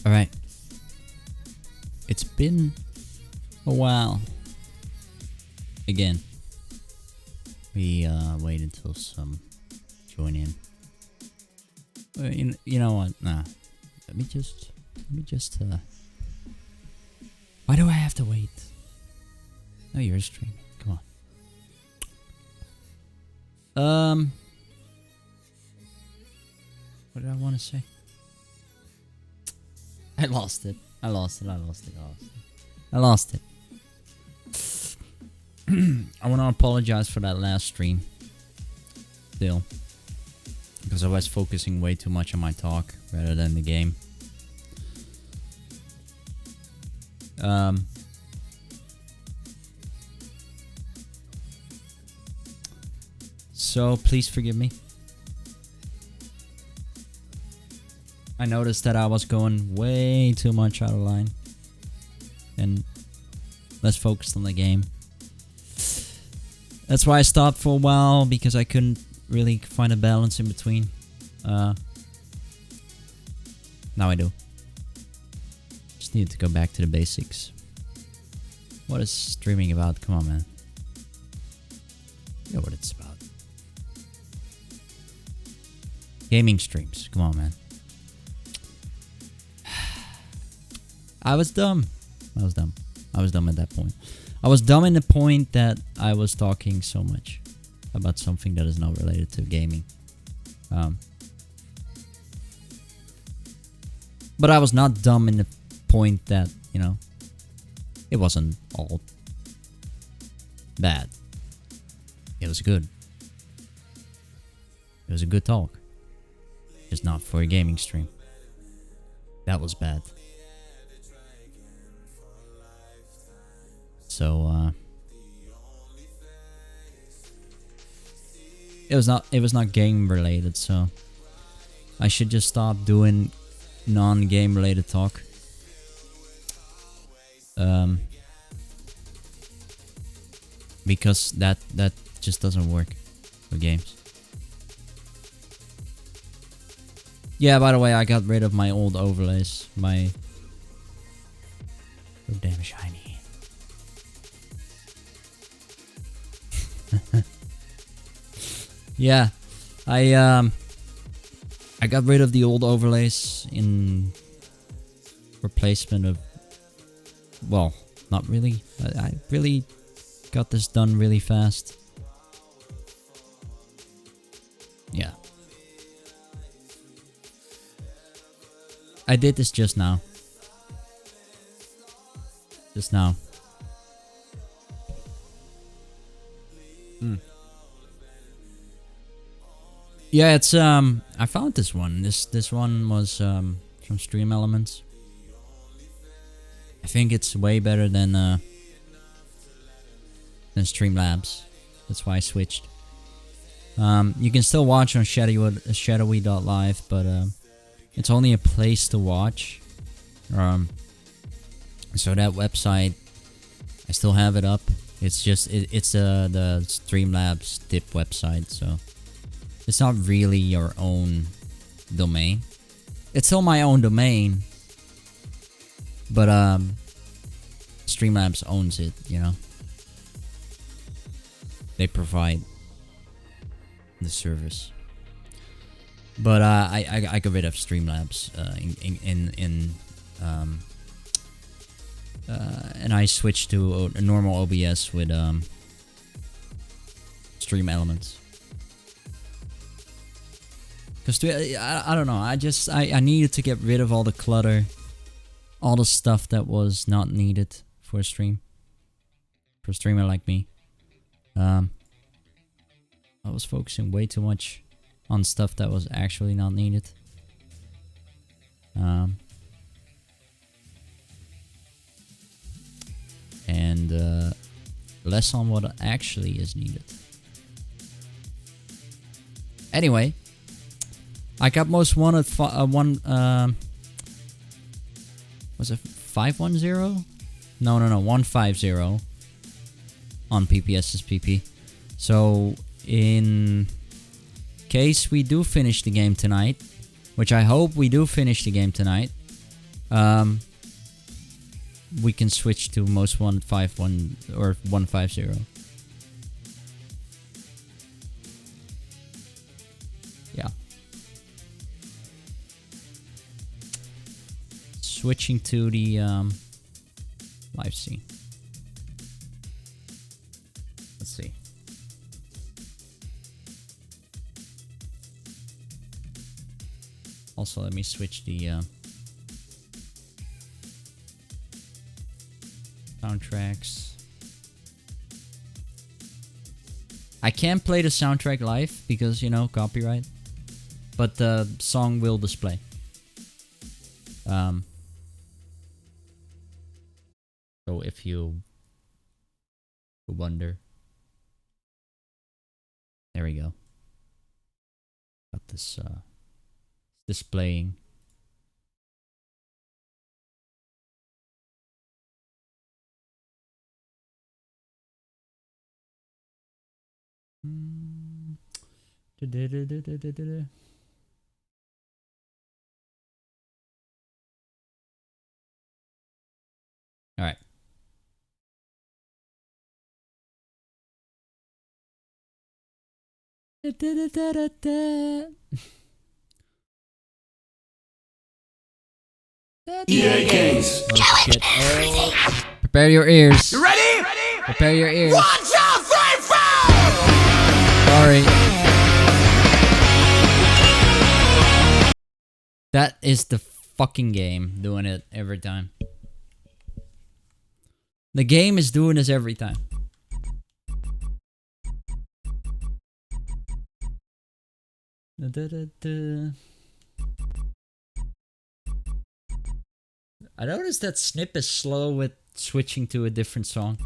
Alright. It's been a while. Again. We wait until some join in. You know what? Nah. Let me just why do I have to wait? No, you're streaming. Come on. What did I want to say? I lost it. I lost it. I want to apologize for that last stream. Still. Because I was focusing way too much on my talk rather than the game. So please forgive me. I noticed that I was going way too much out of line. And less focused on the game. That's why I stopped for a while, because I couldn't really find a balance in between. Now I do. Just need to go back to the basics. What is streaming about? Come on, man. You know what it's about. Gaming streams. Come on, man. I was dumb. I was dumb at that point. I was dumb in the point that I was talking so much about something that is not related to gaming. But I was not dumb in the point that, you know, it wasn't all bad. It was good. It was a good talk. Just not for a gaming stream. That was bad. So it was not game related, so I should just stop doing non-game related talk. Because that just doesn't work for games. Yeah, by the way, I got rid of my old overlays. My so damn shiny. Yeah, I got rid of the old overlays in replacement of, well, not really. I really got this done really fast. Yeah. I did this just now. Just now. Yeah, it's I found this one. This one was from Stream Elements. I think it's way better than Streamlabs. That's why I switched. You can still watch on Shadowy.Live, but it's only a place to watch. So that website, I still have it up. It's just it's the Streamlabs dip website, so it's not really your own domain. It's still my own domain, but Streamlabs owns it, you know. They provide the service. But I got rid of Streamlabs and I switched to a normal OBS with Stream Elements. Because I don't know, I needed to get rid of all the clutter, all the stuff that was not needed for a stream, for a streamer like me. I was focusing way too much on stuff that was actually not needed. And less on what actually is needed. Anyway, I got most wanted was it 510? No, 150 on PPS's PP. So in case we do finish the game tonight, which I hope we do finish the game tonight, we can switch to most 151 or 150. Yeah. Switching to the live scene. Let's see. Also, let me switch the soundtracks. I can't play the soundtrack live because, you know, copyright. But the song will display. So if you wonder. There we go. Got this displaying. All right. EA Games. Oh, shit. Oh. Prepare your ears. You ready? Prepare your ears. 1, 2, 3, 4! Sorry. That is the fucking game doing it every time. The game is doing this every time. I noticed that Snip is slow with switching to a different song.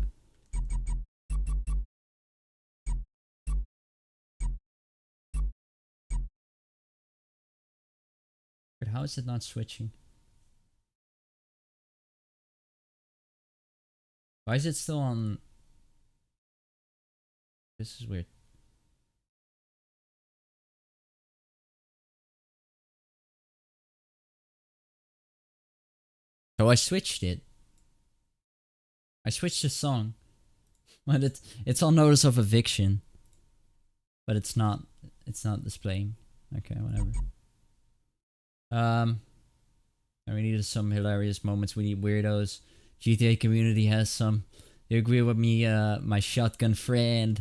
But how is it not switching? Why is it still on? This is weird. So I switched it. I switched the song. But it's on notice of eviction. But it's not displaying. Okay, whatever. And we needed some hilarious moments. We need weirdos. GTA community has some. You agree with me, my shotgun friend?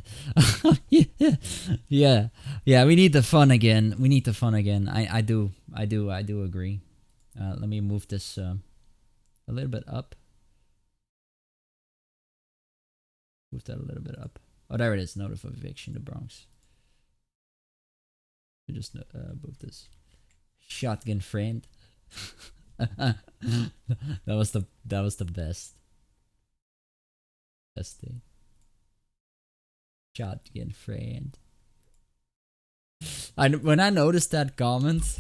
Yeah. We need the fun again. I do agree. Let me move this a little bit up. Move that a little bit up. Oh, there it is. Notice of eviction, the Bronx. You just move this. Shotgun friend. that was the best. Best thing. Shotgun friend. When I noticed that comment,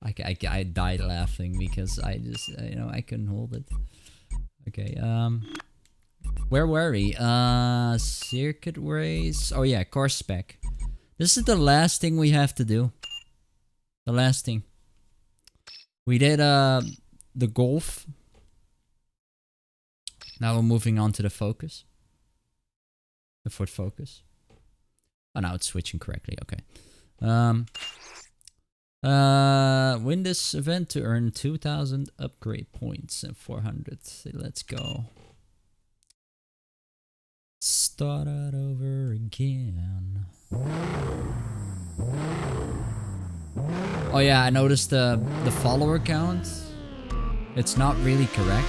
I died laughing because I just I couldn't hold it. Okay, where were we? Circuit race. Oh yeah, course spec. This is the last thing we have to do. The last thing. We did the Golf. Now we're moving on to the Focus. The Ford Focus. Oh, now it's switching correctly. Okay. Win this event to earn 2,000 upgrade points and 400. Let's go. Start out over again. Oh yeah, I noticed the follower count. It's not really correct.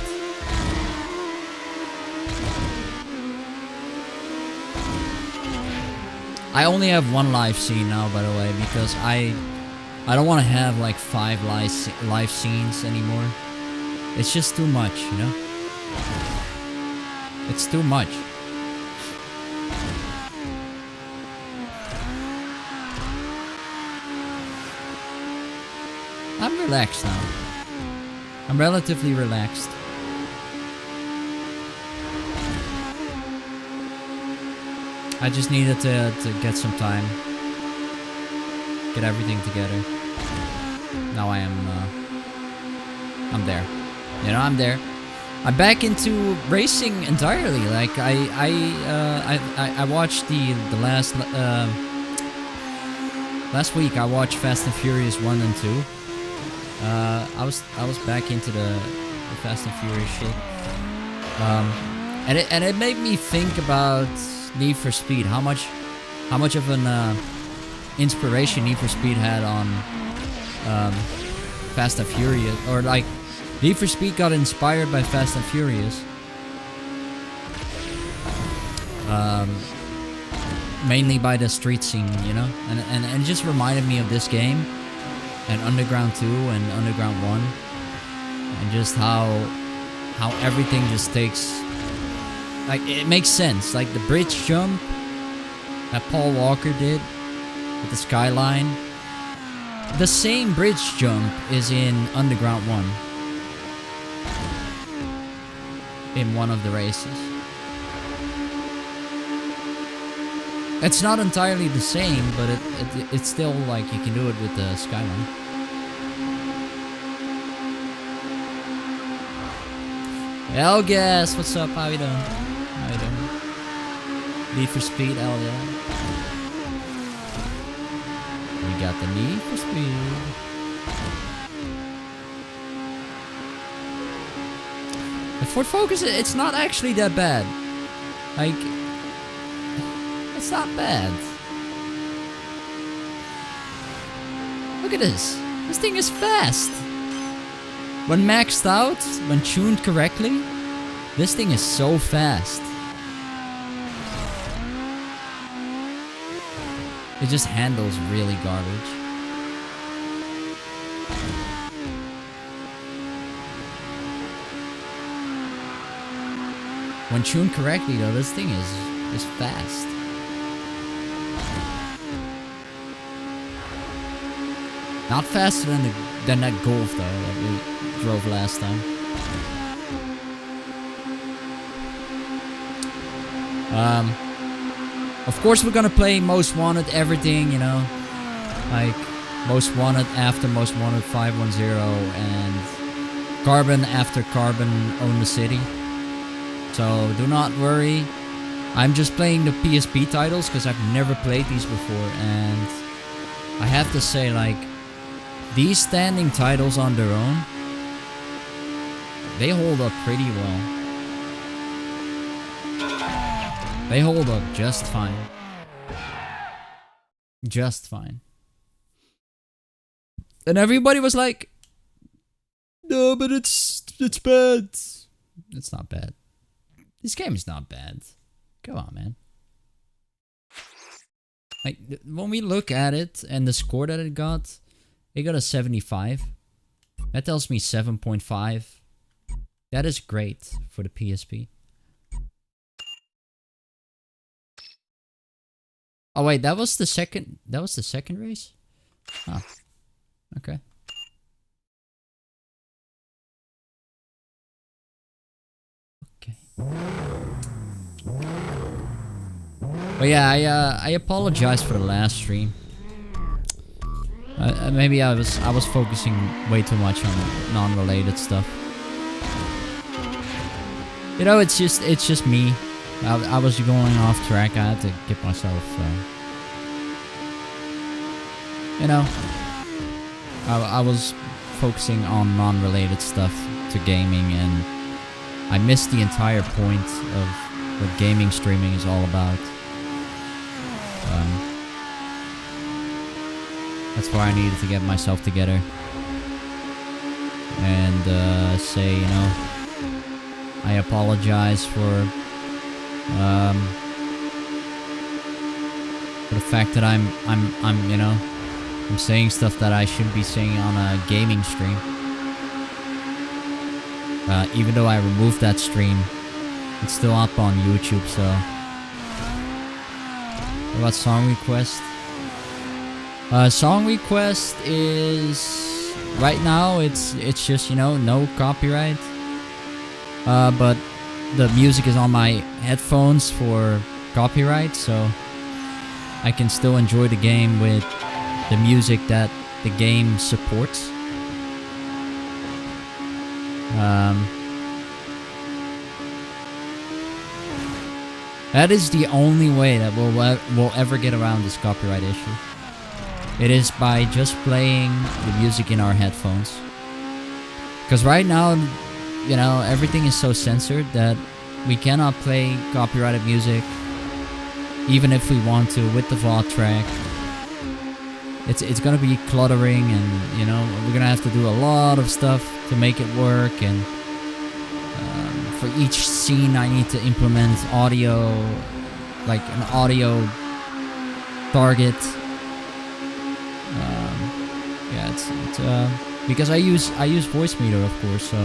I only have one live scene now, by the way, because I don't want to have like 5 live scenes anymore. It's just too much, you know? It's too much. I'm relaxed now. I'm relatively relaxed. I just needed to get some time. Get everything together. now I am. I'm there. You know, I'm there. I'm back into racing entirely. Like I watched the last last week. I watched Fast and Furious 1 and 2. I was back into the Fast and Furious shit. And it made me think about Need for Speed. How much of an inspiration Need for Speed had on Fast and Furious, or like Need for Speed got inspired by Fast and Furious. Mainly by the street scene, you know, and it just reminded me of this game, and Underground 2 and Underground 1, and just how everything just takes, like, it makes sense. Like the bridge jump that Paul Walker did with the skyline, the same bridge jump is in Underground 1 in one of the races. It's not entirely the same, but it's still like you can do it with the skyline. Elgas, what's up? How you doing? How you doing? Need for Speed, hell yeah. We got the Need for Speed. The Ford Focus, it's not actually that bad. Like, it's not bad. Look at this. This thing is fast. When maxed out, when tuned correctly, this thing is so fast. It just handles really garbage. When tuned correctly though, this thing is fast. Not faster than that Golf though that we drove last time. Of course we're gonna play Most Wanted, everything, you know, like Most Wanted after Most Wanted 510 and Carbon after Carbon Own the City. So do not worry. I'm just playing the PSP titles because I've never played these before, and I have to say, like, these standing titles on their own, they hold up pretty well. They hold up just fine. Just fine. And everybody was like, no, but it's bad. It's not bad. This game is not bad. Come on, man. Like, when we look at it and the score that it got a 75. That tells me 7.5. That is great for the PSP. Oh wait, that was the second race? Oh. Okay. Okay. But yeah, I apologize for the last stream. Maybe I was focusing way too much on non-related stuff. You know, it's just me. I was going off track. I had to get myself, you know, I was focusing on non-related stuff to gaming, and I missed the entire point of what gaming streaming is all about. That's why I needed to get myself together and say, you know, I apologize for the fact that I'm you know, I'm saying stuff that I shouldn't be saying on a gaming stream. Even though I removed that stream, it's still up on YouTube. So, what about song request? Song request is right now. It's just, you know, no copyright. But the music is on my headphones for copyright, so I can still enjoy the game with the music that the game supports. That is the only way that we'll ever get around this copyright issue. It is by just playing the music in our headphones. Because right now, you know, everything is so censored that we cannot play copyrighted music, even if we want to, with the VOD track. It's gonna be cluttering, and you know, we're gonna have to do a lot of stuff to make it work. And for each scene, I need to implement audio, like an audio target. Yeah, it's because I use Voicemeeter, of course, so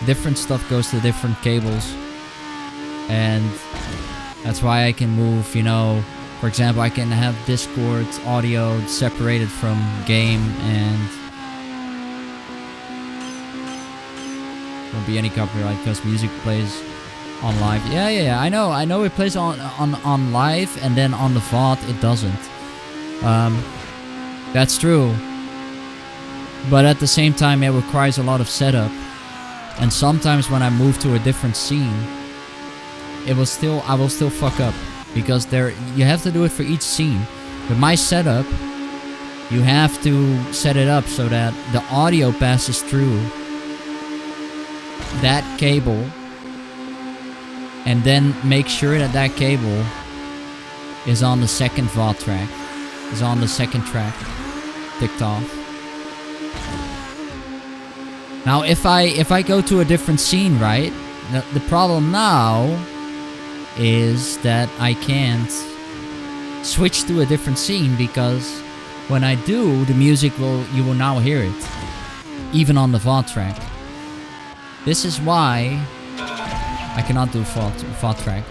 different stuff goes to different cables, and that's why I can move, you know, for example, I can have Discord audio separated from game, and won't be any copyright because music plays on live. Yeah, I know it plays on live, and then on the VOD it doesn't. That's true. But at the same time, it requires a lot of setup. And sometimes when I move to a different scene, I will still fuck up. Because you have to do it for each scene. With my setup, you have to set it up so that the audio passes through that cable. And then make sure that that cable is on the second VOD track. Is on the second track. Ticked off. Now, if I go to a different scene, right? The problem now is that I can't switch to a different scene, because when I do, the music you will now hear it, even on the VOD track. This is why I cannot do VOD track.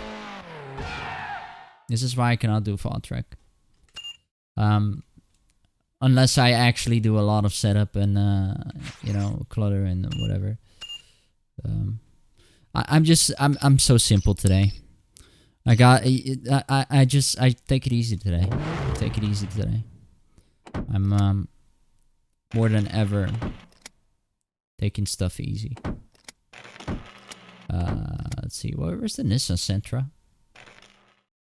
This is why I cannot do VOD track. Unless I actually do a lot of setup and you know, clutter and whatever. I'm so simple today. I take it easy today. I'm more than ever taking stuff easy. Let's see, where's the Nissan Sentra?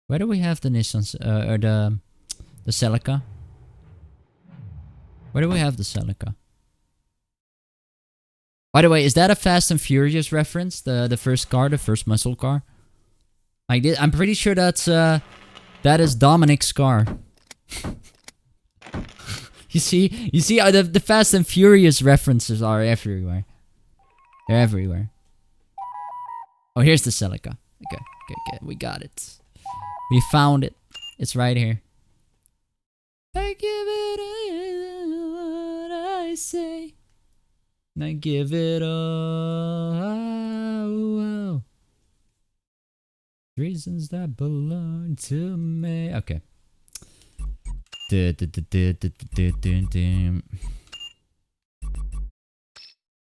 Where do we have the Nissan or the Celica? Where do we have the Celica? By the way, is that a Fast and Furious reference? The first car, the first muscle car? I'm pretty sure that is Dominic's car. You see, the Fast and Furious references are everywhere. They're everywhere. Oh, here's the Celica. Okay, we got it. We found it. It's right here. I give it what I say. I give it all. Reasons that belong to me. Okay.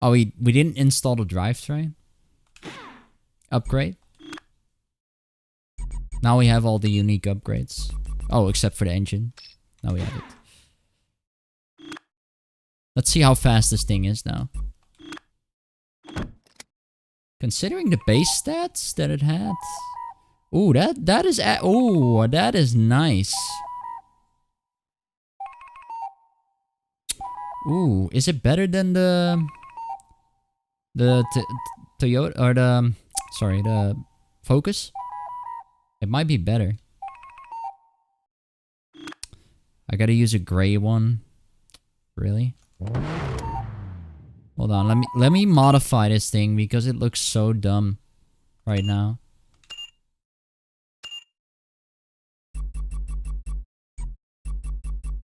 Oh, we didn't install the drivetrain? Upgrade? Now we have all the unique upgrades. Oh, except for the engine. Now we have it. Let's see how fast this thing is now. Considering the base stats that it had. Ooh, that is nice. Ooh, is it better than the Toyota or the Focus? It might be better. I gotta use a gray one. Really? Hold on, let me modify this thing because it looks so dumb right now.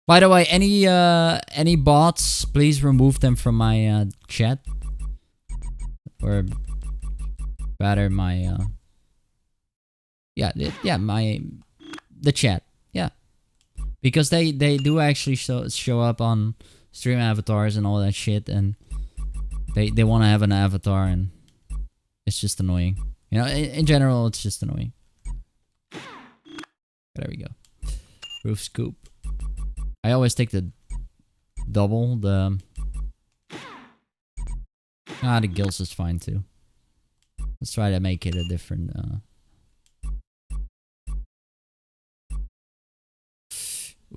By the way, any bots, please remove them from my chat, or rather my the chat, yeah, because they do actually show up on stream avatars and all that shit, and they want to have an avatar, and it's just annoying. You know, in general, it's just annoying. There we go. Roof scoop. I always take the double, Ah, the gills is fine too. Let's try to make it a different...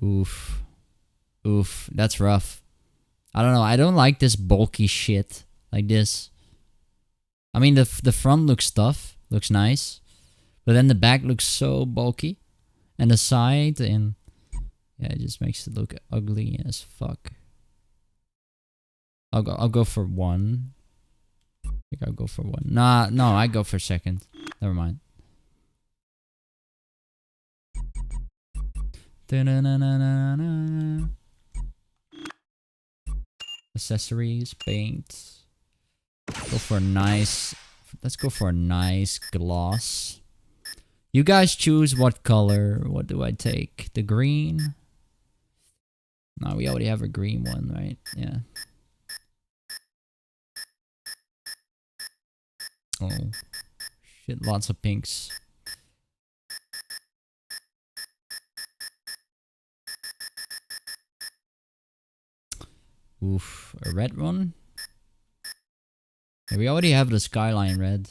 Oof. Oof, that's rough. I don't know, I don't like this bulky shit. Like this. I mean, the front looks tough. Looks nice. But then the back looks so bulky. And the side and... Yeah, it just makes it look ugly as fuck. I'll go for 1. I think I'll go for 1. Nah, no, I go for 2nd. Never mind. Da-na-na-na-na-na. Accessories, paint. Go for a nice... Let's go for a nice gloss. You guys choose what color. What do I take? The green? No, we already have a green one, right? Yeah. Oh. Shit, lots of pinks. Oof, a red one? Yeah, we already have the skyline red.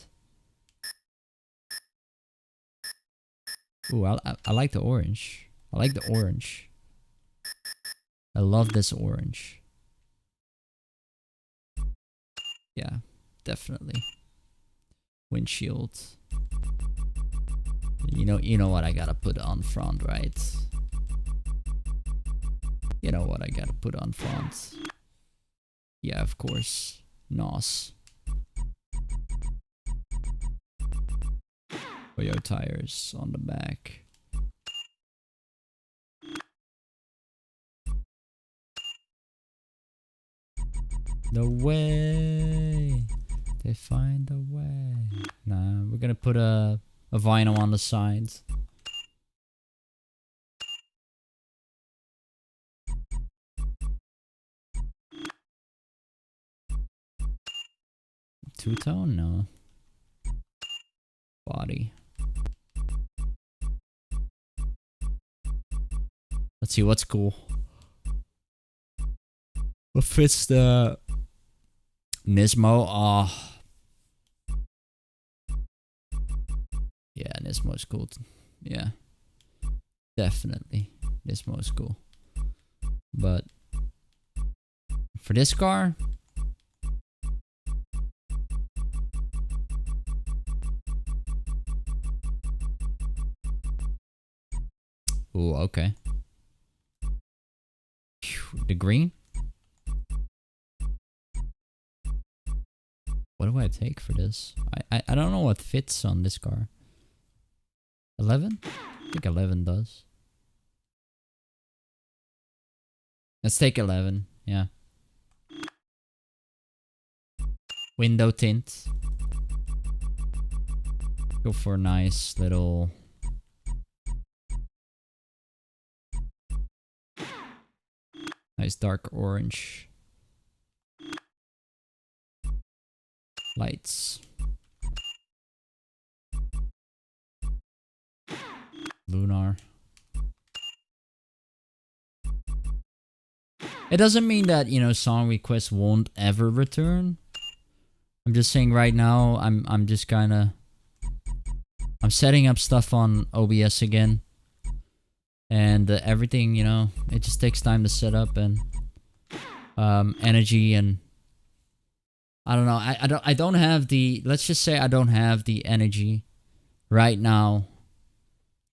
Ooh, I like the orange. I like the orange. I love this orange. Yeah, definitely. Windshield. You know what I gotta put on front, right? You know what I gotta put on front. Yeah, of course. NOS. Toyo tires on the back. The way they find a way. Nah, we're gonna put a vinyl on the sides. Two-tone? No. Body. Let's see what's cool. What fits the Nismo? Oh. Yeah, Nismo's cool. Yeah. Definitely. Nismo's cool. But for this car, ooh, okay. Phew, the green? What do I take for this? I don't know what fits on this car. 11? I think 11 does. Let's take 11, yeah. Window tint. Go for a nice little... Nice dark orange. Lights. Lunar. It doesn't mean that, you know, song requests won't ever return. I'm just saying right now, I'm just kinda... I'm setting up stuff on OBS again. And everything, you know, it just takes time to set up and... energy and... I don't know, I don't have the... Let's just say I don't have the energy right now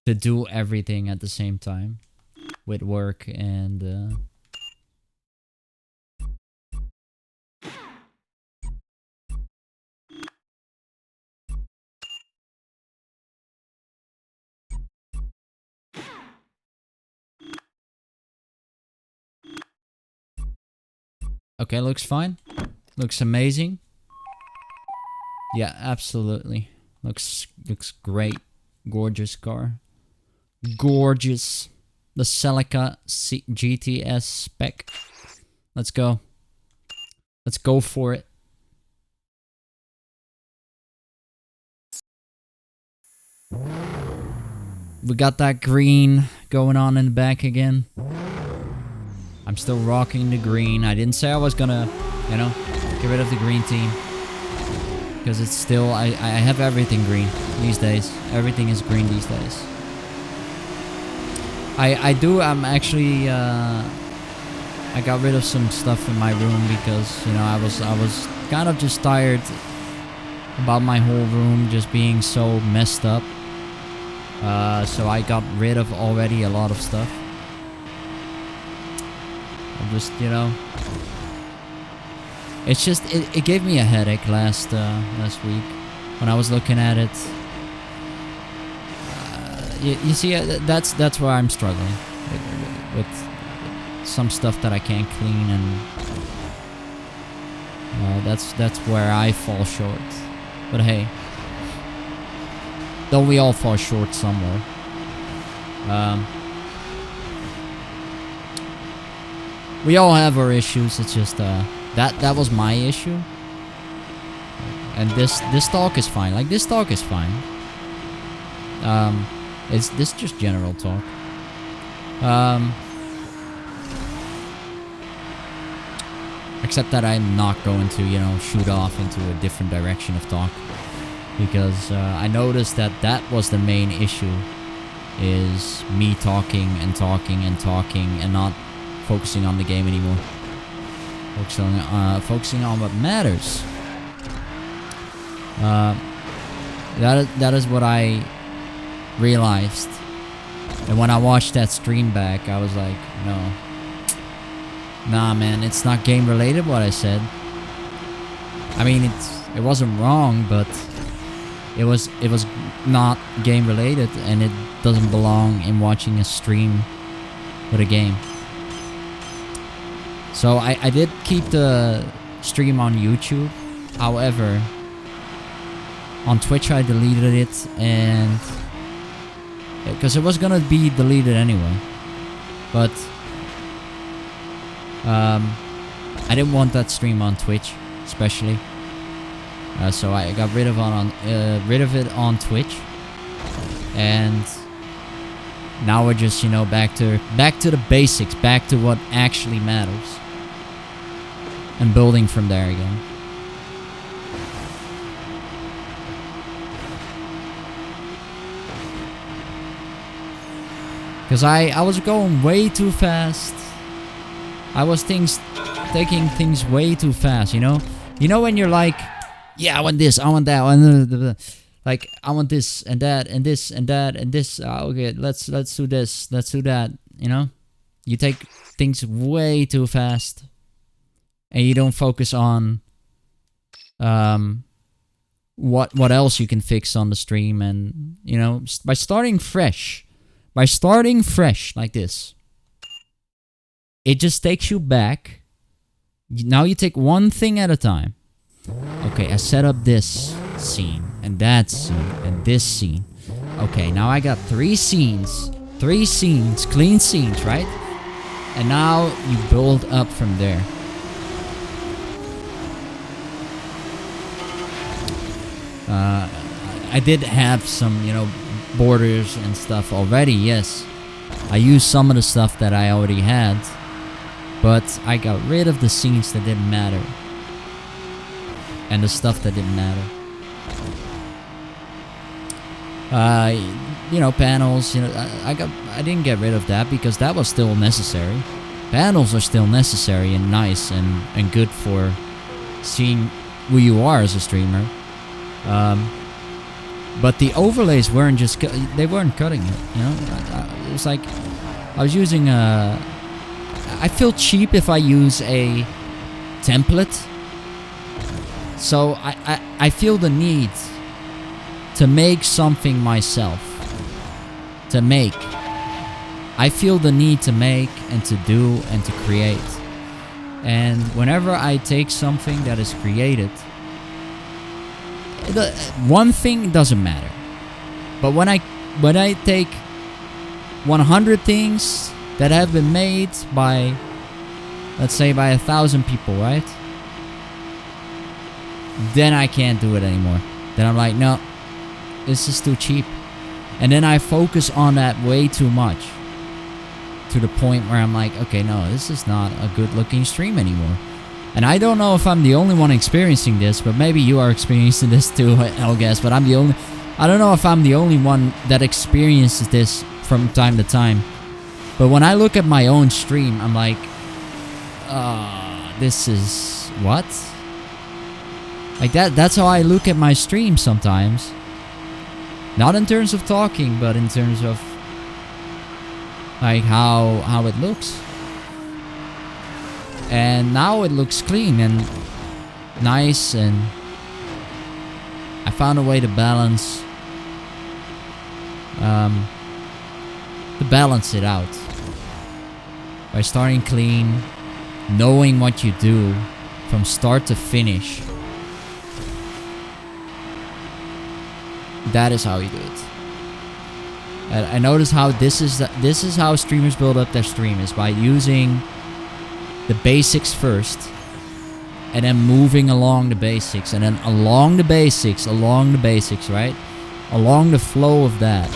to do everything at the same time. With work and... Okay, looks fine. Looks amazing. Yeah, absolutely. Looks great. Gorgeous car. Gorgeous. The Celica GTS spec. Let's go. Let's go for it. We got that green going on in the back again. I'm still rocking the green. I didn't say I was gonna, you know, get rid of the green team. because it's still I have everything green these days. Everything is green these days. I'm actually I got rid of some stuff in my room because, you know, I was kind of just tired about my whole room just being so messed up. So I got rid of already a lot of stuff. I'm just, you know, it's just it gave me a headache last week when I was looking at it. You see, that's where I'm struggling with some stuff that I can't clean, and that's where I fall short. But hey, don't we all fall short somewhere? We all have our issues. It's just that was my issue, and this talk is fine. Like, this talk is fine. Is this just general talk? Except that I'm not going to, you know, shoot off into a different direction of talk, because I noticed that was the main issue, is me talking and talking and talking and not focusing on the game anymore. Focusing on what matters. That is what I realized. And when I watched that stream back, I was like, nah, man, it's not game related what I said. I mean, it wasn't wrong, but it was not game related, and it doesn't belong in watching a stream with a game. So I did keep the stream on YouTube. However, on Twitch I deleted it, and because it was gonna be deleted anyway. But I didn't want that stream on Twitch, especially. So I got rid of it on Twitch, and now we're just, you know, back to the basics, back to what actually matters, and building from there again. Because I was going way too fast. I was taking things way too fast, you know? You know when you're like, yeah, I want this, I want that, like, I want this and that and this and that and this. Okay, let's do this, let's do that, you know? You take things way too fast, and you don't focus on what else you can fix on the stream. And, you know, by starting fresh like this, it just takes you back. Now you take one thing at a time. Okay, I set up this scene, and that scene, and this scene. Okay, now I got three scenes, clean scenes, right? And now you build up from there. I did have some, you know, borders and stuff already, yes. I used some of the stuff that I already had, but I got rid of the scenes that didn't matter, and the stuff that didn't matter. You know, panels, you know, I didn't get rid of that because that was still necessary. Panels are still necessary and nice and good for seeing who you are as a streamer. But the overlays weren't just they weren't cutting it, you know. It was like I was using I feel cheap if I use a template. So I feel the need to make something myself. I feel the need to make and to do and to create. And whenever I take something that is created, one thing doesn't matter. But when I take 100 things that have been made by, let's say, by 1,000 people, right? Then I can't do it anymore. Then I'm like, no, this is too cheap. And then I focus on that way too much, to the point where I'm like, okay, no, this is not a good looking stream anymore. And I don't know if I'm the only one experiencing this, but maybe you are experiencing this too, I guess. But I don't know if I'm the only one that experiences this from time to time. But when I look at my own stream, I'm like, this is what? Like that's how I look at my stream sometimes. Not in terms of talking, but in terms of like how it looks. And now it looks clean and nice, and I found a way to balance it out by starting clean, knowing what you do from start to finish. That is how you do it. I notice how this is how streamers build up their stream, is by using the basics first, and then moving along the basics, and then along the basics, right? Along the flow of that,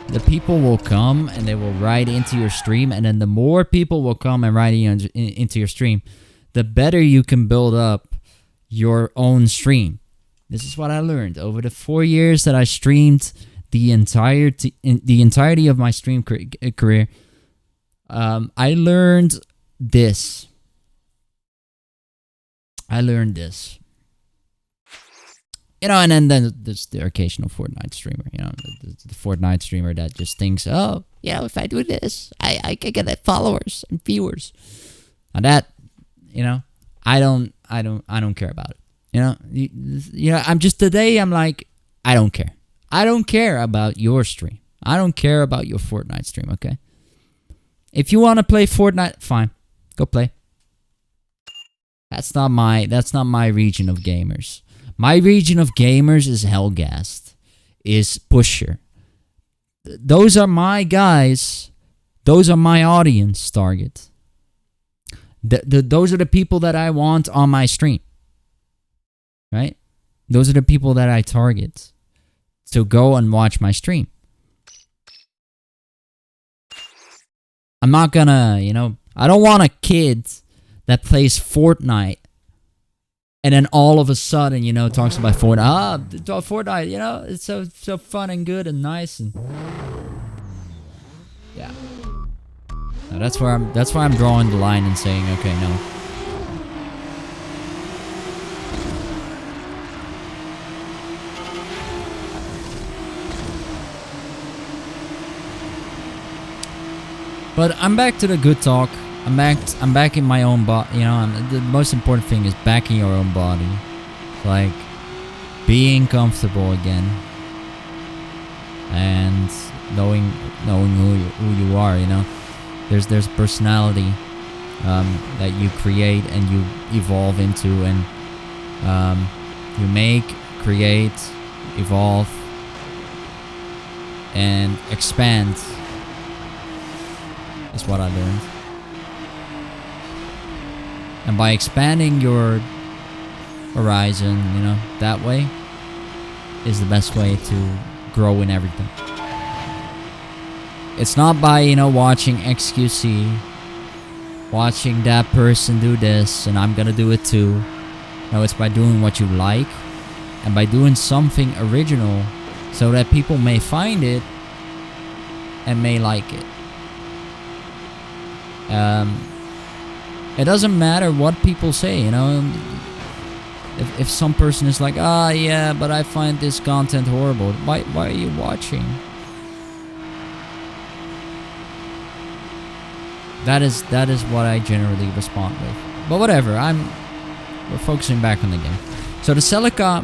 the people will come and they will write into your stream, and then the more people will come and write into your stream, the better you can build up your own stream. This is what I learned over the 4 years that I streamed the entirety of my stream career. I learned this. You know, and then there's the occasional Fortnite streamer, you know, the Fortnite streamer that just thinks, oh, yeah, if I do this, I can get followers and viewers. And that, you know, I don't care about it. You know, I'm just today, I'm like, I don't care. I don't care about your stream. I don't care about your Fortnite stream, okay? If you want to play Fortnite, fine. Go play. That's not my region of gamers. My region of gamers is Hellgast, is Pusher. Those are my guys. Those are my audience target. Those are the people that I want on my stream. Right? Those are the people that I target to go and watch my stream. I'm not gonna, you know, I don't want a kid that plays Fortnite and then all of a sudden, you know, talks about Fortnite. Fortnite, you know, it's so fun and good and nice, and yeah. No, that's why I'm drawing the line and saying, okay, no. But I'm back to the good talk. I'm back in my own body. You know, the most important thing is back in your own body, like being comfortable again, and knowing who you are. You know, there's personality that you create and you evolve into, and you make, create, evolve, and expand. Is what I learned. And by expanding your horizon, you know, that way is the best way to grow in everything. It's not by, you know, watching XQC, watching that person do this, and I'm gonna do it too. No, it's by doing what you like, and by doing something original, so that people may find it and may like it. It doesn't matter what people say, you know. If some person is like, yeah, but I find this content horrible, why are you watching? That is what I generally respond with. But whatever, we're focusing back on the game. So the Celica,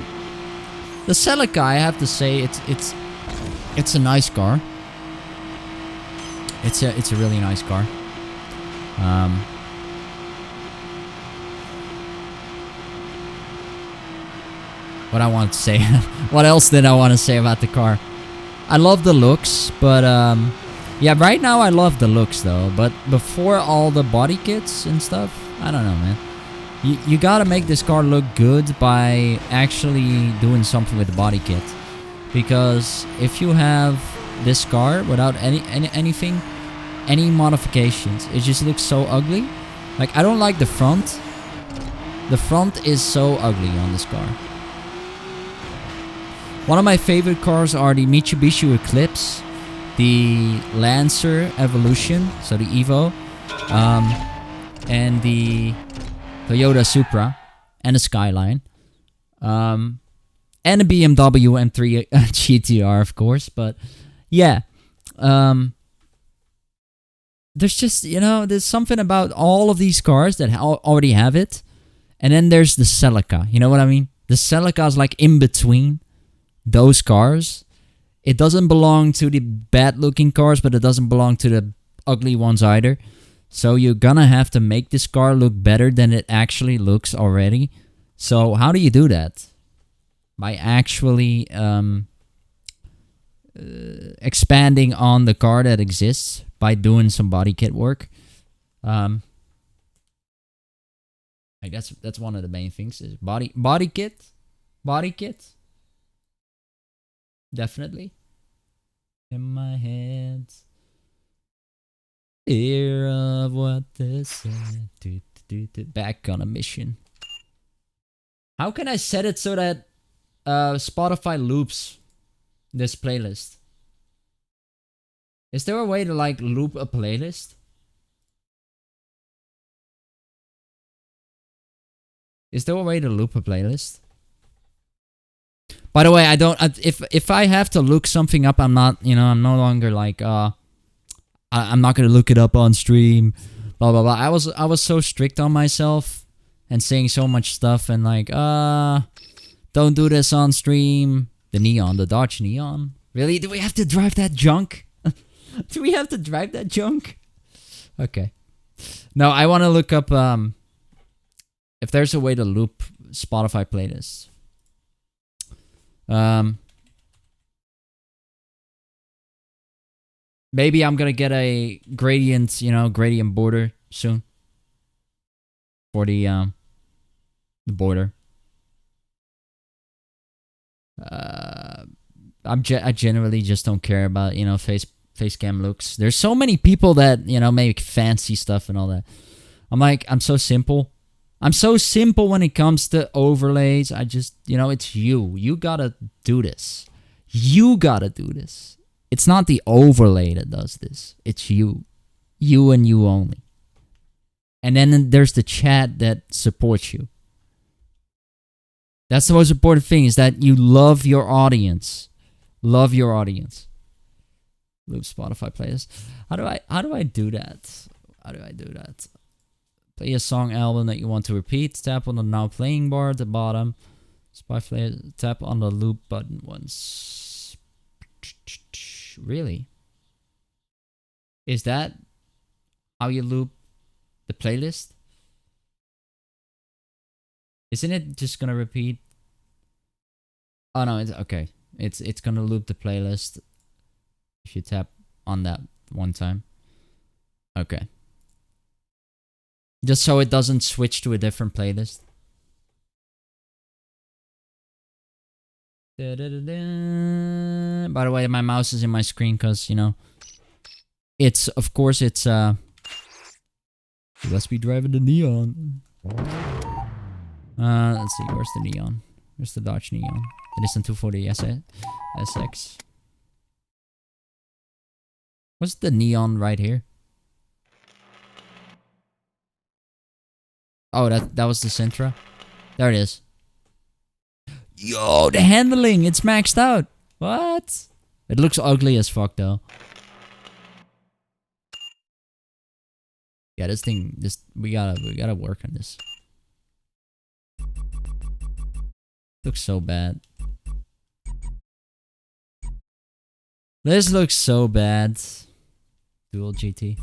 I have to say, it's a nice car. It's a really nice car. What I want to say, what else did I want to say about the car? I love the looks, but yeah, right now I love the looks though. But before all the body kits and stuff, I don't know, man. You gotta make this car look good by actually doing something with the body kit, because if you have this car without anything, any modifications, it just looks so ugly. Like, I don't like the front. The front is so ugly on this car. One of my favorite cars are the Mitsubishi Eclipse, the Lancer Evolution, so the Evo, and the Toyota Supra, and the Skyline, and the BMW M3 GTR, of course. But yeah, there's just, there's something about all of these cars that already have it. And then there's the Celica. You know what I mean? The Celica is like in between those cars. It doesn't belong to the bad-looking cars, but it doesn't belong to the ugly ones either. So you're gonna have to make this car look better than it actually looks already. So how do you do that? By actually expanding on the car that exists, by doing some body kit work. Like that's one of the main things is body kit. Definitely. In my head. Fear of what they said. Back on a mission. How can I set it so that Spotify loops this playlist? Is there a way to like loop a playlist? Is there a way to loop a playlist? By the way, I don't. If I have to look something up, I'm not. I'm no longer like. I'm not gonna look it up on stream. Blah blah blah. I was so strict on myself and saying so much stuff and like, don't do this on stream. The Dodge Neon. Really? Do we have to drive that junk? Do we have to drive that junk? Okay. No, I want to look up if there's a way to loop Spotify playlists. Maybe I'm gonna get a gradient, gradient border soon for the border. I generally just don't care about face cam looks. There's so many people that make fancy stuff and all that. I'm so simple. I'm so simple when it comes to overlays. I just, it's you. You gotta do this. You gotta do this. It's not the overlay that does this. It's you. You and you only. And then there's the chat that supports you. That's the most important thing, is that you love your audience. Love your audience. Loop Spotify playlist. How do I do that? How do I do that? Play a song album that you want to repeat. Tap on the now playing bar at the bottom. Spotify, tap on the loop button once. Really? Is that how you loop the playlist? Isn't it just gonna repeat? Oh no, it's okay. It's gonna loop the playlist if you tap on that one time. Okay. Just so it doesn't switch to a different playlist. By the way, my mouse is in my screen because, it's, of course, it's, let's be driving the Neon. Let's see, where's the Neon? Where's the Dodge Neon? It is in 240 SX. What's the Neon right here? Oh, that was the Sentra. There it is. Yo, the handling, it's maxed out. What? It looks ugly as fuck though. Yeah, we gotta work on this. Looks so bad. This looks so bad. Dual GT.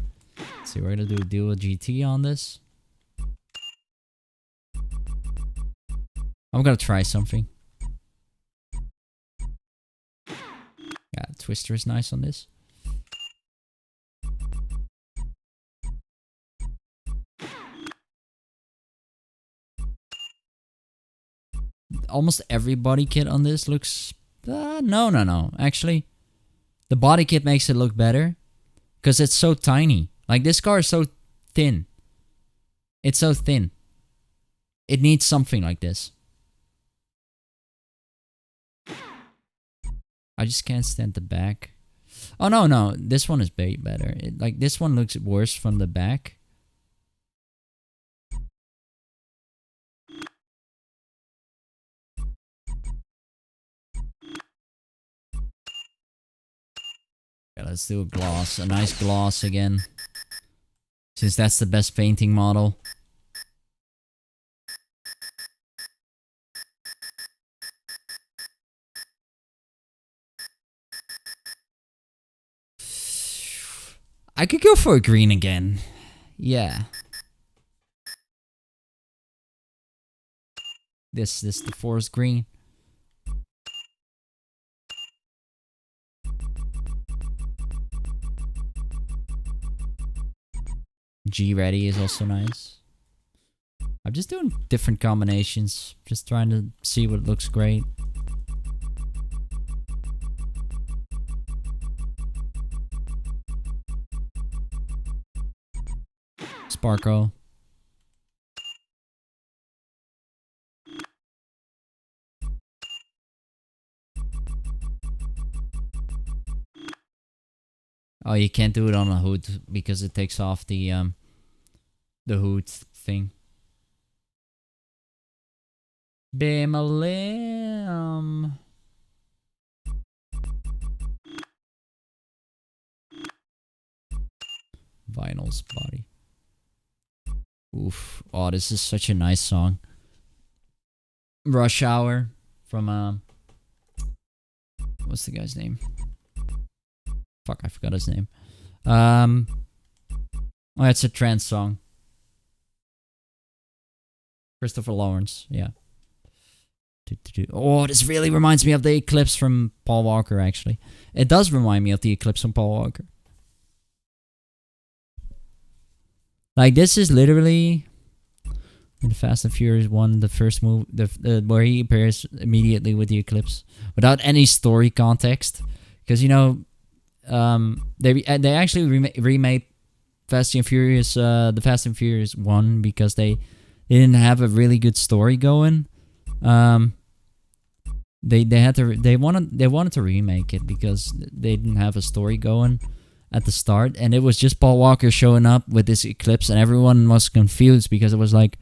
Let's see, we're gonna do dual GT on this. I'm gonna try something. Yeah, Twister is nice on this. Almost every body kit on this looks... no. Actually, the body kit makes it look better. Because it's so tiny. Like, this car is so thin. It's so thin. It needs something like this. I just can't stand the back. Oh, no. This one is better. Like, this one looks worse from the back. Yeah, let's do a gloss. A nice gloss again. Since that's the best painting model. I could go for a green again. Yeah. This the forest green. G ready is also nice. I'm just doing different combinations. Just trying to see what looks great. Sparkle. Oh, you can't do it on a hood because it takes off the hood thing. Bimalim. Vinyl's body. Oof. Oh, this is such a nice song. Rush Hour from what's the guy's name? Fuck, I forgot his name. Oh, it's a trance song. Christopher Lawrence, yeah. Oh, this really reminds me of the Eclipse from Paul Walker, actually. It does remind me of the Eclipse from Paul Walker. Like, this is literally in Fast and Furious 1, the first move, where he appears immediately with the Eclipse without any story context. Because, you know, they actually remade Fast and Furious, the Fast and Furious 1 because they didn't have a really good story going. They wanted to remake it because they didn't have a story going at the start, and it was just Paul Walker showing up with this Eclipse, and everyone was confused because it was like,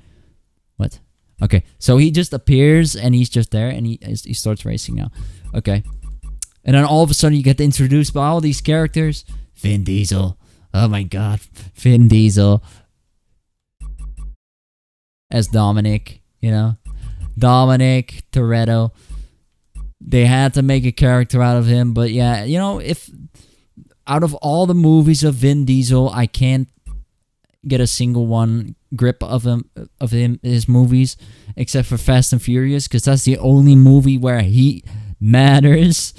what? Okay, so he just appears and he's just there, and he starts racing now. Okay, and then all of a sudden you get introduced by all these characters. Vin Diesel. Oh my god, Vin Diesel as Dominic. You know, Dominic Toretto. They had to make a character out of him, but yeah, you know, if out of all the movies of Vin Diesel, I can't get a single one grip of his movies, except for Fast and Furious, because that's the only movie where he matters.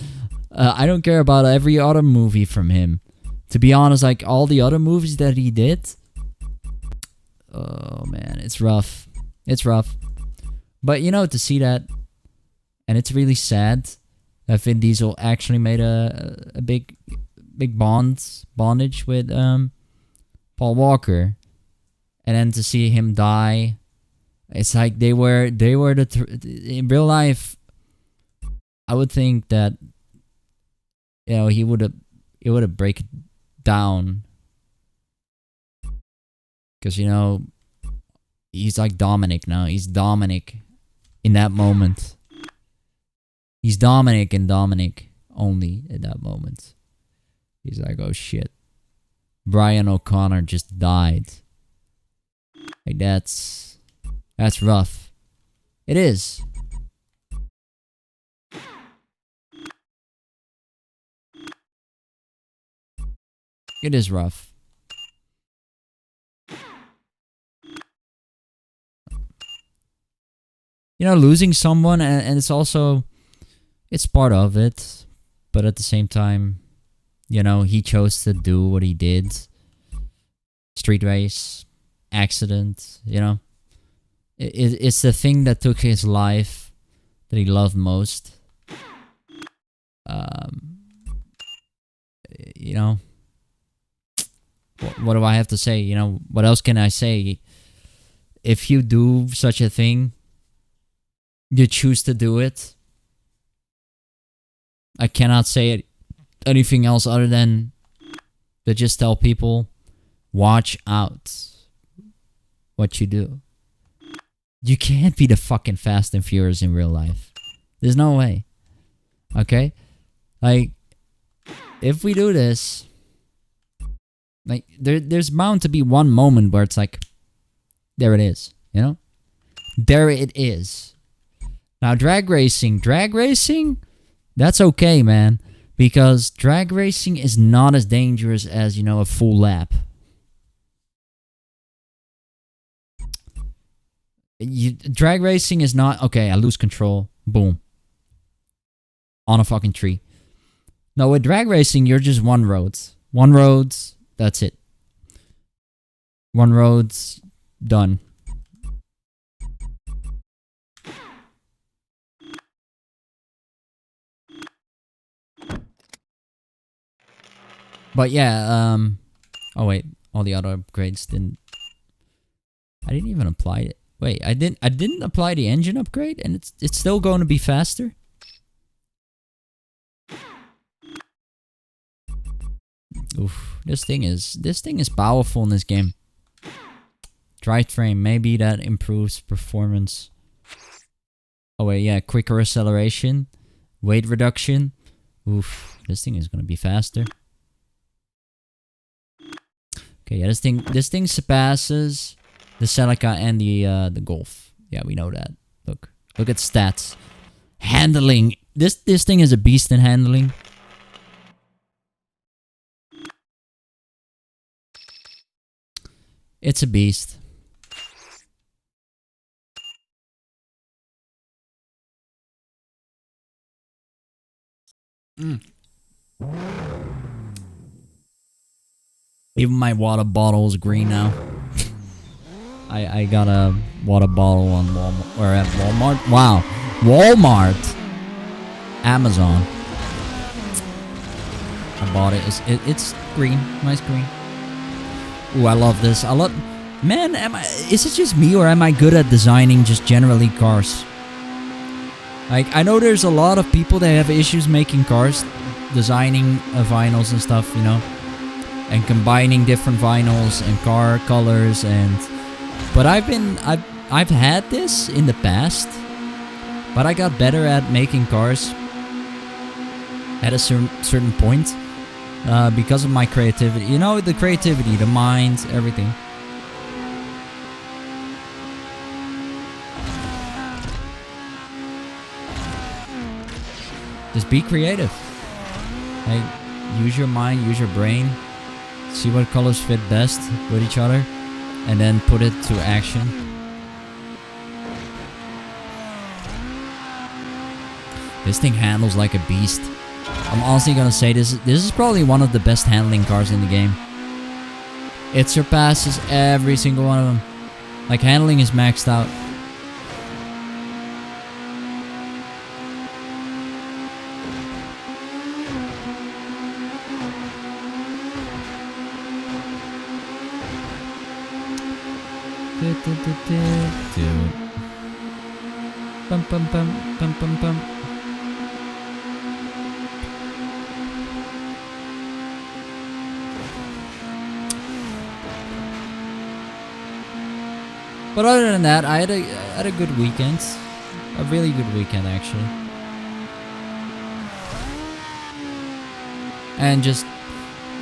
I don't care about every other movie from him. To be honest, like all the other movies that he did, oh man, it's rough. It's rough. But you know, to see that, and it's really sad that Vin Diesel actually made a big bondage with Paul Walker, and then to see him die, it's like they were in real life. I would think that, you know, he would have break it down, because, you know, he's like Dominic now. He's Dominic in that moment. He's Dominic and Dominic only at that moment. He's like, oh shit, Brian O'Connor just died. Like, that's rough. It is. It is rough. You know, losing someone, and it's also, it's part of it, but at the same time, you know, he chose to do what he did. Street race, accident, you know. It's the thing that took his life that he loved most. You know, what do I have to say? You know, what else can I say? if you do such a thing, you choose to do it, I cannot say anything else other than to just tell people, watch out what you do. You can't be the fucking Fast and Furious in real life. There's no way. Okay? Like, if we do this, like, there's bound to be one moment where it's like, there it is, you know? There it is. Now, drag racing, that's okay, man. Because drag racing is not as dangerous as, you know, a full lap. Drag racing is not, okay, I lose control, boom. On a fucking tree. No, with drag racing, you're just one road. One road, that's it. One road's done. But yeah, oh wait, all the other upgrades didn't. I didn't even apply it. Wait, I didn't apply the engine upgrade, and it's still going to be faster. Oof, this thing is powerful in this game. Drivetrain, maybe that improves performance. Oh wait, yeah, quicker acceleration, weight reduction. Oof, this thing is gonna be faster. Okay, yeah, this thing surpasses the Celica and the Golf. Yeah, we know that. Look at stats. Handling. This thing is a beast in handling. It's a beast. Even my water bottle is green now. I got a water bottle on Walmart, or at Walmart. Wow, Walmart, Amazon. I bought it. It's green, nice green. Ooh, I love this. Man, is it just me or am I good at designing just generally cars? Like, I know there's a lot of people that have issues making cars, designing vinyls and stuff, you know, and combining different vinyls and car colors but I've had this in the past, but I got better at making cars at a certain point because of my creativity. You know, the creativity, the mind, everything. Just be creative. Like, use your mind, use your brain, see what colors fit best with each other, and then put it to action. This thing handles like a beast. I'm honestly gonna say this is probably one of the best handling cars in the game. It surpasses every single one of them. Like, handling is maxed out. Bum bum bum bum bum bum. But other than that, I had a good weekend. A really good weekend, actually. And just,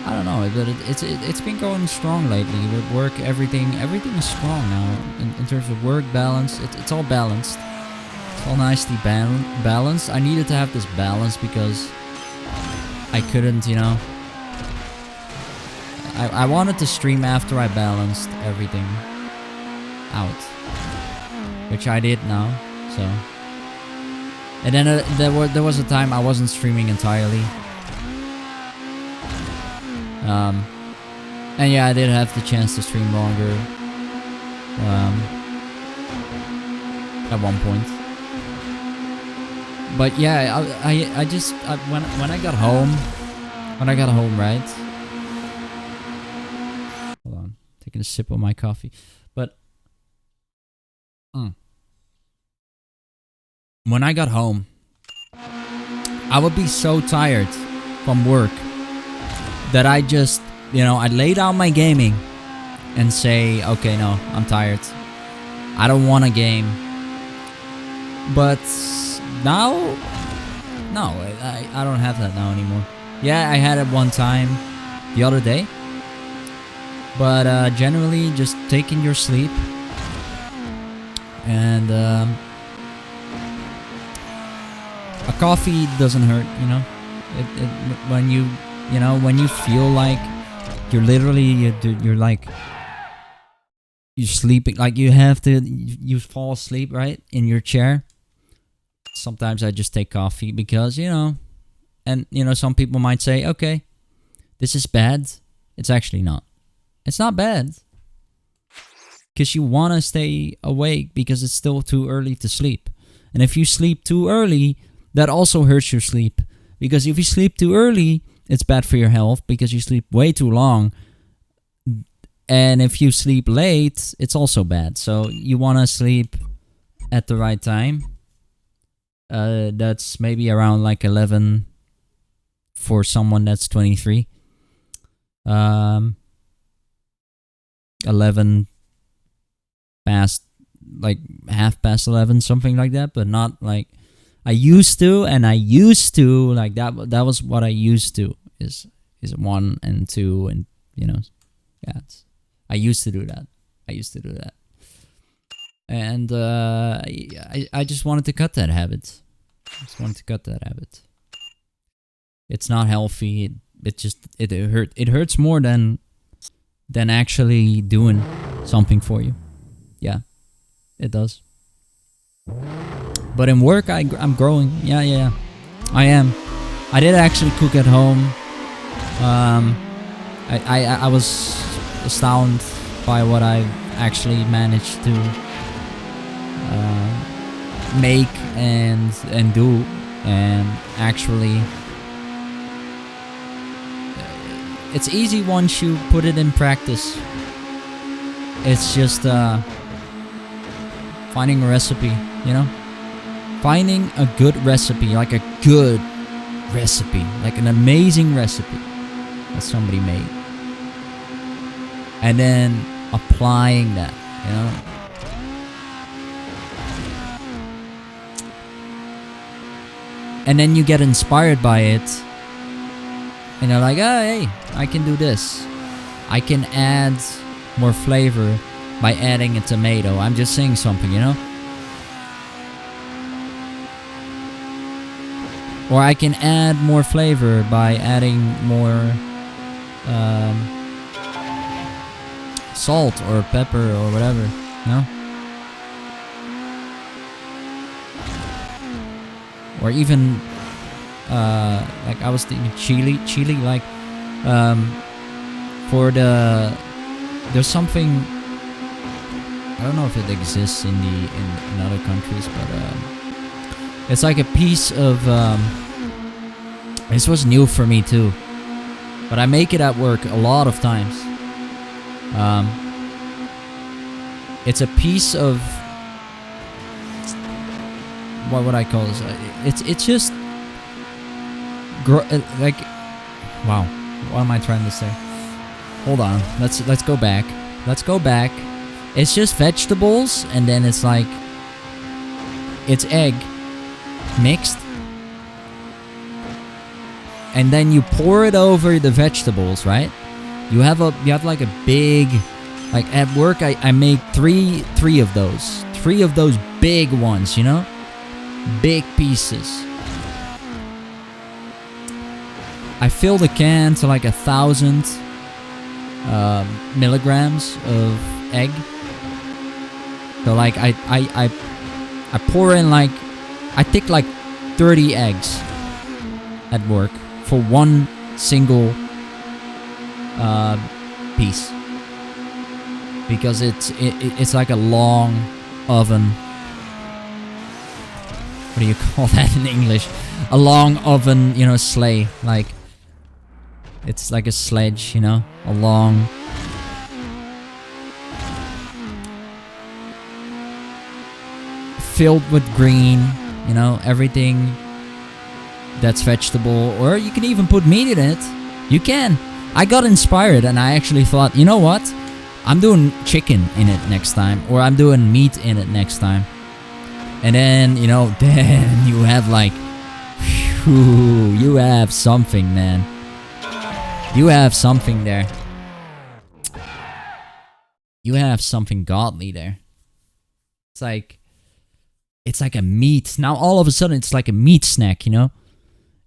I don't know, but it's been going strong lately. With work, everything is strong now. In terms of work balance, it's all balanced. It's all nicely balanced. I needed to have this balance because I couldn't, you know. I wanted to stream after I balanced everything out, which I did now. So, and then there was a time I wasn't streaming entirely. And yeah, I did have the chance to stream longer at one point. But yeah, I just when I got home, right? Hold on, taking a sip of my coffee. But When I got home, I would be so tired from work that I just, I'd lay down my gaming and say, okay, no, I'm tired. I don't want a game. But now, no, I don't have that now anymore. Yeah, I had it one time the other day. But generally, just taking your sleep. And a coffee doesn't hurt, when you feel like you're literally, you're like, you're sleeping, like you fall asleep, right, in your chair. Sometimes I just take coffee because, and, some people might say, okay, this is bad. It's actually not. It's not bad. Because you want to stay awake because it's still too early to sleep. And if you sleep too early, that also hurts your sleep. Because if you sleep too early, it's bad for your health because you sleep way too long. And if you sleep late, it's also bad. So you want to sleep at the right time. That's maybe around like 11 for someone that's 23. 11 past, like half past 11, something like that, but not like I used to, like that was what I used to, is 1 and 2, and yeah, I used to do that. And I just wanted to cut that habit. It's not healthy. It hurts more than actually doing something for you. Yeah, it does. But in work, I'm growing. Yeah, I am. I did actually cook at home. I was astounded by what I actually managed to make and do, and actually, it's easy once you put it in practice. It's just finding a recipe, finding a good recipe, like an amazing recipe that somebody made, and then applying that, and then you get inspired by it, and you're like, oh, hey, I can do this. I can add more flavor by adding a tomato. I'm just saying something, Or I can add more flavor by adding more salt or pepper or whatever, Or even like I was thinking chili, like for there's something, I don't know if it exists in other countries, but it's like a piece of this was new for me too, but I make it at work a lot of times. It's a piece of, what would I call this? It's just like, wow, what am I trying to say? Hold on, let's go back. It's just vegetables, and then it's like, it's egg mixed, and then you pour it over the vegetables, right? You have like a big, like at work I make three of those big ones, big pieces. I fill the can to like 1,000 milligrams of egg. So like I pour in, like, I take like 30 eggs at work for one single piece, because it's like a long oven. What do you call that in English? A long oven, sleigh. Like, it's like a sledge, a long. filled with green, you know, everything that's vegetable, or you can even put meat in it. You can. I got inspired and I actually thought, you know what? I'm doing chicken in it next time, or I'm doing meat in it next time. And then, you know, then you have like, whew, you have something, man. You have something there. You have something godly there. It's like a meat. Now all of a sudden it's like a meat snack, you know?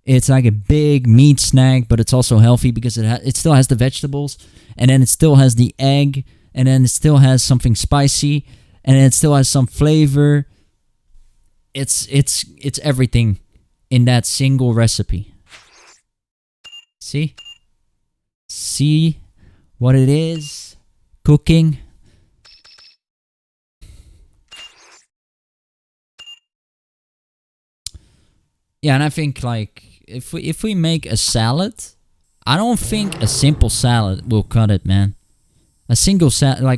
It's like a big meat snack, but it's also healthy because it still has the vegetables, and then it still has the egg, and then it still has something spicy, and then it still has some flavor. It's everything in that single recipe. See? See what it is? Cooking. Yeah, and I think like if we make a salad, I don't think a simple salad will cut it, man. A simple salad,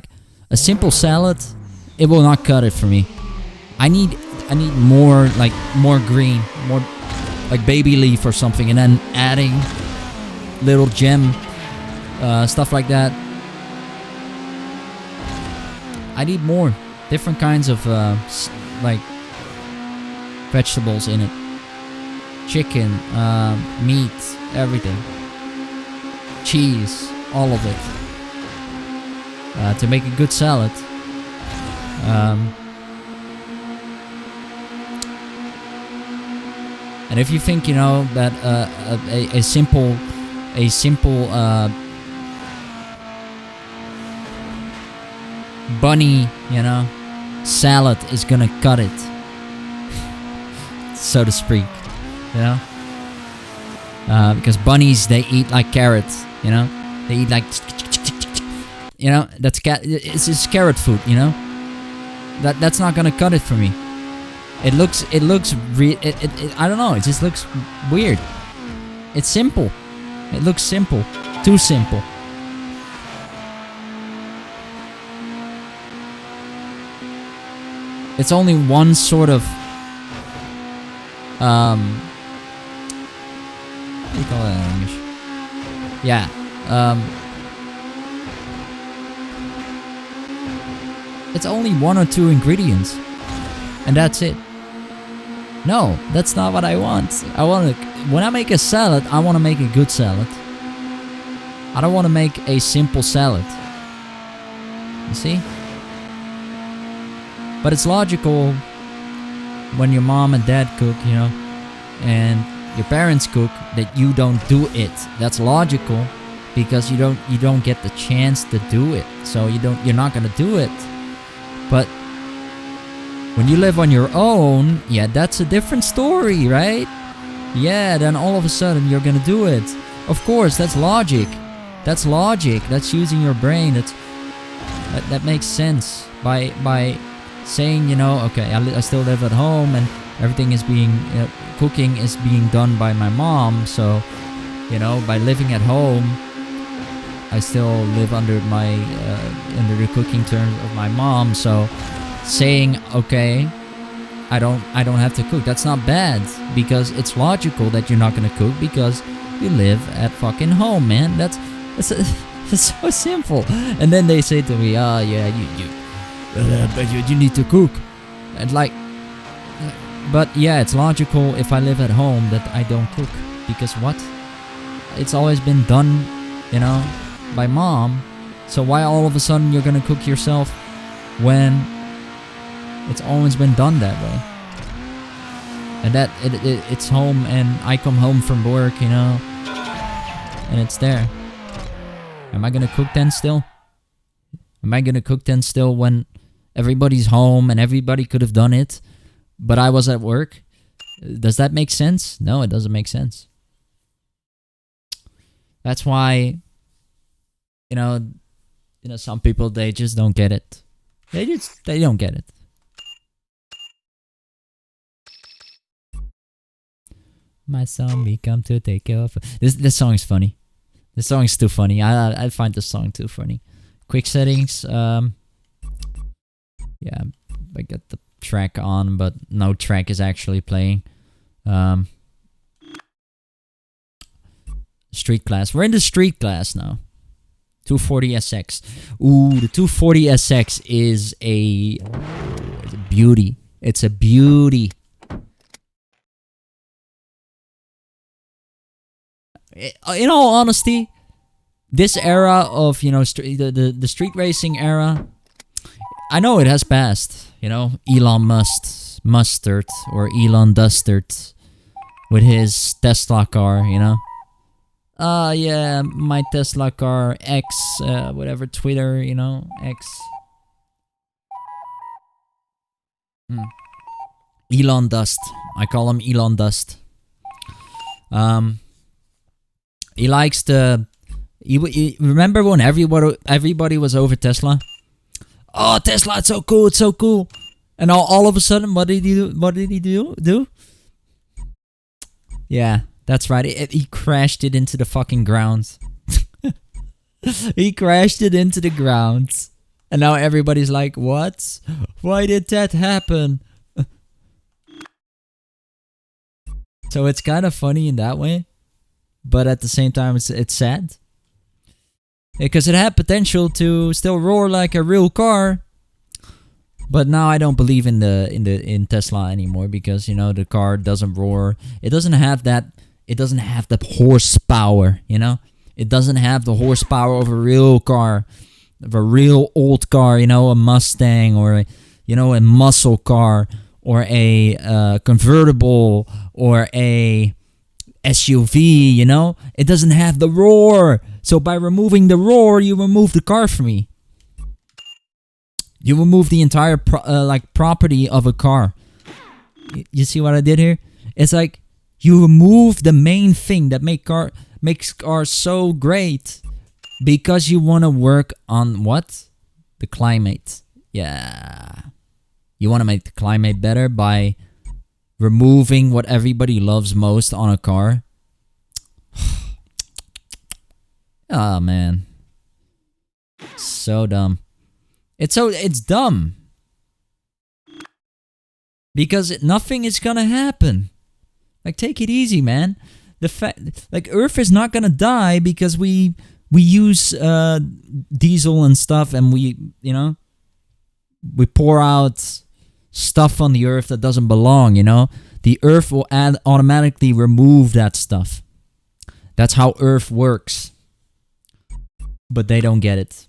it will not cut it for me. I need more, like more green, more like baby leaf or something, and then adding little gem stuff like that. I need more different kinds of like vegetables in it. Chicken, meat, everything. Cheese, all of it. To make a good salad. And if you think, you know, that a simple bunny, you know, salad is gonna cut it, so to speak, you know, because bunnies, they eat like carrots, you know, they eat like, you know, it's just carrot food, you know, that's not gonna cut it for me. It looks I don't know, it just looks weird. It's simple. It looks simple. Too simple. It's only one sort of what do you call that in English? Yeah. It's only one or two ingredients. And that's it. No, that's not what I want. When I make a salad, I want to make a good salad. I don't want to make a simple salad. You see? But it's logical when your mom and dad cook, you know, and your parents cook, that you don't do it. That's logical because you don't get the chance to do it. So you're not gonna do it. But when you live on your own, yeah, that's a different story, right? Yeah, then all of a sudden you're gonna do it. Of course, that's logic. That's logic. That's using your brain. That makes sense. By saying, you know, okay, I still live at home and everything is being, cooking is being done by my mom. So, you know, by living at home, I still live under the cooking terms of my mom. So, saying, okay, I don't have to cook, that's not bad, because it's logical that you're not gonna cook because you live at fucking home, man. That's so simple. And then they say to me, oh yeah, you need to cook, and like, but yeah, it's logical if I live at home that I don't cook, because what? It's always been done, you know, by mom. So why all of a sudden you're gonna cook yourself when it's always been done that way? And that it's home, and I come home from work, you know, and it's there. Am I gonna cook then still? Am I gonna cook then still when everybody's home and everybody could have done it, but I was at work? Does that make sense? No, it doesn't make sense. That's why, you know, some people, they just don't get it. They don't get it. My song, we come to take care of. This song is funny. This song is too funny. I find this song too funny. Quick settings. Yeah, I got the track on, but no track is actually playing. Street class. We're in the street class now. 240SX. Ooh, the 240SX is a beauty. It's a beauty. In all honesty, this era of, you know, the street racing era, I know it has passed. You know, Elon Mustard or Elon Dustard with his Tesla car, you know. Yeah, my Tesla car, X, whatever, Twitter, you know, X. Elon Dust. I call him Elon Dust. He likes to... remember when everybody was over Tesla? Oh, Tesla, it's so cool, it's so cool. And all of a sudden, what did he do? What did he do? Yeah, that's right. He crashed it into the fucking ground. He crashed it into the ground. And now everybody's like, what? Why did that happen? So it's kind of funny in that way. But at the same time, it's sad. Because it had potential to still roar like a real car. But now I don't believe in Tesla anymore, because, you know, the car doesn't roar. It doesn't have that. It doesn't have the horsepower, you know. It doesn't have the horsepower of a real car, of a real old car, you know, a Mustang or a muscle car or a convertible or a SUV, you know. It doesn't have the roar. So by removing the roar, you remove the car from me. You remove the entire property of a car. You see what I did here? It's like you remove the main thing that makes cars so great, because you want to work on what? The climate. Yeah. You want to make the climate better by removing what everybody loves most on a car. Oh man. So dumb. It's dumb. Because nothing is gonna happen. Like, take it easy, man. Earth is not gonna die because we use diesel and stuff, and we pour out stuff on the earth that doesn't belong, you know. The earth will automatically remove that stuff. That's how Earth works. But they don't get it.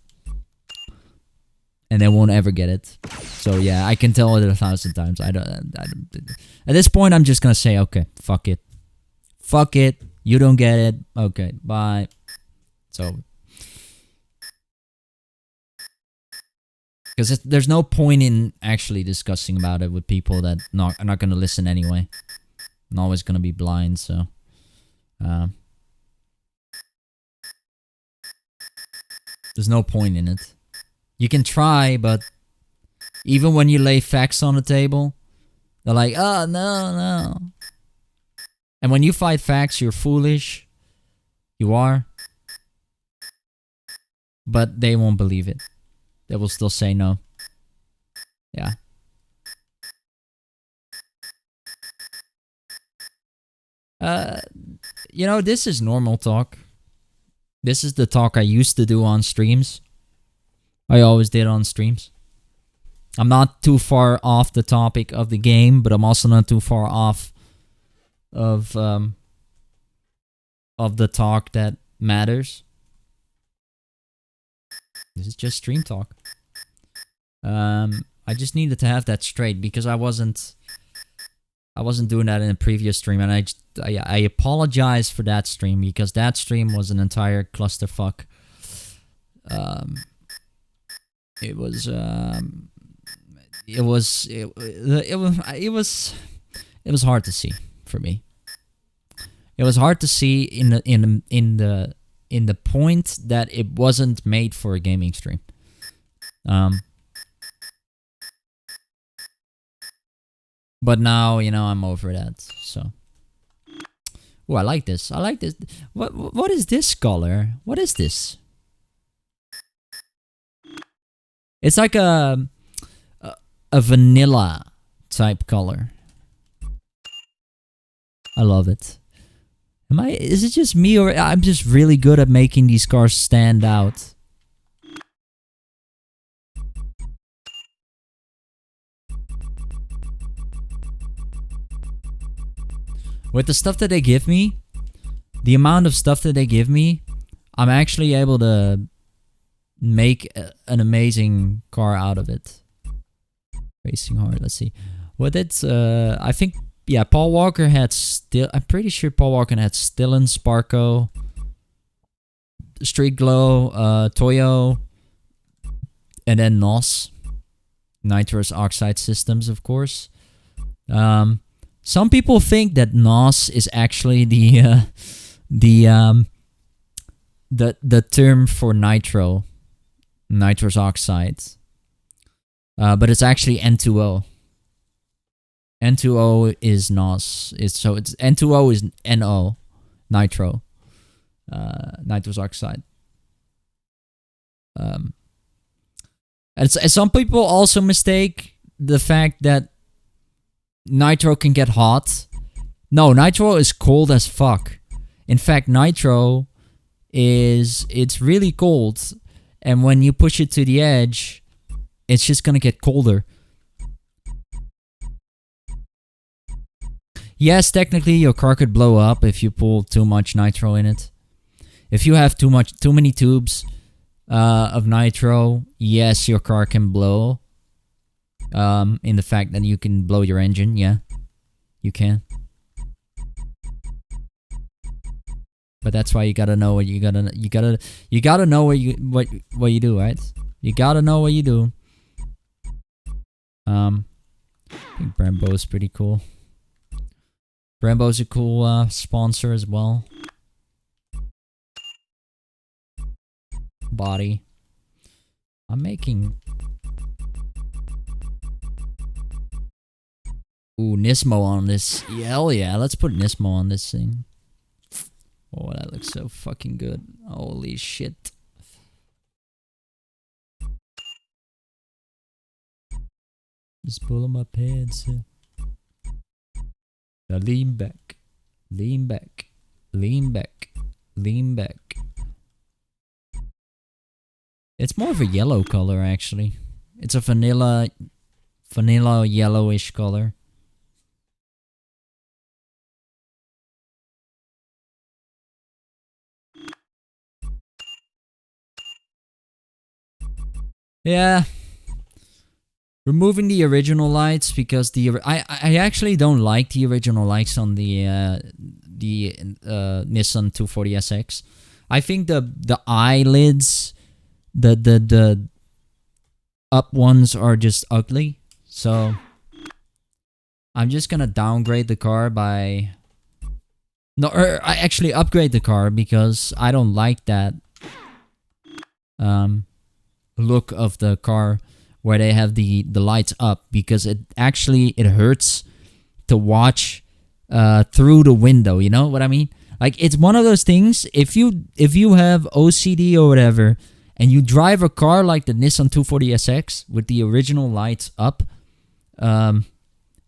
And they won't ever get it. So yeah, I can tell it 1,000 times. I don't. At this point, I'm just gonna say, okay, fuck it. Fuck it. You don't get it. Okay, bye. So, because there's no point in actually discussing about it with people that are not gonna listen anyway. I'm always gonna be blind. So, there's no point in it. You can try, but even when you lay facts on the table, they're like, oh, no. And when you fight facts, you're foolish. You are. But they won't believe it. They will still say no. Yeah. This is normal talk. This is the talk I used to do on streams. I always did on streams. I'm not too far off the topic of the game, but I'm also not too far off of the talk that matters. This is just stream talk. I just needed to have that straight, because I wasn't doing that in a previous stream, and I apologize for that stream, because that stream was an entire clusterfuck. It was hard to see for me. It was hard to see in the point that it wasn't made for a gaming stream. But now, I'm over that. So, oh, I like this. What is this color? What is this? It's like a vanilla type color. I love it. Is it just me, or I'm just really good at making these cars stand out? With the stuff that they give me, the amount of stuff that they give me, I'm actually able to make an amazing car out of it. Racing hard, let's see. What it's, I think, yeah, Paul Walker had I'm pretty sure Paul Walker had Stillen, Sparko, Street Glow, Toyo, and then NOS. Nitrous Oxide Systems, of course. Some people think that NOS is actually the term for nitrous oxide, but it's actually N2O. N2O is NOS. It's N2O is NO, nitro, nitrous oxide. And some people also mistake the fact that nitro can get hot. No, nitro is cold as fuck. In fact, nitro it's really cold, and when you push it to the edge, it's just gonna get colder. Yes, technically your car could blow up if you pull too much nitro in it. If you have too many tubes of nitro, yes, your car can blow. In the fact that you can blow your engine, yeah, you can. But that's why you gotta know what you gotta know what you do, right? You gotta know what you do. I think Brembo is pretty cool. Brembo's a cool sponsor as well. Body. I'm making. Ooh, Nismo on this. Yeah, hell yeah, let's put Nismo on this thing. Oh, that looks so fucking good. Holy shit. Just pulling my pants in. Now lean back. Lean back. Lean back. Lean back. It's more of a yellow color, actually. It's a vanilla yellowish color. Yeah. Removing the original lights because I actually don't like the original lights on the Nissan 240SX. I think the eyelids, the up ones are just ugly. So I'm just gonna downgrade the car by I actually upgrade the car because I don't like that look of the car where they have the lights up, because it hurts to watch through the window. You know what I mean? Like, it's one of those things. If you have OCD or whatever, and you drive a car like the Nissan 240SX with the original lights up,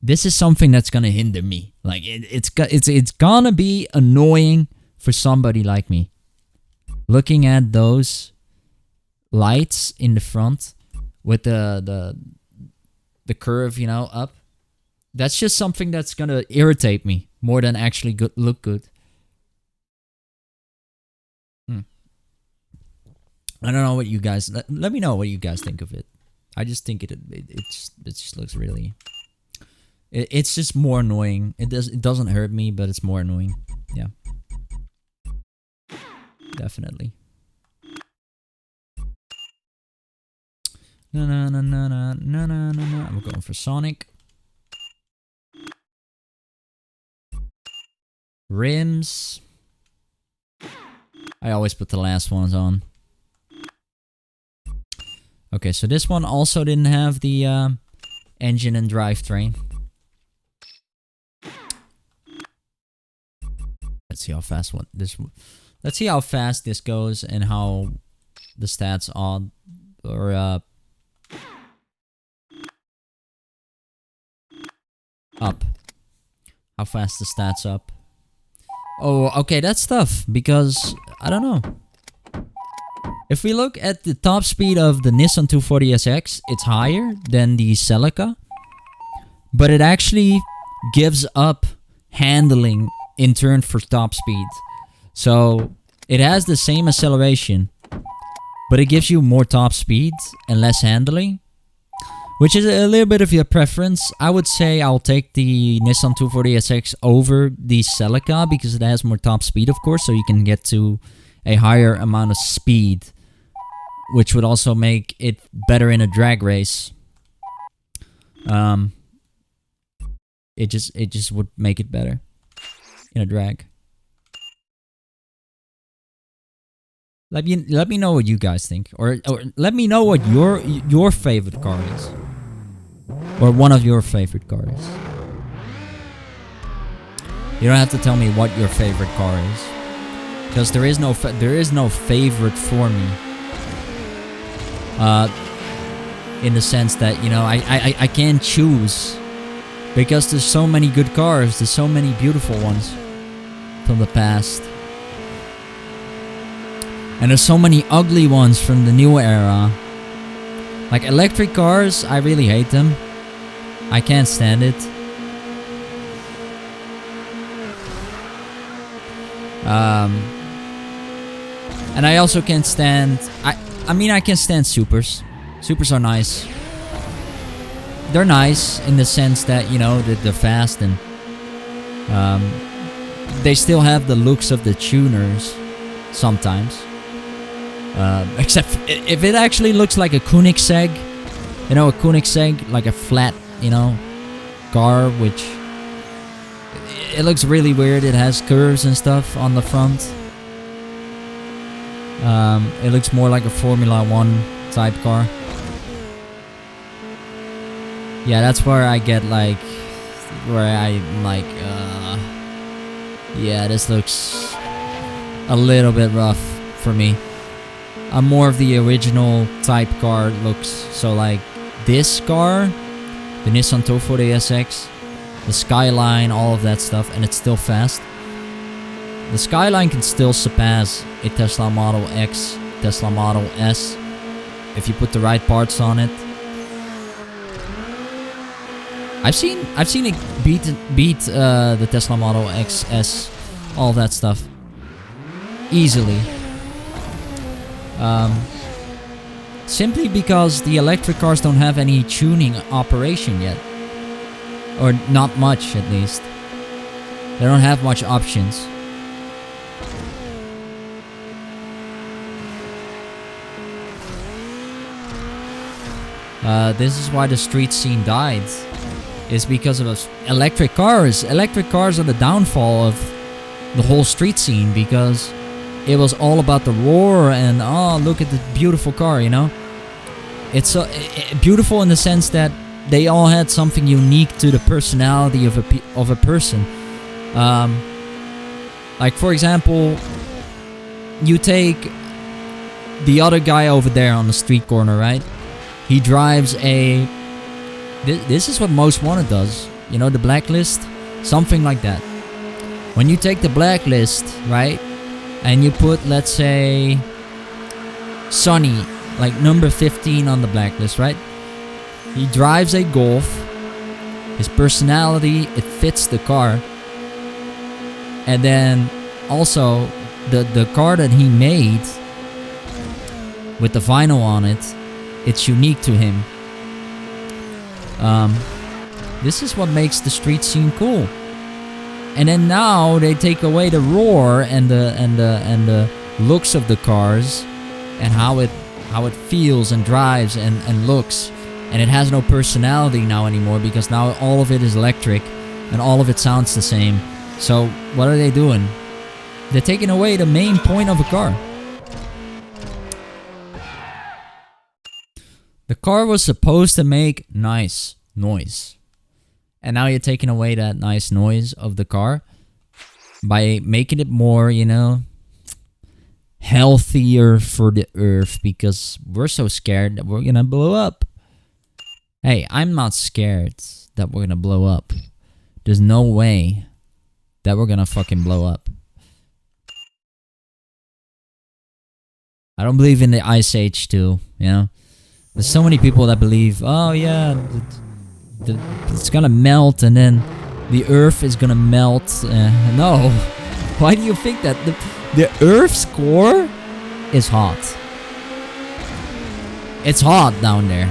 this is something that's gonna hinder me. Like, it's gonna be annoying for somebody like me. Looking at those lights in the front with the curve, you know, up. That's just something that's gonna irritate me more than actually look good. I don't know what you guys. Let me know what you guys think of it. I just think it just looks really. It's just more annoying. It doesn't hurt me, but it's more annoying. Yeah. Definitely. No. I'm going for Sonic. Rims. I always put the last ones on. Okay, so this one also didn't have the engine and drivetrain. Let's see how fast Let's see how fast this goes and how the stats are, or up. How fast the stats up. Oh, okay, that's tough because I don't know. If we look at the top speed of the Nissan 240SX, it's higher than the Celica, but it actually gives up handling in turn for top speed. So it has the same acceleration, but it gives you more top speed and less handling, which is a little bit of your preference. I would say I'll take the Nissan 240SX over the Celica because it has more top speed, of course, so you can get to a higher amount of speed, which would also make it better in a drag race. It just would make it better in a drag. Let me know what you guys think, or let me know what your favorite car is, or one of your favorite cars. You don't have to tell me what your favorite car is, because there is no favorite for me. In the sense that, you know, I can't choose, because there's so many good cars, there's so many beautiful ones from the past. And there's so many ugly ones from the new era. Like electric cars, I really hate them. I can't stand it. And I also can't stand... I mean, I can stand supers. Supers are nice. They're nice in the sense that, you know, they're fast and... they still have the looks of the tuners sometimes. Except if it actually looks like a Koenigsegg. You know, a Koenigsegg, like a flat, you know, car, which... It looks really weird. It has curves and stuff on the front. It looks more like a Formula 1 type car. Yeah, that's where I get like... Where I'm like, yeah, this looks a little bit rough for me. I'm more of the original type car looks. So like this car, the Nissan 240SX, the Skyline, all of that stuff, and it's still fast. The Skyline can still surpass a Tesla Model X, Tesla Model S, if you put the right parts on it. I've seen it beat the Tesla Model X, S, all that stuff easily. Simply because the electric cars don't have any tuning operation yet. Or not much, at least. They don't have much options. This is why the street scene died. Is because of electric cars. Electric cars are the downfall of the whole street scene, because it was all about the roar and, oh, look at the beautiful car, you know? It's so beautiful in the sense that they all had something unique to the personality of a person. Like, for example, you take the other guy over there on the street corner, right? He drives a... This is what Most Wanted does. You know, the Blacklist? Something like that. When you take the Blacklist, right? And you put, let's say, Sonny, like number 15 on the Blacklist, right? He drives a Golf. His personality, it fits the car. And then also, the car that he made with the vinyl on it, it's unique to him. This is what makes the street scene cool. And then now they take away the roar and the looks of the cars and how it feels and drives and looks, and it has no personality now anymore, because now all of it is electric and all of it sounds the same. So what are they doing? They're taking away the main point of a car. The car was supposed to make nice noise. And now you're taking away that nice noise of the car by making it more, you know, healthier for the earth, because we're so scared that we're gonna blow up. Hey, I'm not scared that we're gonna blow up. There's no way that we're gonna fucking blow up. I don't believe in the Ice Age too, you know? There's so many people that believe, oh yeah, it's gonna melt and then the Earth is gonna melt. No. Why do you think that? The Earth's core is hot. It's hot down there.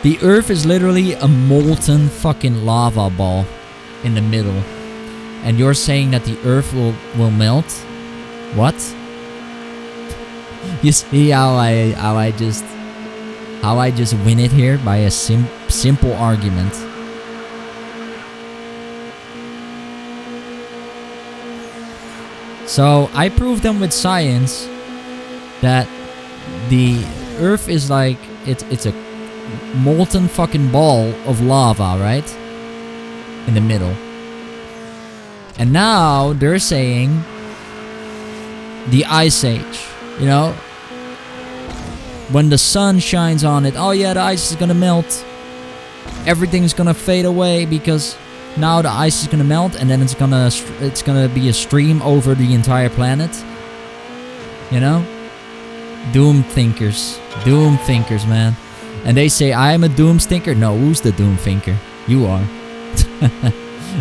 The Earth is literally a molten fucking lava ball in the middle. And you're saying that the Earth will melt? What? You see how I just win it here by a simple argument. So I proved them with science that the Earth is like it's a molten fucking ball of lava, right? In the middle. And now they're saying the Ice Age, you know? When the sun shines on it, oh yeah, the ice is gonna melt. Everything's gonna fade away because now the ice is gonna melt and then it's gonna be a stream over the entire planet. You know? Doom thinkers, man. And they say, I am a doom thinker. No, who's the doom thinker? You are.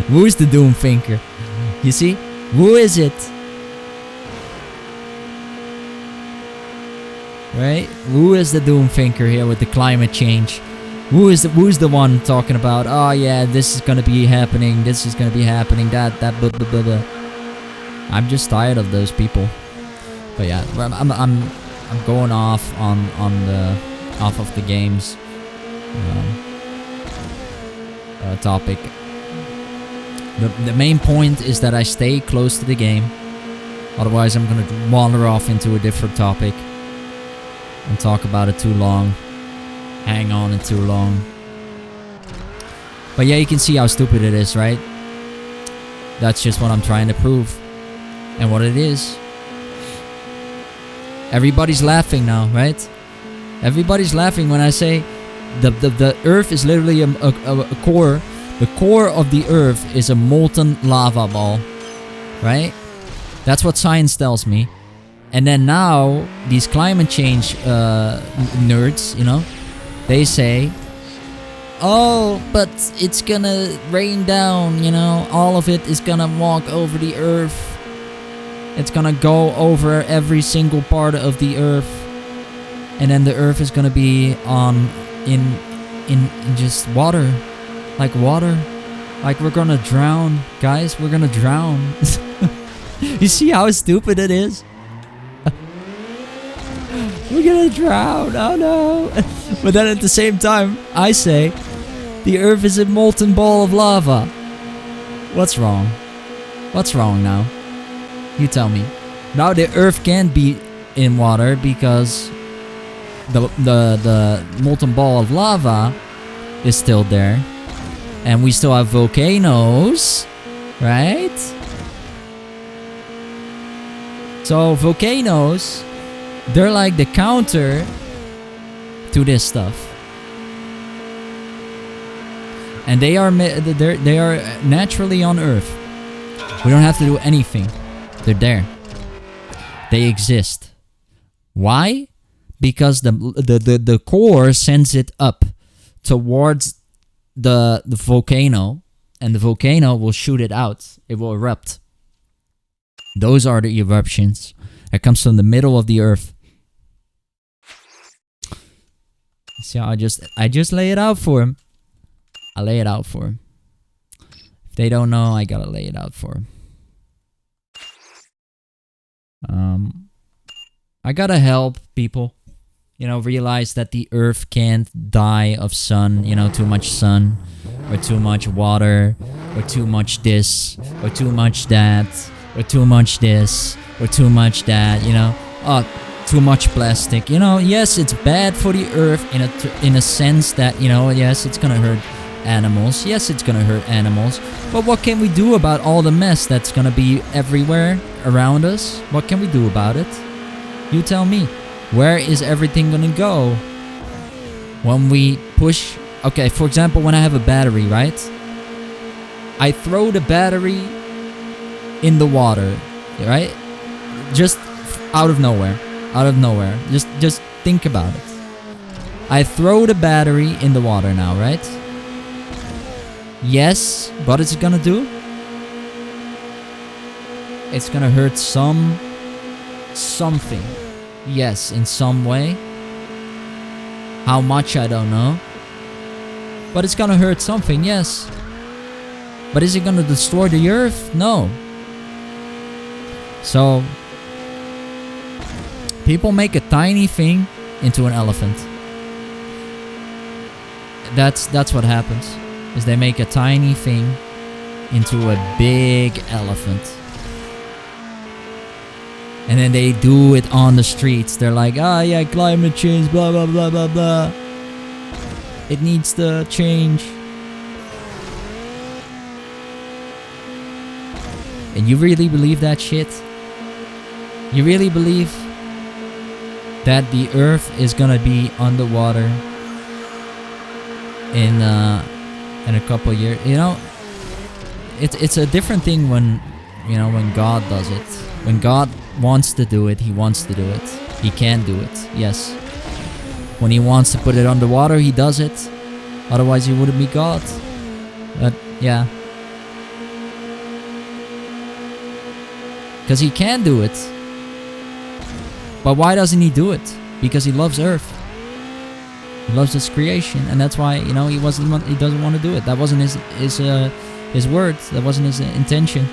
Who's the doom thinker? You see? Who is it? Right? Who is the doom thinker here with the climate change? Who's the one talking about, oh yeah, this is gonna be happening, this is gonna be happening, that blah blah blah blah. I'm just tired of those people. But yeah, I'm going off of the games topic. The main point is that I stay close to the game. Otherwise, I'm gonna wander off into a different topic and talk about it too long. Hang on it too long. But yeah, you can see how stupid it is, right? That's just what I'm trying to prove. And what it is. Everybody's laughing now, right? Everybody's laughing when I say the Earth is literally a core. The core of the Earth is a molten lava ball, right? That's what science tells me. And then now, these climate change nerds, you know, they say, oh, but it's gonna rain down, you know, all of it is gonna walk over the Earth. It's gonna go over every single part of the Earth. And then the Earth is gonna be in just water. Like water. Like we're gonna drown. Guys, we're gonna drown. You see how stupid it is? We're gonna drown. Oh no. But then at the same time, I say, the Earth is a molten ball of lava. What's wrong? What's wrong now? You tell me. Now the Earth can't be in water because the molten ball of lava is still there. And we still have volcanoes, right? So volcanoes, they're like the counter to this stuff. And they are naturally on Earth. We don't have to do anything. They're there. They exist. Why? Because the core sends it up towards the volcano, and the volcano will shoot it out. It will erupt. Those are the eruptions. It comes from the middle of the Earth. See how I just lay it out for him. I lay it out for him. If they don't know, I gotta lay it out for him. I gotta help people, you know, realize that the Earth can't die of sun, you know, too much sun, or too much water, or too much this, or too much that, or too much this, or too much that, you know. Too much plastic, you know. Yes, it's bad for the Earth in a sense that, you know, yes, it's gonna hurt animals. Yes, it's gonna hurt animals. But what can we do about all the mess that's gonna be everywhere around us? What can we do about it? You tell me. Where is everything gonna go when we push... Okay, for example, when I have a battery, right? I throw the battery in the water, right? Just out of nowhere. Out of nowhere. Just think about it. I throw the battery in the water now, right? Yes, what is it gonna do? It's gonna hurt something. Yes, in some way. How much, I don't know. But it's gonna hurt something, yes. But is it gonna destroy the earth? No. So, people make a tiny thing into an elephant. That's what happens. Is they make a tiny thing into a big elephant. And then they do it on the streets. They're like, ah, yeah, climate change, blah, blah, blah, blah, blah. It needs to change. And you really believe that shit? You really believe that the earth is gonna be underwater in a couple of years? You know, it's a different thing when, you know, when God does it. When God wants to do it, He wants to do it. He can do it, yes. When He wants to put it underwater, He does it. Otherwise, He wouldn't be God. But, yeah. Because He can do it. But why doesn't He do it? Because He loves Earth. He loves His creation. And that's why, you know, He doesn't want to do it. That wasn't His word. That wasn't His intention.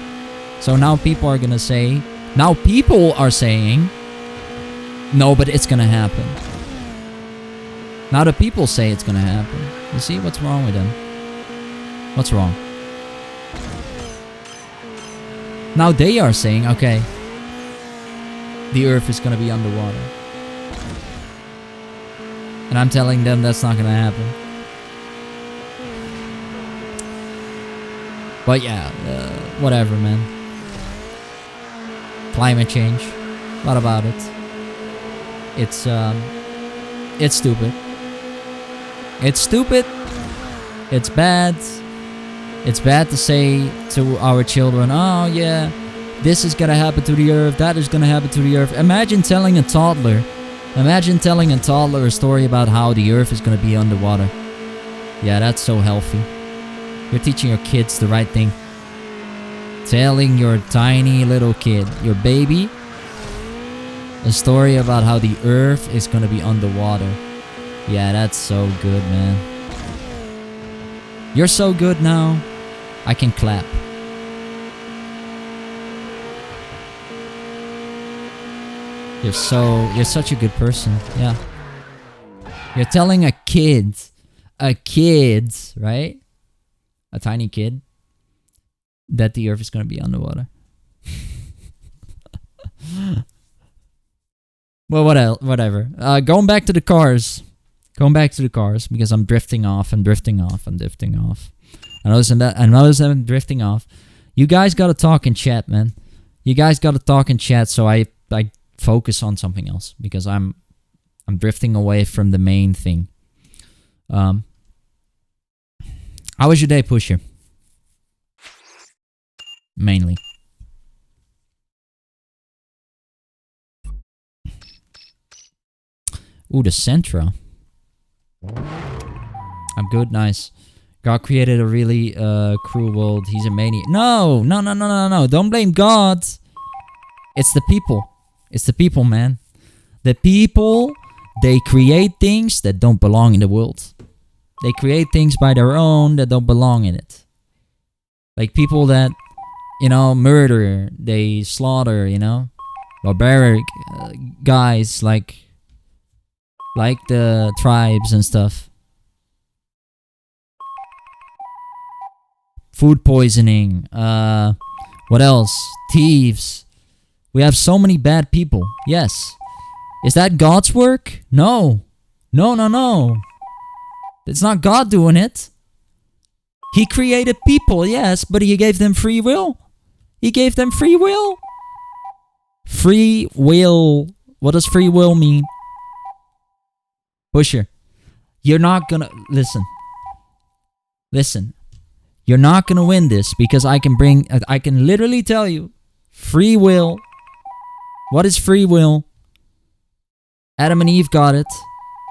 So now people are going to say... Now people are saying... No, but it's going to happen. Now the people say it's going to happen. You see what's wrong with them? What's wrong? Now they are saying, okay, the earth is going to be underwater. And I'm telling them that's not going to happen. But yeah, whatever, man. Climate change. What about it? It's stupid. It's stupid. It's bad. It's bad to say to our children, oh yeah, this is gonna happen to the earth, that is gonna happen to the earth. Imagine telling a toddler a story about how the earth is gonna be underwater. Yeah, that's so healthy. You're teaching your kids the right thing. Telling your tiny little kid, your baby, a story about how the earth is gonna be underwater. Yeah, that's so good, man. You're so good now, I can clap. You're such a good person, yeah. You're telling a kid, right? A tiny kid, that the earth is gonna be underwater. Well, whatever. Going back to the cars. Because I'm drifting off. I notice I'm drifting off. You guys gotta talk in chat, man. You guys gotta talk in chat so I focus on something else. Because I'm drifting away from the main thing. How was your day, Pusher? Mainly. Ooh, the Sentra. I'm good, nice. God created a really cruel world. He's a maniac. No. Don't blame God. It's the people. It's the people, man. The people, they create things that don't belong in the world. They create things by their own that don't belong in it. Like people that, you know, murder, they slaughter, you know. Barbaric guys like the tribes and stuff. Food poisoning. What else? Thieves. We have so many bad people. Yes. Is that God's work? No. No. It's not God doing it. He created people, yes, but He gave them free will. Free will. What does free will mean? Pusher. You're not gonna listen. Listen. You're not gonna win this because I can literally tell you, free will. What is free will? Adam and Eve got it.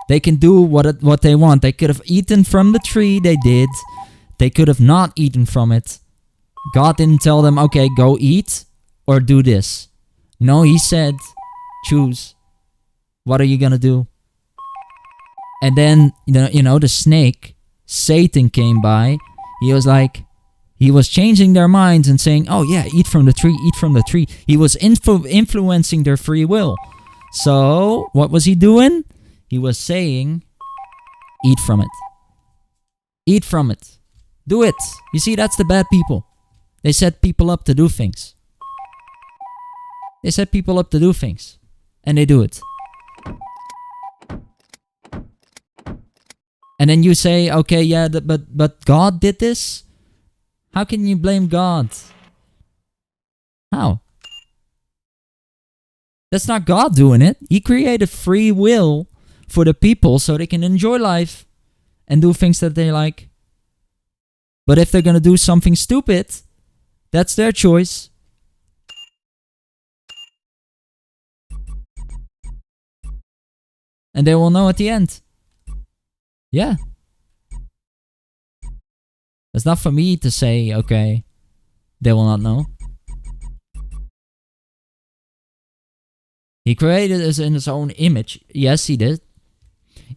They can do what they want. They could have eaten from the tree. They did. They could have not eaten from it. God didn't tell them, okay, go eat or do this. No, he said, choose. What are you gonna do? And then, the snake, Satan, came by. He was changing their minds and saying, oh yeah, eat from the tree, eat from the tree. He was influencing their free will. So, what was he doing? He was saying, eat from it. Eat from it. Do it. You see, that's the bad people. They set people up to do things. They set people up to do things. And they do it. And then you say, okay, yeah, but God did this? How can you blame God? How? That's not God doing it. He created free will for the people so they can enjoy life and do things that they like. But if they're gonna do something stupid, that's their choice. And they will know at the end. Yeah. It's not for me to say, okay, they will not know. He created us in his own image. Yes, he did.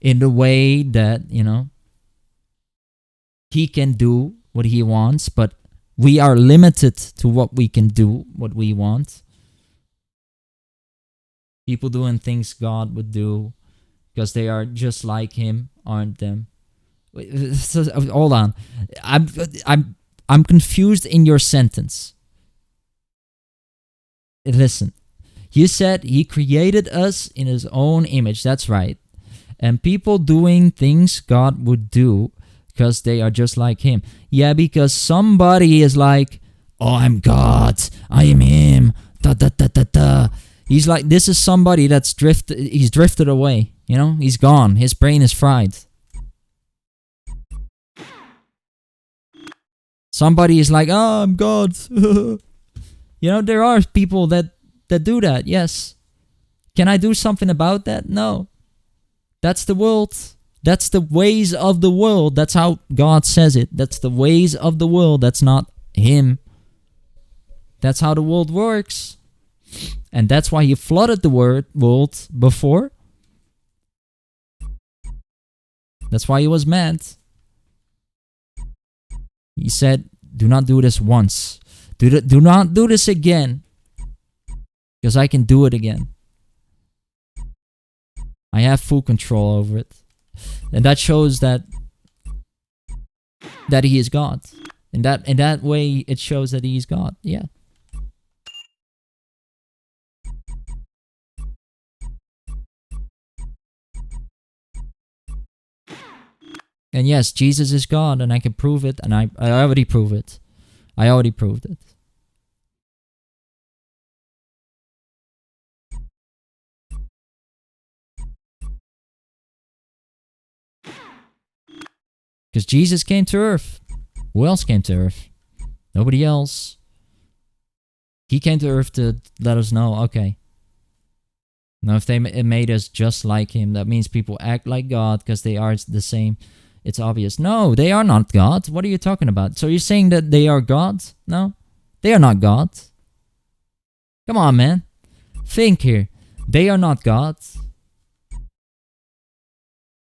In the way that, he can do what he wants, but we are limited to what we can do, what we want. People doing things God would do because they are just like him, aren't them? Hold on. I'm confused in your sentence. Listen. You said he created us in his own image. That's right. And people doing things God would do because they are just like him. Yeah, because somebody is like, oh, I'm God. I am him. Da da da da da. He's like, this is somebody that's he's drifted away. He's gone. His brain is fried. Somebody is like, oh, I'm God. There are people that do that, yes. Can I do something about that? No. That's the world. That's the ways of the world. That's how God says it. That's the ways of the world. That's not him. That's how the world works. And that's why he flooded the world before. That's why he was mad. He said, do not do this once. Do not do this again. Because I can do it again. I have full control over it. And that shows that he is God. In that way, it shows that he is God. Yeah. And yes, Jesus is God, and I can prove it, and I already proved it. I already proved it. Because Jesus came to earth. Who else came to earth? Nobody else. He came to earth to let us know, okay. Now, if they made us just like him, that means people act like God because they are the same. It's obvious. No, they are not God. What are you talking about? So you're saying that they are God? No, they are not God. Come on, man. Think here. They are not God.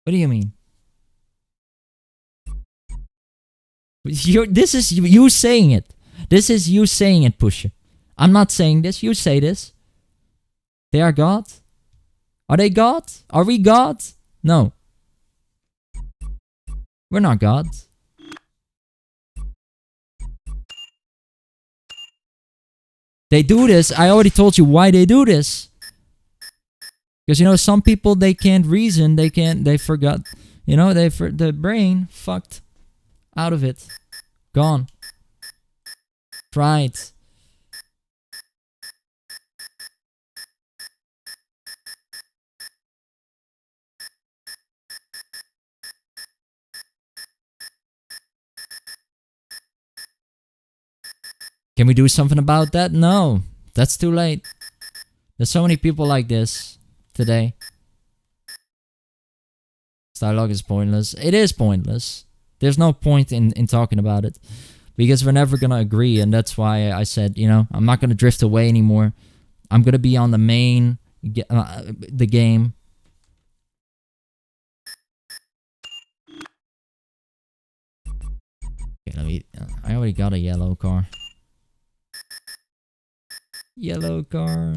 What do you mean? This is you saying it. This is you saying it, Pusher. I'm not saying this. You say this. They are God? Are they God? Are we God? No. We're not God. They do this. I already told you why they do this. Because, some people, they can't reason. They forgot. The brain fucked out of it. Gone. Fried. Can we do something about that? No. That's too late. There's so many people like this today. This dialogue is pointless. It is pointless. There's no point in talking about it. Because we're never going to agree. And that's why I said, you know, I'm not going to drift away anymore. I'm going to be on the main, the game. Okay, I already got a yellow car. Yellow car.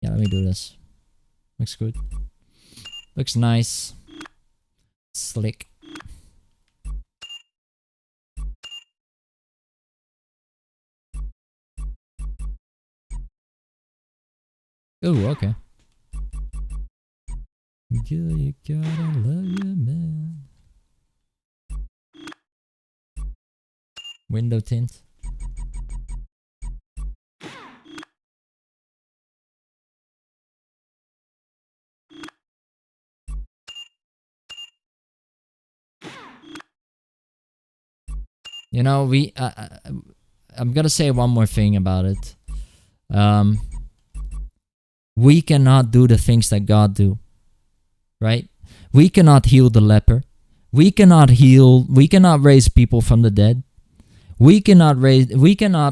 Yeah, let me do this. Looks good. Looks nice. Slick. Ooh, okay. Girl, you gotta love your man. Window tint. You know, I'm gonna say one more thing about it. We cannot do the things that God do. Right? We cannot heal the leper. We cannot raise people from the dead. We cannot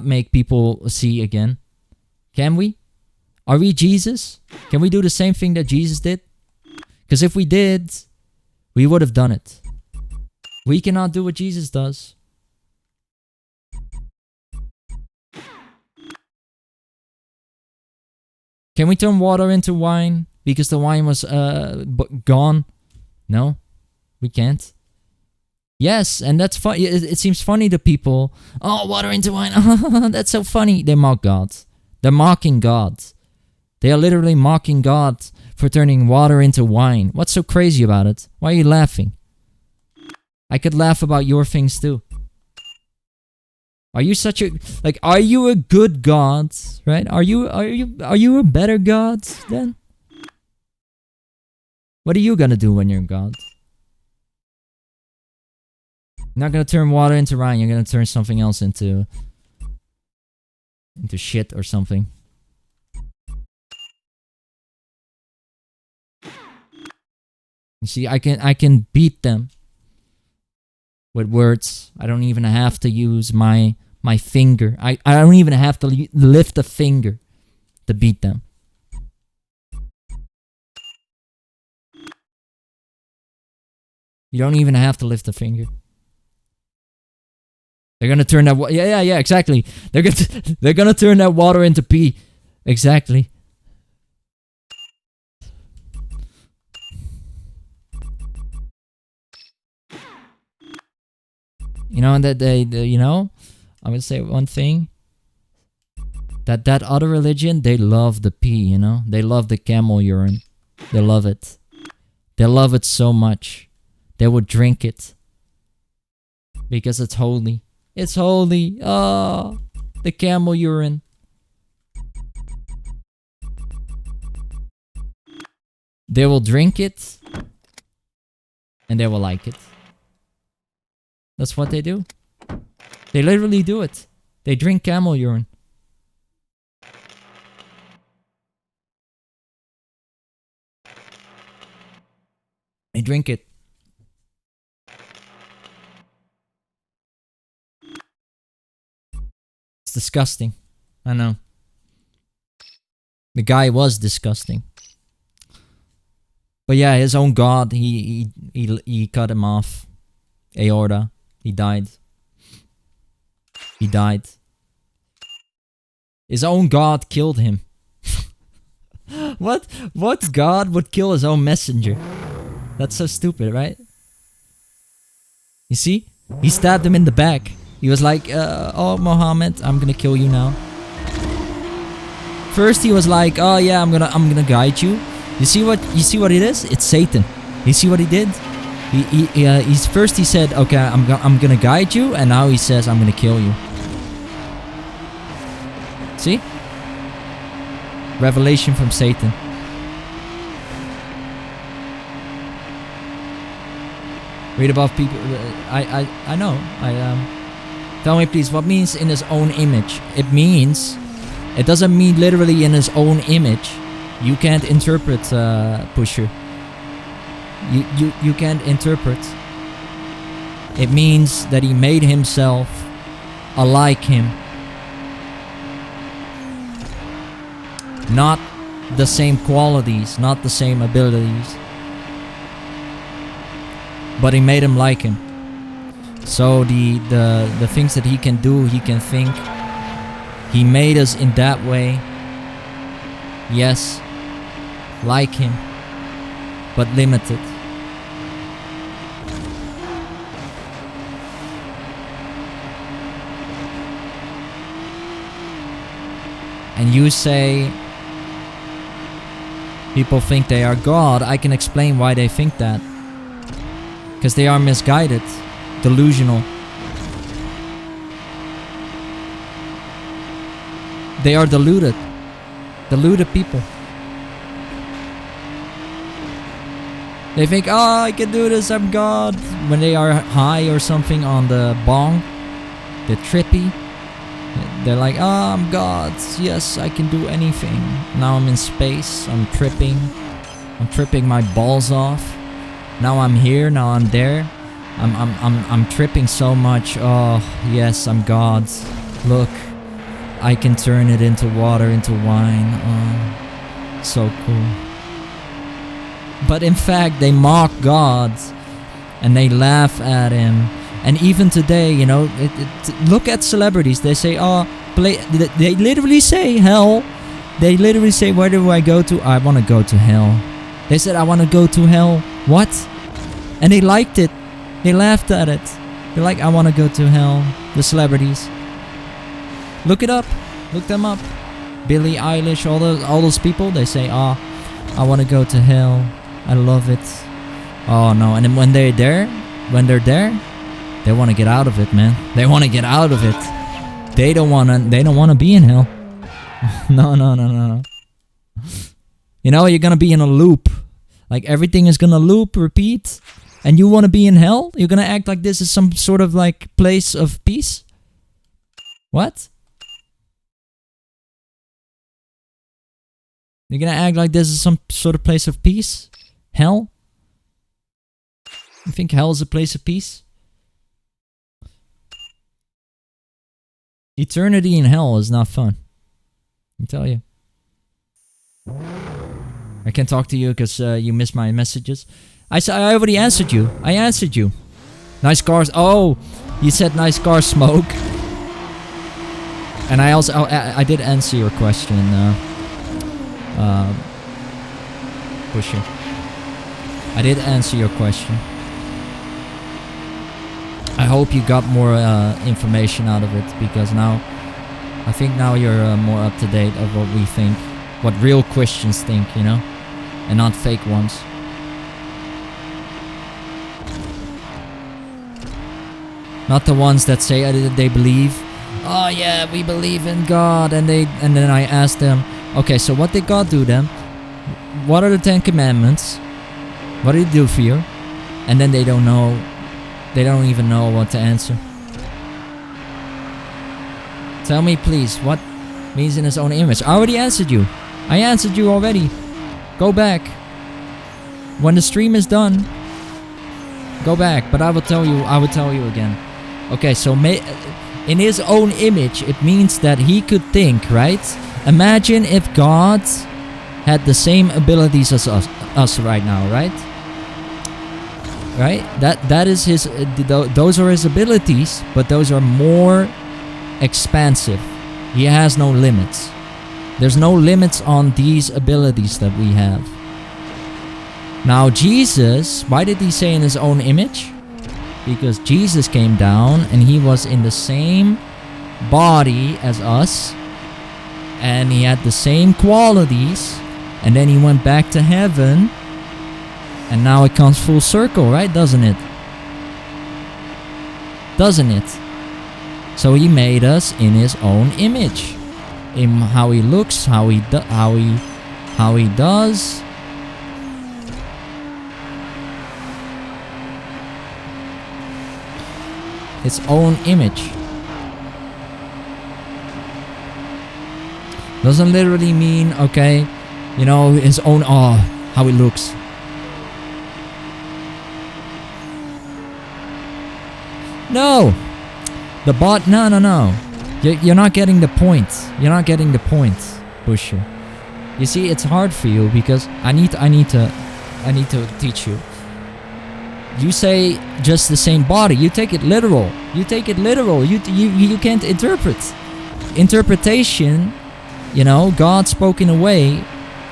make people see again. Can we? Are we Jesus? Can we do the same thing that Jesus did? Because if we did, we would have done it. We cannot do what Jesus does. Can we turn water into wine because the wine was gone? No, we can't. Yes, and that's funny. It seems funny to people. Oh, water into wine. That's so funny. They mock God. They're mocking God. They are literally mocking God for turning water into wine. What's so crazy about it? Why are you laughing? I could laugh about your things too. Are you such a are you a good God? Right? Are you a better God then? What are you gonna do when you're God? You're not gonna turn water into wine, you're gonna turn something else into shit or something. You see, I can beat them with words. I don't even have to use my finger. I don't even have to lift a finger to beat them. You don't even have to lift a finger. They're gonna turn that yeah, exactly. They're gonna turn that water into pee. Exactly. You know, and that you know, I'm gonna say one thing. That other religion, they love the pee, you know? They love the camel urine. They love it. They love it so much. They would drink it. Because it's holy. It's holy. Oh, the camel urine. They will drink it. And they will like it. That's what they do. They literally do it. They drink camel urine. They drink it. It's disgusting. I know. The guy was disgusting. But yeah, his own god, he cut him off. Aorta. He died. He died. His own god killed him. What god would kill his own messenger? That's so stupid, right? You see? He stabbed him in the back. He was like, oh, Muhammad, I'm gonna kill you now. First he was like, oh yeah, I'm gonna guide you. You see what it is? It's Satan. You see what he did? He said, okay, I'm gonna guide you, and now he says, I'm gonna kill you. See? Revelation from Satan. Read above people. I know. Tell me please, what means in his own image? It means, it doesn't mean literally in his own image. You can't interpret, Pusher. You can't interpret. It means that he made himself alike him. Not the same qualities, not the same abilities. But he made him like him. So the things that he can do, he can think. He made us in that way. Yes, like him, but limited. And you say people think they are God. I can explain why they think that. Because they are misguided, delusional. They are deluded. Deluded people. They think, oh, I can do this, I'm God. When they are high or something on the bong, they're trippy. They're like, oh, I'm God. Yes, I can do anything. Now I'm in space. I'm tripping. I'm tripping my balls off. Now I'm here. Now I'm there. I'm tripping so much. Oh, yes, I'm God. Look, I can turn it into water, into wine. Oh, so cool. But in fact, they mock God and they laugh at him. And even today, you know, look at celebrities. They say, oh, they literally say hell. They literally say, where do I go to? I want to go to hell. They said, I want to go to hell. What? And they liked it. They laughed at it. They're like, I want to go to hell. The celebrities. Look it up. Look them up. Billie Eilish, all those people, they say, oh, I want to go to hell. I love it. Oh no. And then when they're there, they want to get out of it, man. They want to get out of it. They don't want to be in hell. No. You know, you're going to be in a loop. Like everything is going to loop, repeat. And you want to be in hell? You're going to act like this is some sort of like place of peace? What? You're going to act like this is some sort of place of peace? Hell? You think hell is a place of peace? Eternity in hell is not fun. I tell you. I can't talk to you because you missed my messages. I already answered you. I answered you. Nice cars. Oh, you said nice car smoke. And I also I did answer your question. Pusher. I did answer your question. I hope you got more information out of it, because now I think now you're more up to date of what we think, what real Christians think, you know, and not fake ones. Not the ones that say they believe. Oh yeah, we believe in God, and then I ask them, okay, so what did God do then? What are the 10 Commandments? What did He do for you? And then they don't know. They don't even know what to answer. Tell me please, what means in His own image? I already answered you. I answered you already. Go back. When the stream is done, go back. But I will tell you again. Okay, so in His own image, it means that He could think, right? Imagine if God had the same abilities as us right now, right? Right? That is His. Those are His abilities, but those are more expansive. He has no limits. There's no limits on these abilities that we have. Now Jesus, why did He say in His own image? Because Jesus came down and He was in the same body as us, and He had the same qualities, and then He went back to heaven. And now it comes full circle, right? Doesn't it? Doesn't it? So He made us in His own image, in how He looks, how He does. its own image. Doesn't literally mean, okay, you know, his own, how it looks. No! No. You're not getting the point. You're not getting the point, Pusher. You see, it's hard for you because I need to teach you. You say just the same body. You take it literal. You can't interpret. Interpretation, you know, God spoke in a way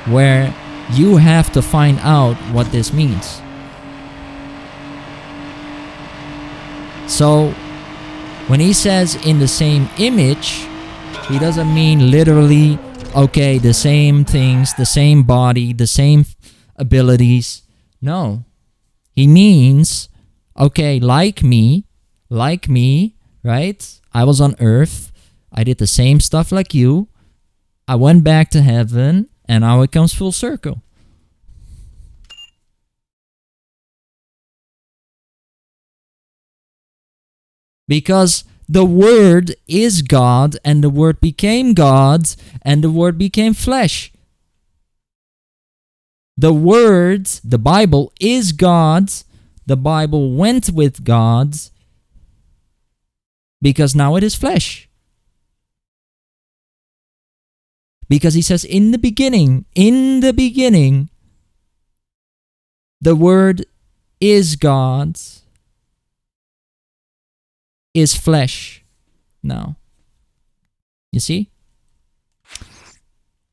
where you have to find out what this means. So, when he says in the same image, he doesn't mean literally, okay, the same things, the same body, the same abilities. No. He means, okay, like me, right? I was on earth. I did the same stuff like you. I went back to heaven, and now it comes full circle. Because the Word is God, and the Word became God, and the Word became flesh. The Word, the Bible, is God. The Bible went with God because now it is flesh. Because he says in the beginning, the Word is God, is flesh. Now, you see?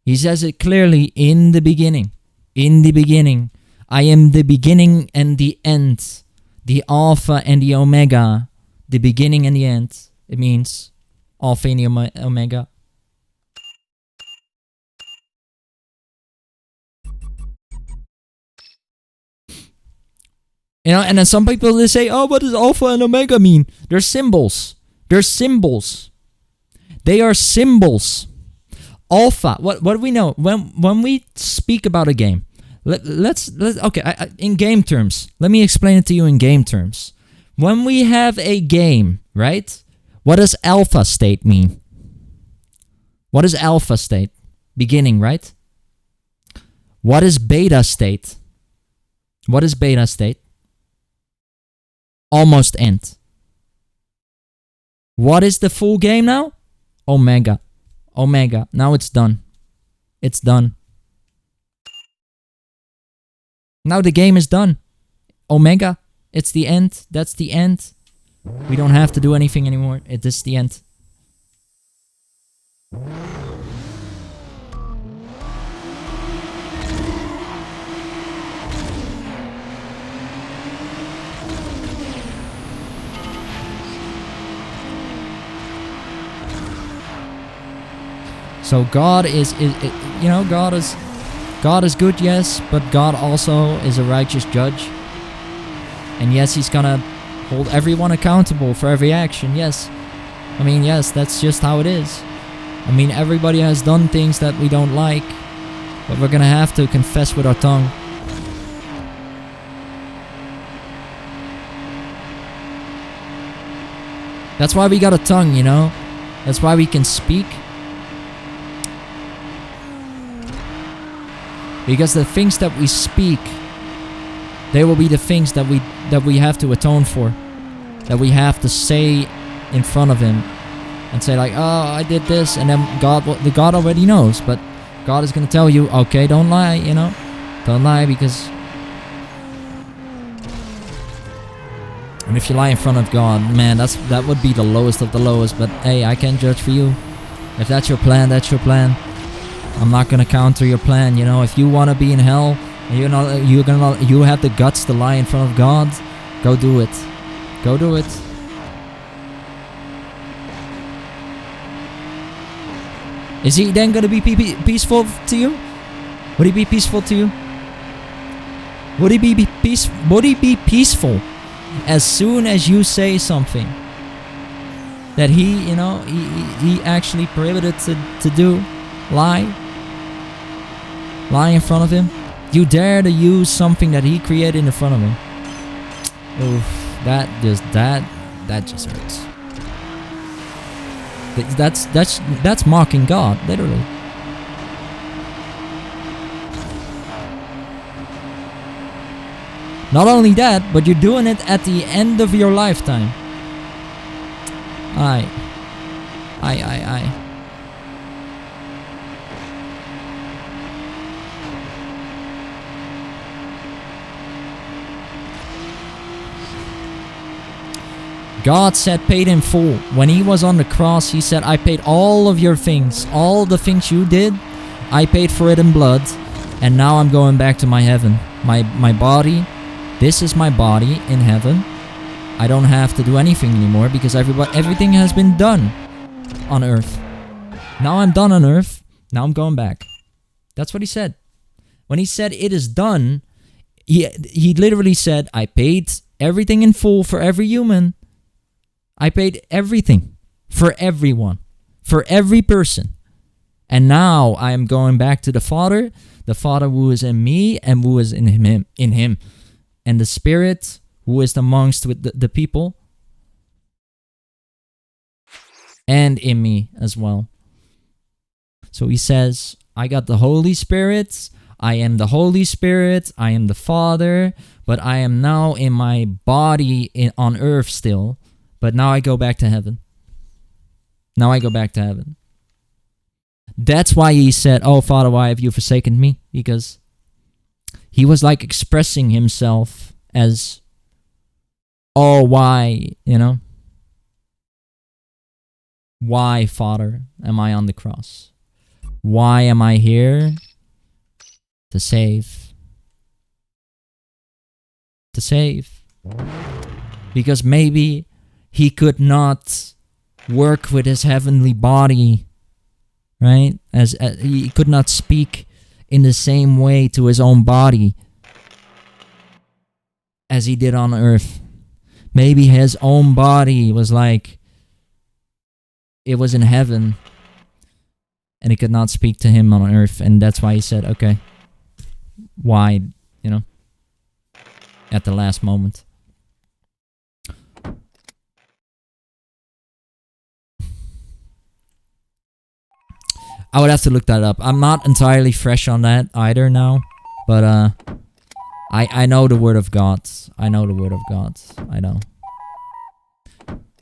He says it clearly in the beginning. In the beginning. I am the beginning and the end. The Alpha and the Omega. The beginning and the end. It means Alpha and the Omega. You know, and then some people they say, oh, what does Alpha and Omega mean? They're symbols. They're symbols. They are symbols. Alpha. What do we know? When we speak about a game, let's okay. In game terms, let me explain it to you in game terms. When we have a game, right? What does alpha state mean? What is alpha state? Beginning, right? What is beta state? What is beta state? Almost end. What is the full game now? Omega. Omega. Now it's done. It's done. Now the game is done. Omega. It's the end. That's the end. We don't have to do anything anymore. It is the end. So God is you know, God is good, yes, but God also is a righteous judge. And yes, he's gonna hold everyone accountable for every action, yes. I mean, yes, that's just how it is. I mean, everybody has done things that we don't like, but we're gonna have to confess with our tongue. That's why we got a tongue, you know? That's why we can speak. Because the things that we speak, they will be the things that we have to atone for. That we have to say in front of him. And say like, oh, I did this. And then God already knows. But God is going to tell you, okay, don't lie, you know. Don't lie because... And if you lie in front of God, man, that would be the lowest of the lowest. But hey, I can't judge for you. If that's your plan, that's your plan. I'm not gonna counter your plan, you know. If you wanna be in hell, and you have the guts to lie in front of God, go do it. Go do it. Is he then gonna be peaceful to you? Would he be peaceful to you? Would he be peaceful as soon as you say something that he, you know, he actually prohibited to do? Lie in front of him. You dare to use something that he created in front of him. Oof, that That just hurts. That's mocking God, literally. Not only that, but you're doing it at the end of your lifetime. Aye. God said paid in full. When he was on the cross, he said, I paid all of your things. All the things you did, I paid for it in blood. And now I'm going back to my heaven. My body, this is my body in heaven. I don't have to do anything anymore because everything has been done on earth. Now I'm done on earth. Now I'm going back. That's what he said. When he said it is done, he literally said, I paid everything in full for every human. I paid everything for everyone, for every person. And now I am going back to the Father who is in me and who is in him. And the Spirit who is amongst with the people and in me as well. So he says, I got the Holy Spirit. I am the Holy Spirit. I am the Father. But I am now in my body on earth still. But now I go back to heaven. Now I go back to heaven. That's why he said, oh, Father, why have you forsaken me? Because he was like expressing himself as, oh, why, you know? Why, Father, am I on the cross? Why am I here? To save. To save. Because maybe he could not work with his heavenly body, right? As he could not speak in the same way to his own body as he did on earth. Maybe his own body was like, it was in heaven, and he could not speak to him on earth, and that's why he said, okay, why, you know, at the last moment. I would have to look that up. I'm not entirely fresh on that either now, but I know the Word of God. I know the Word of God. I know.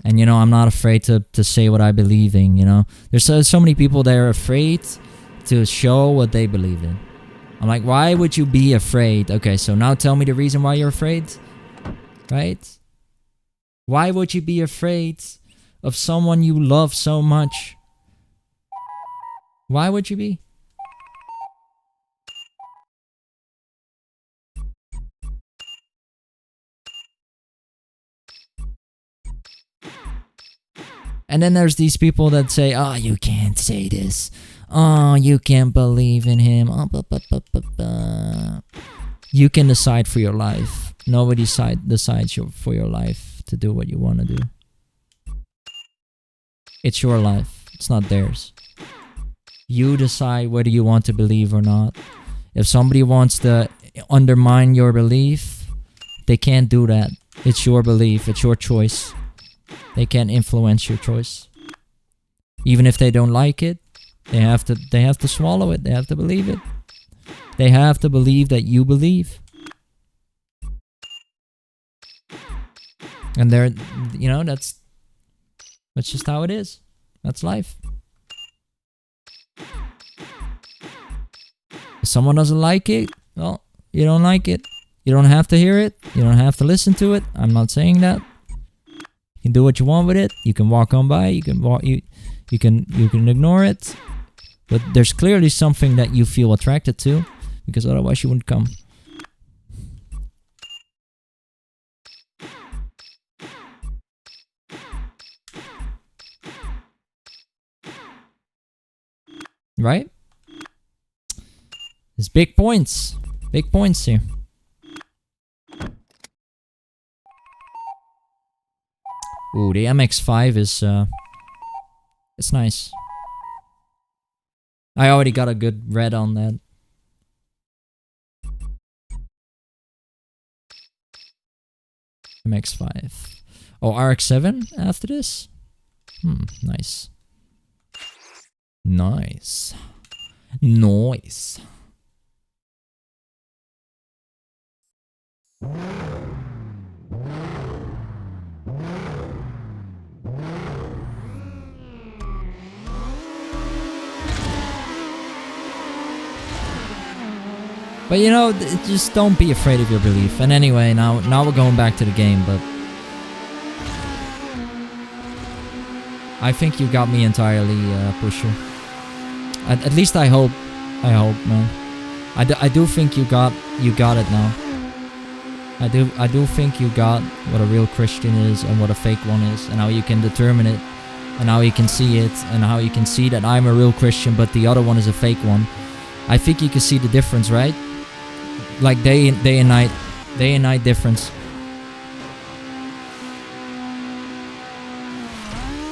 And, you know, I'm not afraid to say what I believe in, you know. There's so many people that are afraid to show what they believe in. I'm like, why would you be afraid? Okay, so now tell me the reason why you're afraid, right? Why would you be afraid of someone you love so much? Why would you be? And then there's these people that say, oh, you can't say this. Oh, you can't believe in him. Oh, You can decide for your life. Nobody decides for your life to do what you want to do. It's your life. It's not theirs. You decide whether you want to believe or not. If somebody wants to undermine your belief, they can't do that. It's your belief. It's your choice. They can't influence your choice. Even if they don't like it, they have to swallow it. They have to believe it. They have to believe that you believe. And they're, you know, that's just how it is. That's life. If someone doesn't like it, well, you don't like it. You don't have to hear it. You don't have to listen to it. I'm not saying that. You can do what you want with it. You can walk on by. You can ignore it. But there's clearly something that you feel attracted to, because otherwise you wouldn't come. Right? There's big points. Big points here. Ooh, the MX-5 is it's nice. I already got a good red on that. MX-5. Oh, RX-7 after this? Nice. Nice. Nice. But you know, just don't be afraid of your belief. And anyway, now we're going back to the game, but I think you got me entirely, Pusher. At least I hope. I hope, man. I do think you got it now. I do think you got what a real Christian is and what a fake one is, and how you can determine it, and how you can see it, and how you can see that I'm a real Christian, but the other one is a fake one. I think you can see the difference, right? Like day and night difference.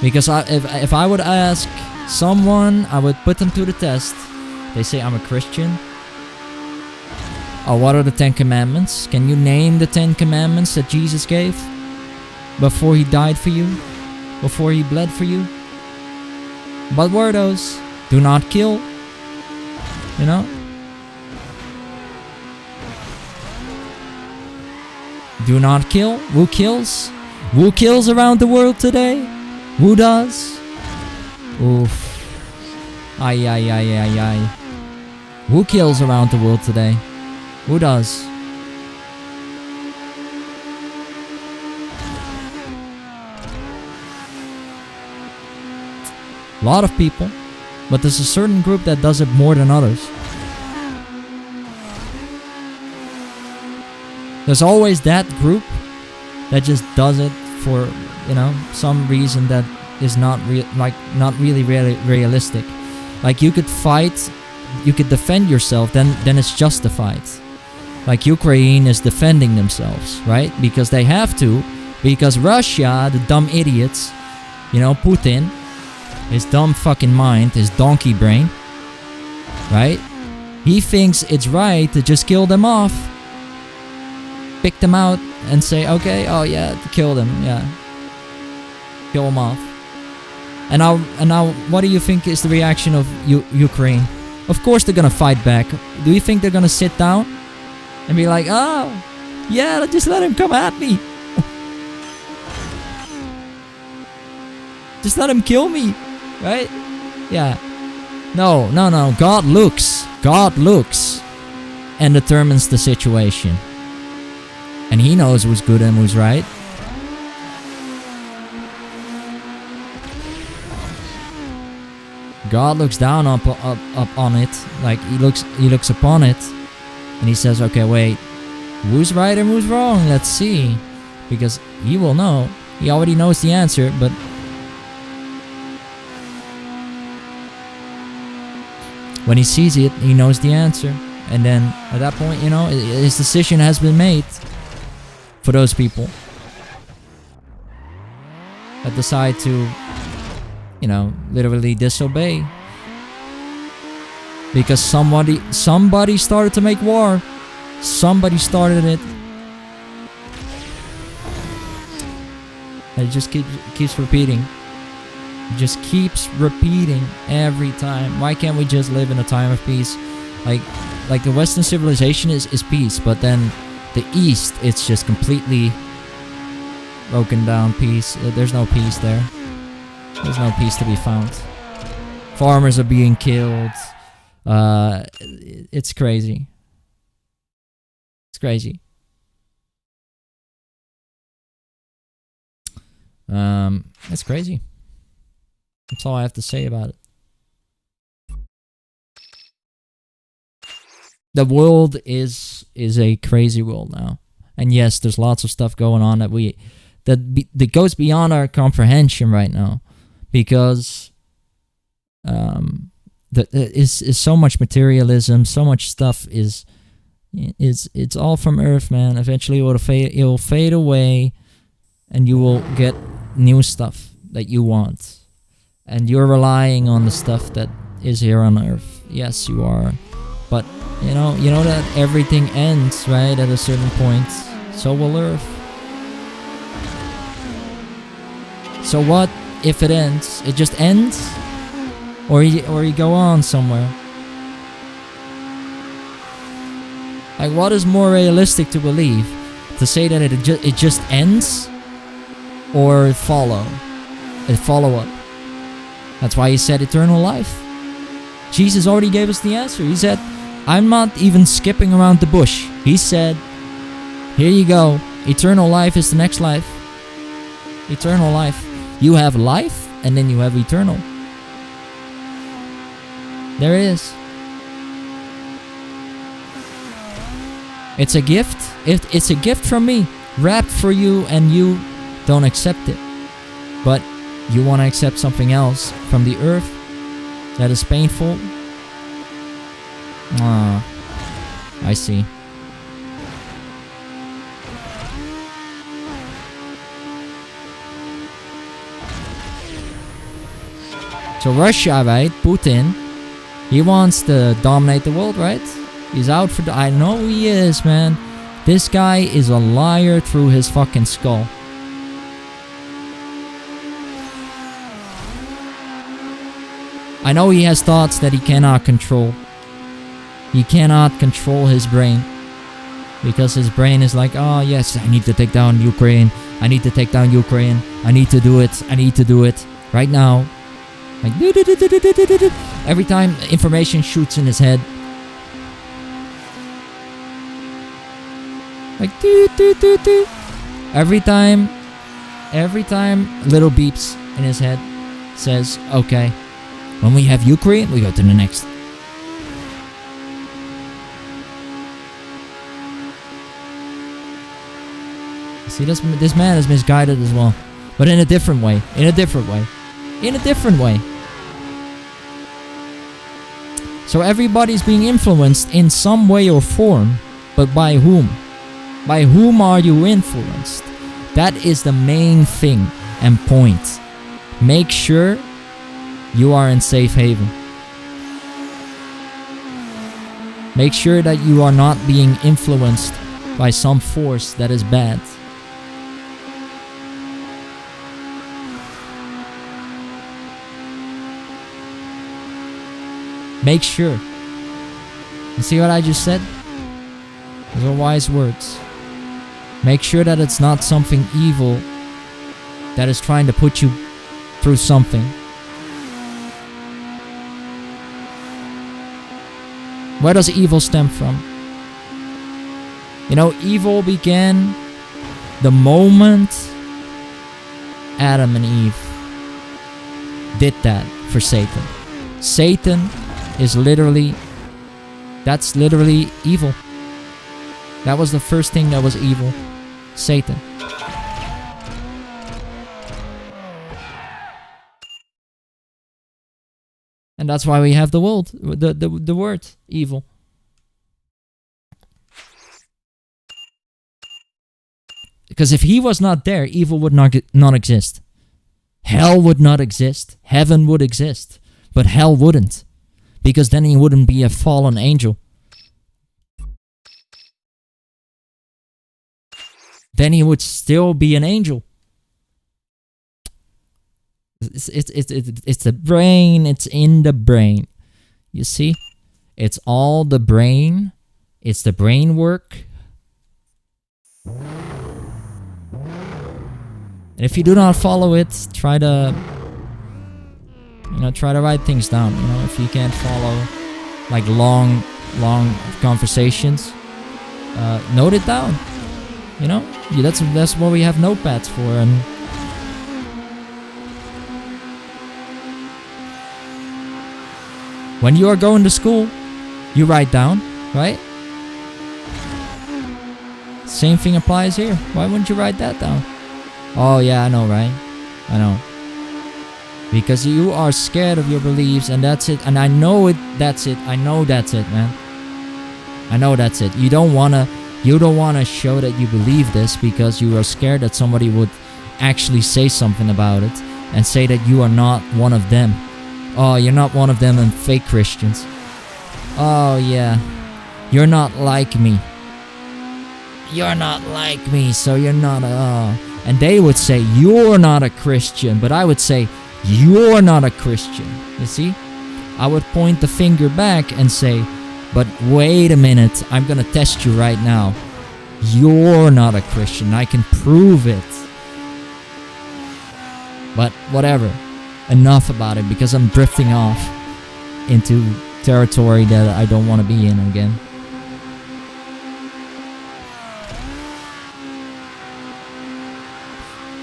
Because if I would ask someone, I would put them to the test. They say I'm a Christian. Oh, what are the 10 commandments? Can you name the 10 commandments that Jesus gave before he died for you? Before he bled for you? What were those? Do not kill. You know? Do not kill. Who kills? Who kills around the world today? Who does? Oof. Ay, ay, ay, ay, ay. Who kills around the world today? Who does? A lot of people. But there's a certain group that does it more than others. There's always that group that just does it for, you know, some reason that is not really realistic. Like you could fight, you could defend yourself, then it's justified. Like Ukraine is defending themselves, right? Because they have to, because Russia, the dumb idiots, you know, Putin, his dumb fucking mind, his donkey brain, right? He thinks it's right to just kill them off. Pick them out and say, okay, oh yeah, kill them, yeah. Kill them off. And now, what do you think is the reaction of Ukraine? Of course they're gonna fight back. Do you think they're gonna sit down and be like, oh, yeah, just let him come at me. Just let him kill me, right? Yeah. No. God looks and determines the situation. And he knows who's good and who's right. God looks down up on it, like he looks upon it, and he says, okay, wait, who's right and who's wrong? Let's see, because he will know. He already knows the answer, but when he sees it, he knows the answer, and then at that point, you know, his decision has been made for those people that decide to, you know, literally disobey. Because somebody started to make war. Somebody started it. And it just keeps repeating. It just keeps repeating every time. Why can't we just live in a time of peace? Like the Western civilization is peace, but then the East, it's just completely broken down peace. There's no peace there. There's no peace to be found. Farmers are being killed. It's crazy. It's crazy. It's crazy. That's all I have to say about it. The world is a crazy world now. And yes, there's lots of stuff going on that goes beyond our comprehension right now. Because is so much materialism, so much stuff it's all from Earth, man. Eventually it will fade away, and you will get new stuff that you want, and you're relying on the stuff that is here on Earth. Yes, you are, but you know that everything ends, right, at a certain point. So will Earth. So what if it ends? It just ends? Or you go on somewhere? Like, what is more realistic to believe? To say that it just ends? Or follow? It follow up? That's why he said eternal life. Jesus already gave us the answer. He said, I'm not even skipping around the bush. He said, here you go. Eternal life is the next life. Eternal life. You have life, and then you have eternal. There it is. It's a gift. It's a gift from me, wrapped for you, and you don't accept it. But you want to accept something else from the earth that is painful. Ah, I see. So Russia, right? Putin, he wants to dominate the world, right? He's out for I know he is, man. This guy is a liar through his fucking skull. I know he has thoughts that he cannot control. He cannot control his brain. Because his brain is like, oh yes, I need to take down Ukraine. I need to take down Ukraine. I need to do it. I need to do it. Right now. Like, every time information shoots in his head. Like, every time little beeps in his head says, okay, when we have Ukraine, we go to the next. See, this man is misguided as well. But in a different way. In a different way. In a different way. So everybody's being influenced in some way or form. But by whom? By whom are you influenced? That is the main thing and point. Make sure you are in safe haven. Make sure that you are not being influenced by some force that is bad. Make sure. You see what I just said? Those are wise words. Make sure that it's not something evil that is trying to put you through something. Where does evil stem from? You know, evil began the moment Adam and Eve did that for Satan. Satan is literally, that's literally evil. That was the first thing that was evil. Satan. And that's why we have the world, the word evil. Because if he was not there, evil would not exist. Hell would not exist. Heaven would exist. But hell wouldn't. Because then he wouldn't be a fallen angel. Then he would still be an angel. It's the brain. It's in the brain. You see? It's all the brain. It's the brain work. And if you do not follow it, try to write things down. You know, if you can't follow like long conversations, note it down. You know, that's what we have notepads for. And when you are going to school, you write down, right? Same thing applies here. Why wouldn't you write that down? Oh yeah, I know, right? I know. Because you are scared of your beliefs, and that's it. And I know it. That's it. I know that's it, man. I know that's it. You don't wanna show that you believe this because you are scared that somebody would actually say something about it and say that you are not one of them. Oh, you're not one of them and fake Christians. Oh yeah, you're not like me. You're not like me, so you're not. And they would say, you're not a Christian. But I would say, you're not a Christian. You see? I would point the finger back and say, but wait a minute, I'm gonna test you right now. You're not a Christian. I can prove it. But whatever. Enough about it, because I'm drifting off into territory that I don't want to be in again.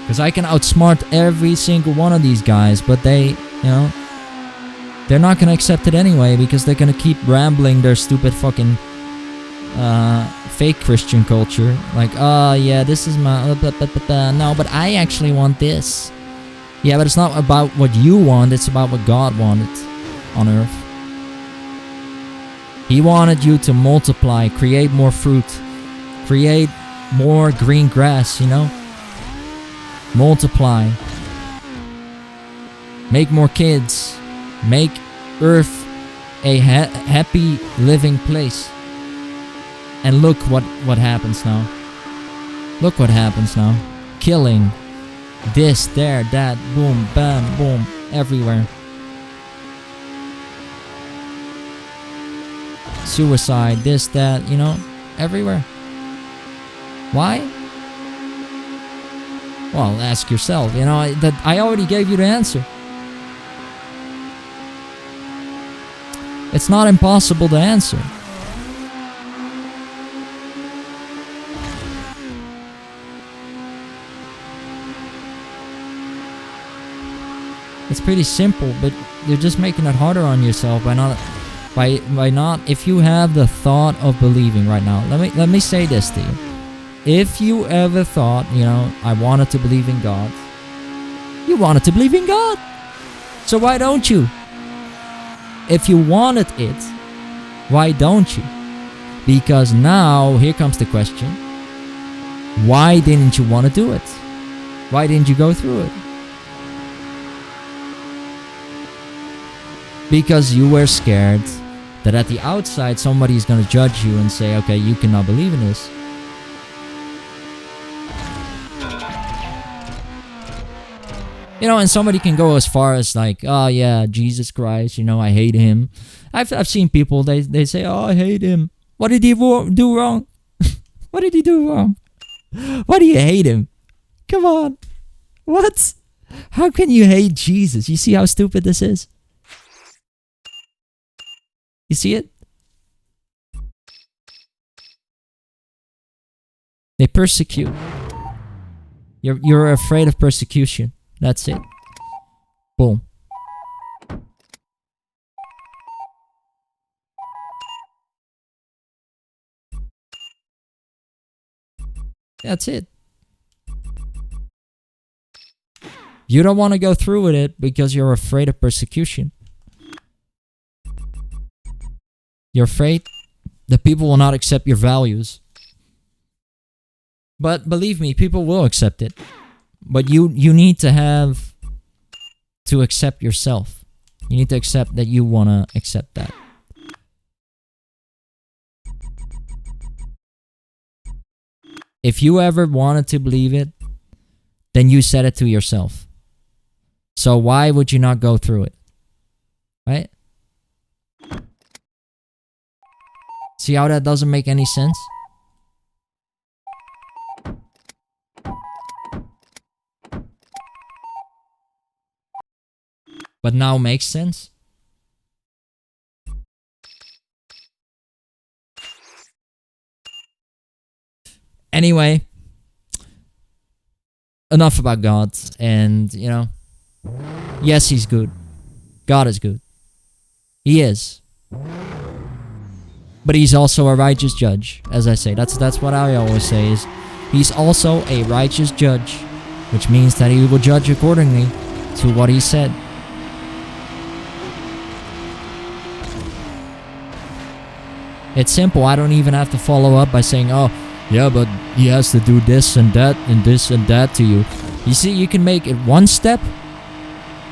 Because I can outsmart every single one of these guys, but they, they're not going to accept it anyway, because they're going to keep rambling their stupid fucking fake Christian culture. Like, oh yeah, this is my... No, but I actually want this. Yeah, but it's not about what you want, it's about what God wanted on earth. He wanted you to multiply, create more fruit, create more green grass, Multiply. Make more kids. Make earth a happy living place. And look what happens now. Look what happens now. Killing. This, there, that, boom, bam, boom, everywhere. Suicide, this, that, everywhere. Why? Well, ask yourself, I already gave you the answer. It's not impossible to answer. It's pretty simple, but you're just making it harder on yourself by not. If you have the thought of believing right now, let me say this to you. If you ever thought, I wanted to believe in God, you wanted to believe in God. So why don't you? If you wanted it, why don't you? Because now, here comes the question. Why didn't you want to do it? Why didn't you go through it? Because you were scared that at the outside somebody's going to judge you and say, okay, you cannot believe in this. And somebody can go as far as like, oh yeah, Jesus Christ, I hate him. I've seen people, they say, oh, I hate him. What did he do wrong? What did he do wrong? Why do you hate him? Come on. What? How can you hate Jesus? You see how stupid this is? You see it? They persecute. You're afraid of persecution. That's it. Boom. That's it. You don't want to go through with it because you're afraid of persecution. You're afraid that people will not accept your values. But believe me, people will accept it. But you need to accept yourself. You need to accept that you want to accept that. If you ever wanted to believe it, then you said it to yourself. So why would you not go through it? Right? See how that doesn't make any sense? But now makes sense? Anyway, enough about God. And, yes, he's good. God is good. He is. But he's also a righteous judge, as I say. That's what I always say is, he's also a righteous judge, which means that he will judge accordingly to what he said. It's simple. I don't even have to follow up by saying, oh, yeah, but he has to do this and that and this and that to you. You see, you can make it 1 step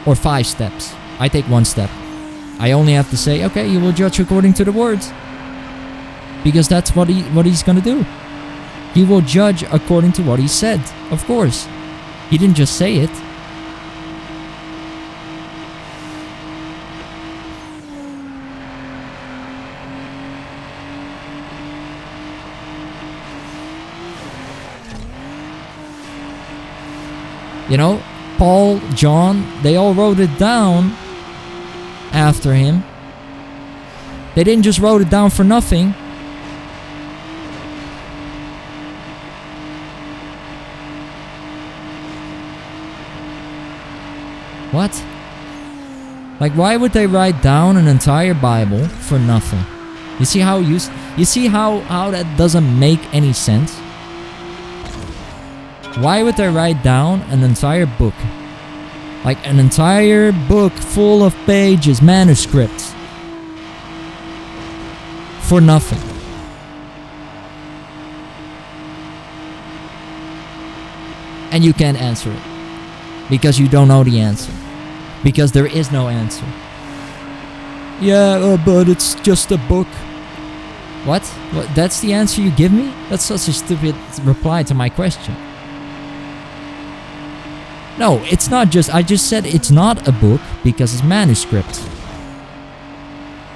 or 5 steps. I take 1 step. I only have to say, okay, you will judge according to the words. Because that's what he's going to do. He will judge according to what he said, of course. He didn't just say it. You know, Paul, John, they all wrote it down after him. They didn't just wrote it down for nothing. What? Like, why would they write down an entire Bible for nothing? You see how how that doesn't make any sense? Why would they write down an entire book? Like an entire book full of pages, manuscripts, for nothing. And you can't answer it. Because you don't know the answer. Because there is no answer. Yeah, but it's just a book. What? That's the answer you give me? That's such a stupid reply to my question. No, it's not just... I just said it's not a book because it's manuscript.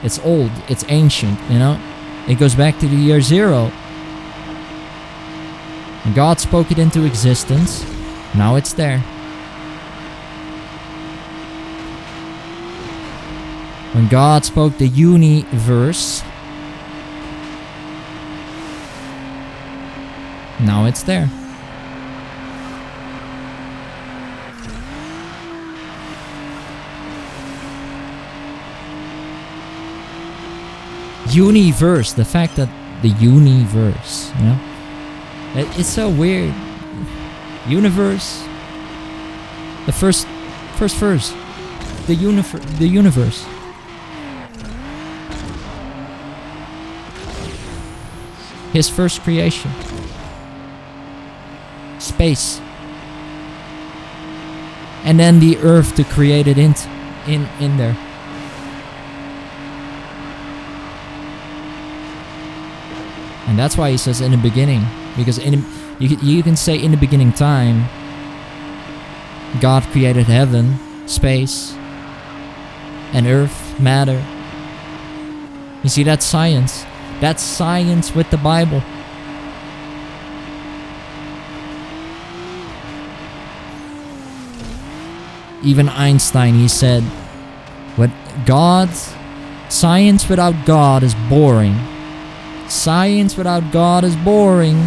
It's old. It's ancient, you know? It goes back to the year 0. And God spoke it into existence. Now it's there. When God spoke the universe, now it's there. Universe, the fact that the universe, you know, it's so weird. Universe, the first verse, the universe. His first creation. Space. And then the earth to create it in there. And that's why he says in the beginning. Because you can say in the beginning time, God created heaven, space, and earth, matter. You see, that's science. That's science with the Bible. Even Einstein, he said, science without God is boring. Science without God is boring.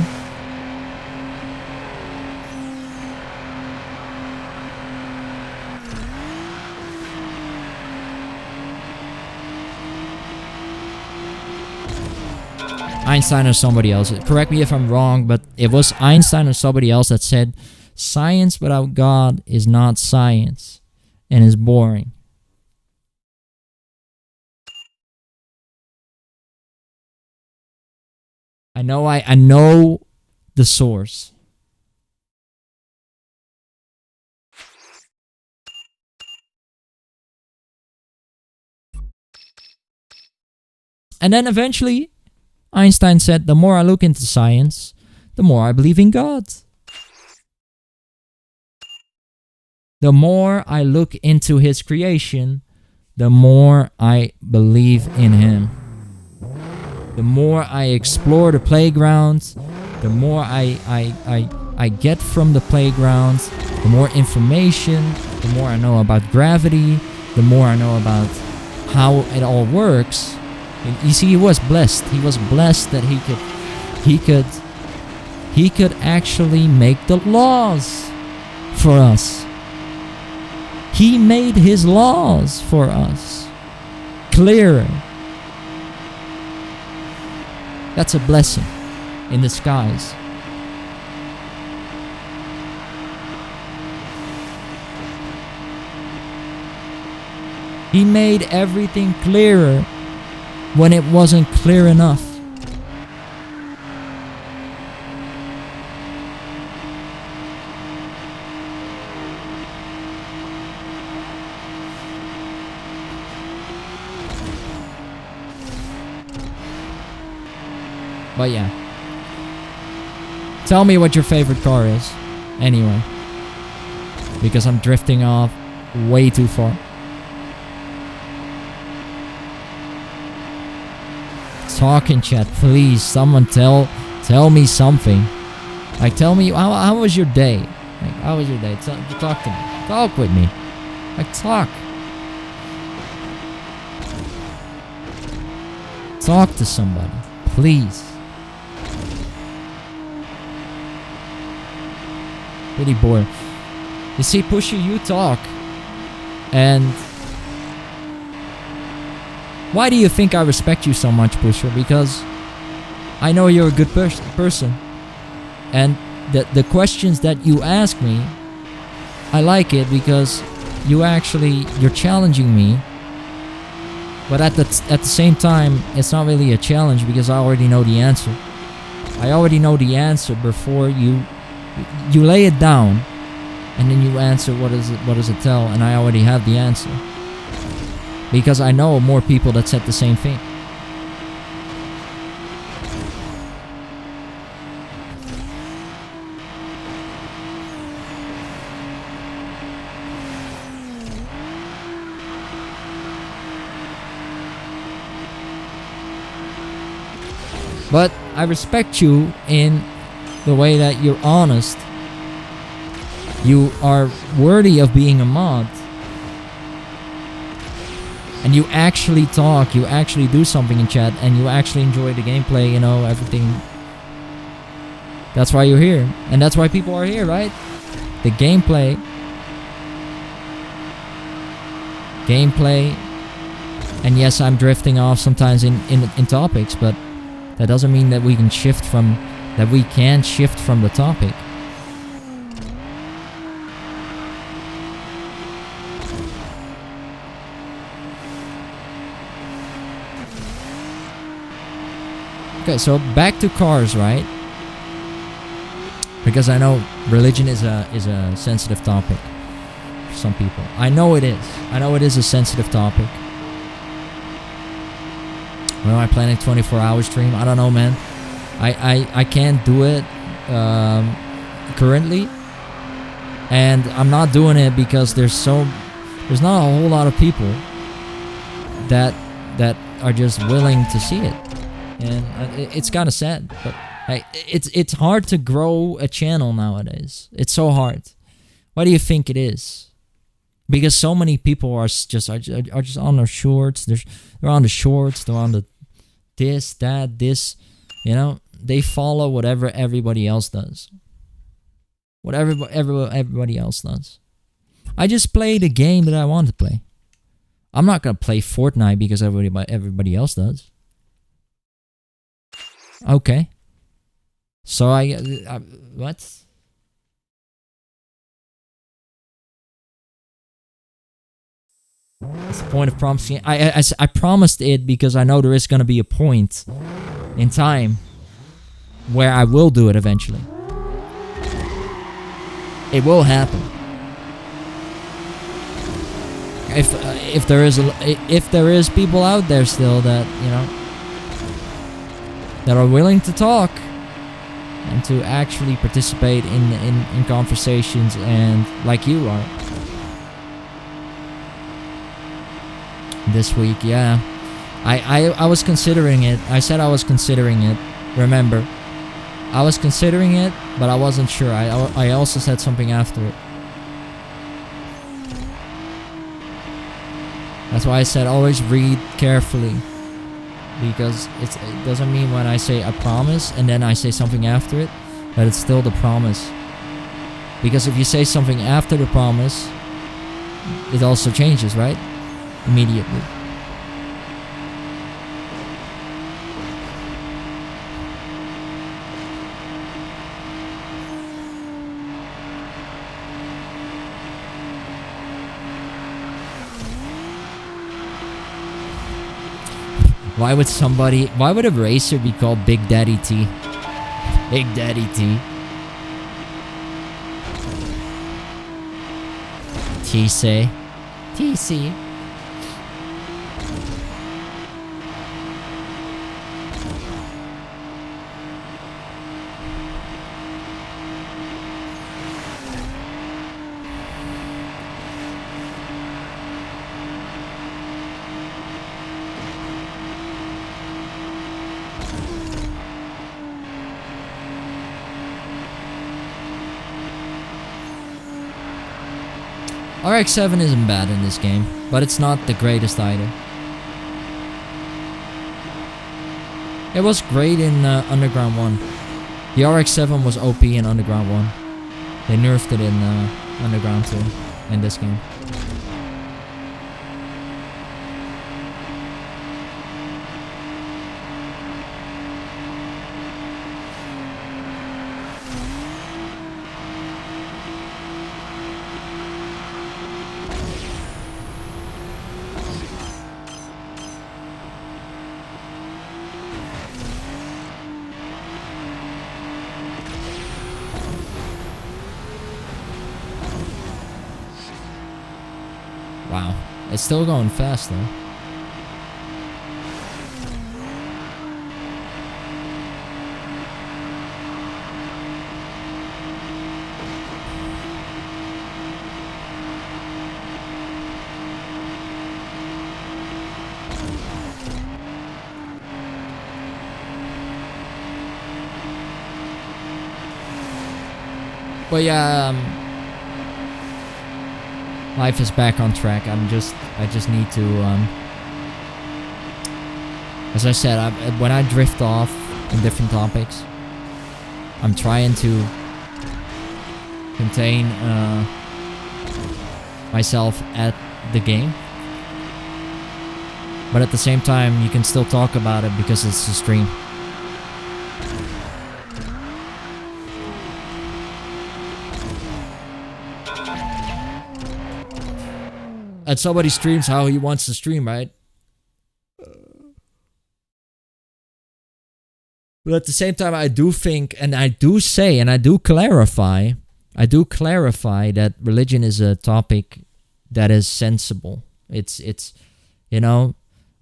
Einstein or somebody else. Correct me if I'm wrong, but it was Einstein or somebody else that said, science without God is not science and is boring. I know the source. And then eventually Einstein said, the more I look into science, the more I believe in God. The more I look into His creation, the more I believe in Him. The more I explore the playground, the more I get from the playground, the more information, the more I know about gravity, the more I know about how it all works. And you see, he was blessed. He was blessed that he could actually make the laws for us. He made his laws for us clearer. That's a blessing in disguise. He made everything clearer when it wasn't clear enough. But yeah. Tell me what your favorite car is. Anyway. because I'm drifting off way too far. Talk in chat, please. Someone tell me something. Like, tell me how was your day? Like, how was your day? Talk to me. Talk with me. Like, talk. Talk to somebody, please. Pretty boring. You see, Pusher, you talk, and why do you think I respect you so much, Pusher? Because I know you're a good person, and the questions that you ask me, I like it because you're challenging me. But at the same time, it's not really a challenge because I already know the answer. I already know the answer before you lay it down, and then you answer what does it tell, and I already have the answer. Because I know more people that said the same thing. But I respect you in the way that you're honest. You are worthy of being a mod. And you actually talk, you actually do something in chat, and you actually enjoy the gameplay, everything. That's why you're here. And that's why people are here, right? The gameplay. And yes, I'm drifting off sometimes in topics, but that doesn't mean that we can shift from the topic. Okay, so back to cars, right? Because I know religion is a sensitive topic for some people. I know it is. I know it is a sensitive topic. When am I planning 24-hour stream? I don't know, man. I can't do it currently, and I'm not doing it because there's not a whole lot of people that are just willing to see it, and it's kind of sad. But it's hard to grow a channel nowadays. It's so hard. Why do you think it is? Because so many people are just on their shorts. They're on the shorts. They're on the this, that, this. They follow whatever everybody else does. Whatever everybody else does. I just play the game that I want to play. I'm not gonna play Fortnite because everybody else does. Okay. So I what? What's the point of promising? I promised it because I know there is gonna be a point in time where I will do it eventually. It will happen. If there is people out there still that that are willing to talk and to actually participate in conversations, and like you are this week, yeah. I was considering it. I said I was considering it. Remember, I was considering it, but I wasn't sure. I also said something after it. That's why I said always read carefully, because it doesn't mean when I say I promise and then I say something after it that it's still the promise. Because if you say something after the promise, it also changes, right? Immediately. Why would a racer be called Big Daddy T? Big Daddy T. TC. TC. RX-7 isn't bad in this game, but it's not the greatest either. It was great in Underground 1. The RX-7 was OP in Underground 1. They nerfed it in Underground 2 in this game. Wow, it's still going fast though. But yeah, life is back on track. I just need to, as I said, when I drift off in different topics, I'm trying to contain myself at the game. But at the same time, you can still talk about it because it's a stream. And somebody streams how he wants to stream, right? But at the same time, I do think, and I do say, and I do clarify that religion is a topic that is sensible. It's, you know,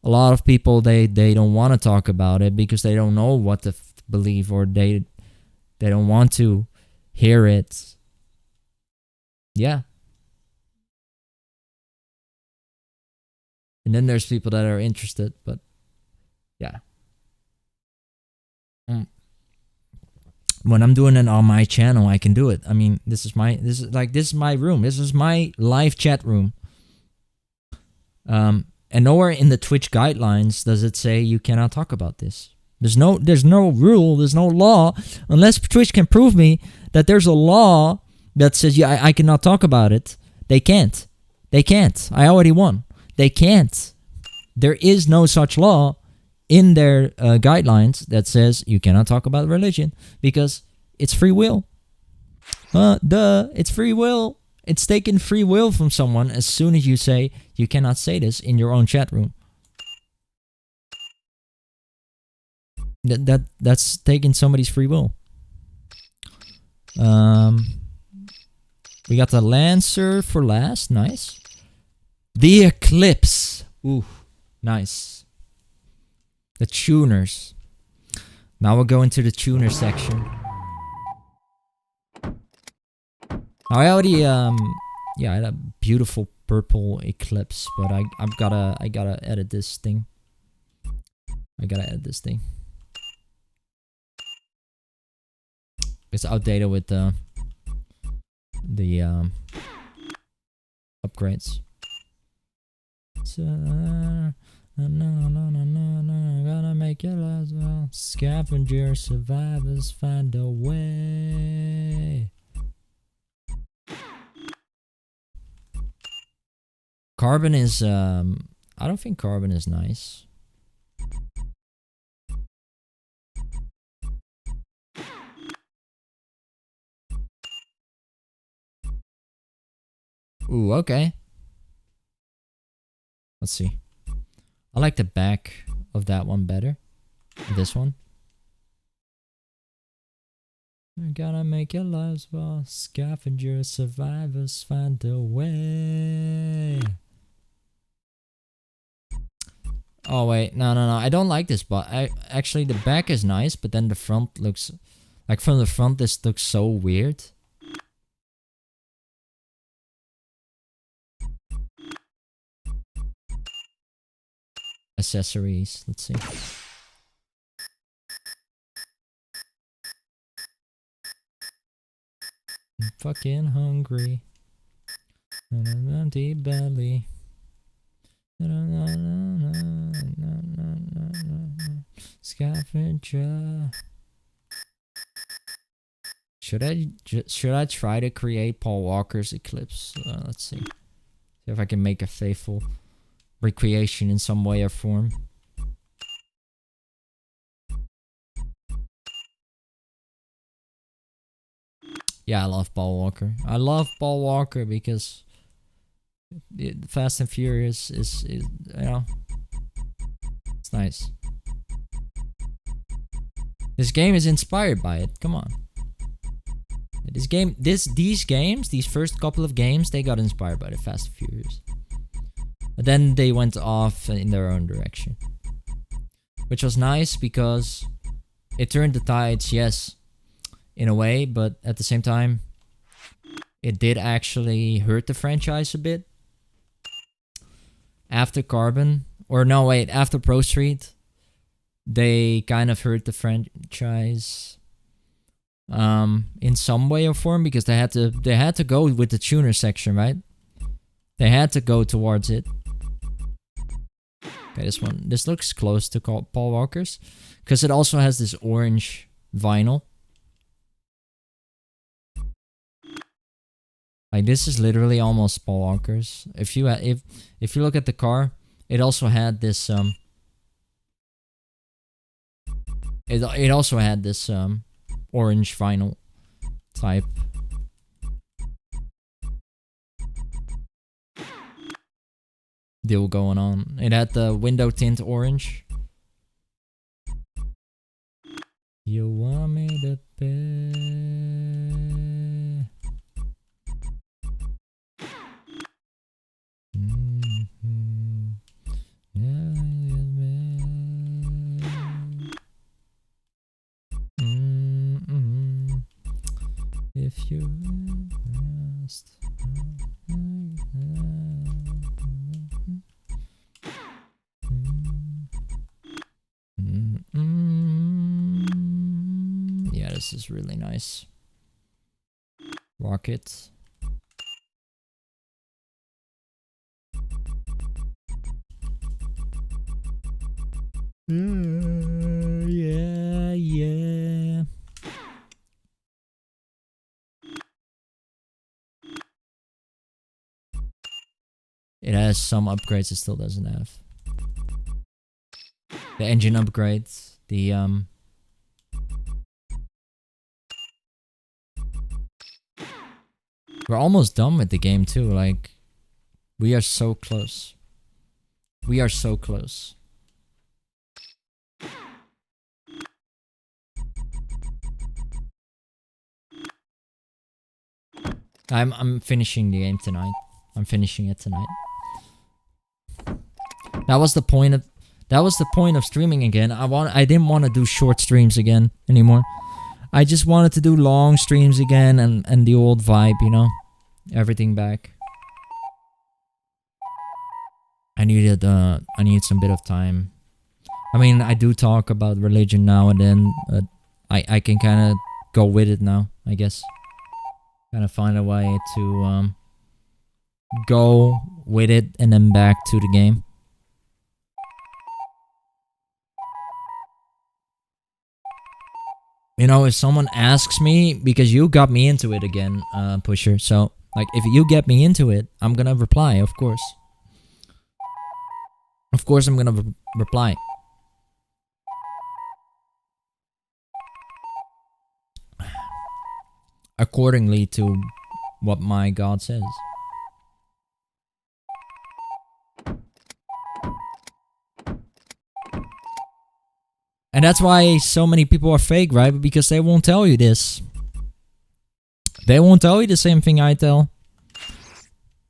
a lot of people, they don't want to talk about it because they don't know what to believe, or they don't want to hear it. Yeah. And then there's people that are interested, but yeah. When I'm doing it on my channel, I can do it. I mean, this is my room. This is my live chat room. And nowhere in the Twitch guidelines does it say you cannot talk about this. There's no rule, there's no law, unless Twitch can prove me that there's a law that says yeah, I cannot talk about it. They can't. I already won. They can't. There is no such law in their guidelines that says you cannot talk about religion because it's free will. It's free will. It's taking free will from someone as soon as you say you cannot say this in your own chat room. That's taking somebody's free will. We got the Lancer for last. Nice. The Eclipse. Ooh, nice. The tuners. Now we'll go into the tuner section. I already yeah, I had a beautiful purple Eclipse, but I gotta edit this thing. It's outdated with the upgrades. So, gonna make it as well. Scavenger survivors find a way. Carbon is I don't think carbon is nice. Ooh, okay. Let's see. I like the back of that one better. This one. We gotta make your lives well. Scavenger survivors find a way. Oh wait, no. I don't like this, but actually the back is nice, but then the front looks like from the front this looks so weird. Accessories, let's see. fucking hungry. And an empty belly. Scavenger. Should I try to create Paul Walker's Eclipse? Let's see. See if I can make a faithful recreation in some way or form. Yeah, I love Paul Walker. I love Paul Walker because Fast and Furious is you know, it's nice. This game is inspired by it. Come on. These first couple of games, they got inspired by the Fast and Furious. But then they went off in their own direction. Which was nice because it turned the tides, yes, in a way, but at the same time, it did actually hurt the franchise a bit. After Carbon, or no wait, after Pro Street, they kind of hurt the franchise in some way or form because they had to go with the tuner section, right? They had to go towards it. Okay, this looks close to Paul Walker's because it also has this orange vinyl. Like this is literally almost Paul Walker's. If you look at the car, it also had this it also had this orange vinyl type deal going on. It had the window tint orange. You want me to pay? If you rest. Yeah, this is really nice. Rocket. Yeah. It has some upgrades it still doesn't have. The engine upgrades, the we're almost done with the game too, like we are so close. We are so close. I'm finishing the game tonight. I'm finishing it tonight. That was the point of streaming again. I didn't want to do short streams again anymore. I just wanted to do long streams again and the old vibe, you know? Everything back. I needed some bit of time. I mean, I do talk about religion now and then, but I can kind of go with it now, I guess. Kind of find a way to go with it and then back to the game. You know, if someone asks me, because you got me into it again, Pusher, so, like, if you get me into it, I'm gonna reply, of course. Of course I'm gonna reply. Accordingly to what my God says. And that's why so many people are fake, right? Because they won't tell you this. They won't tell you the same thing I tell.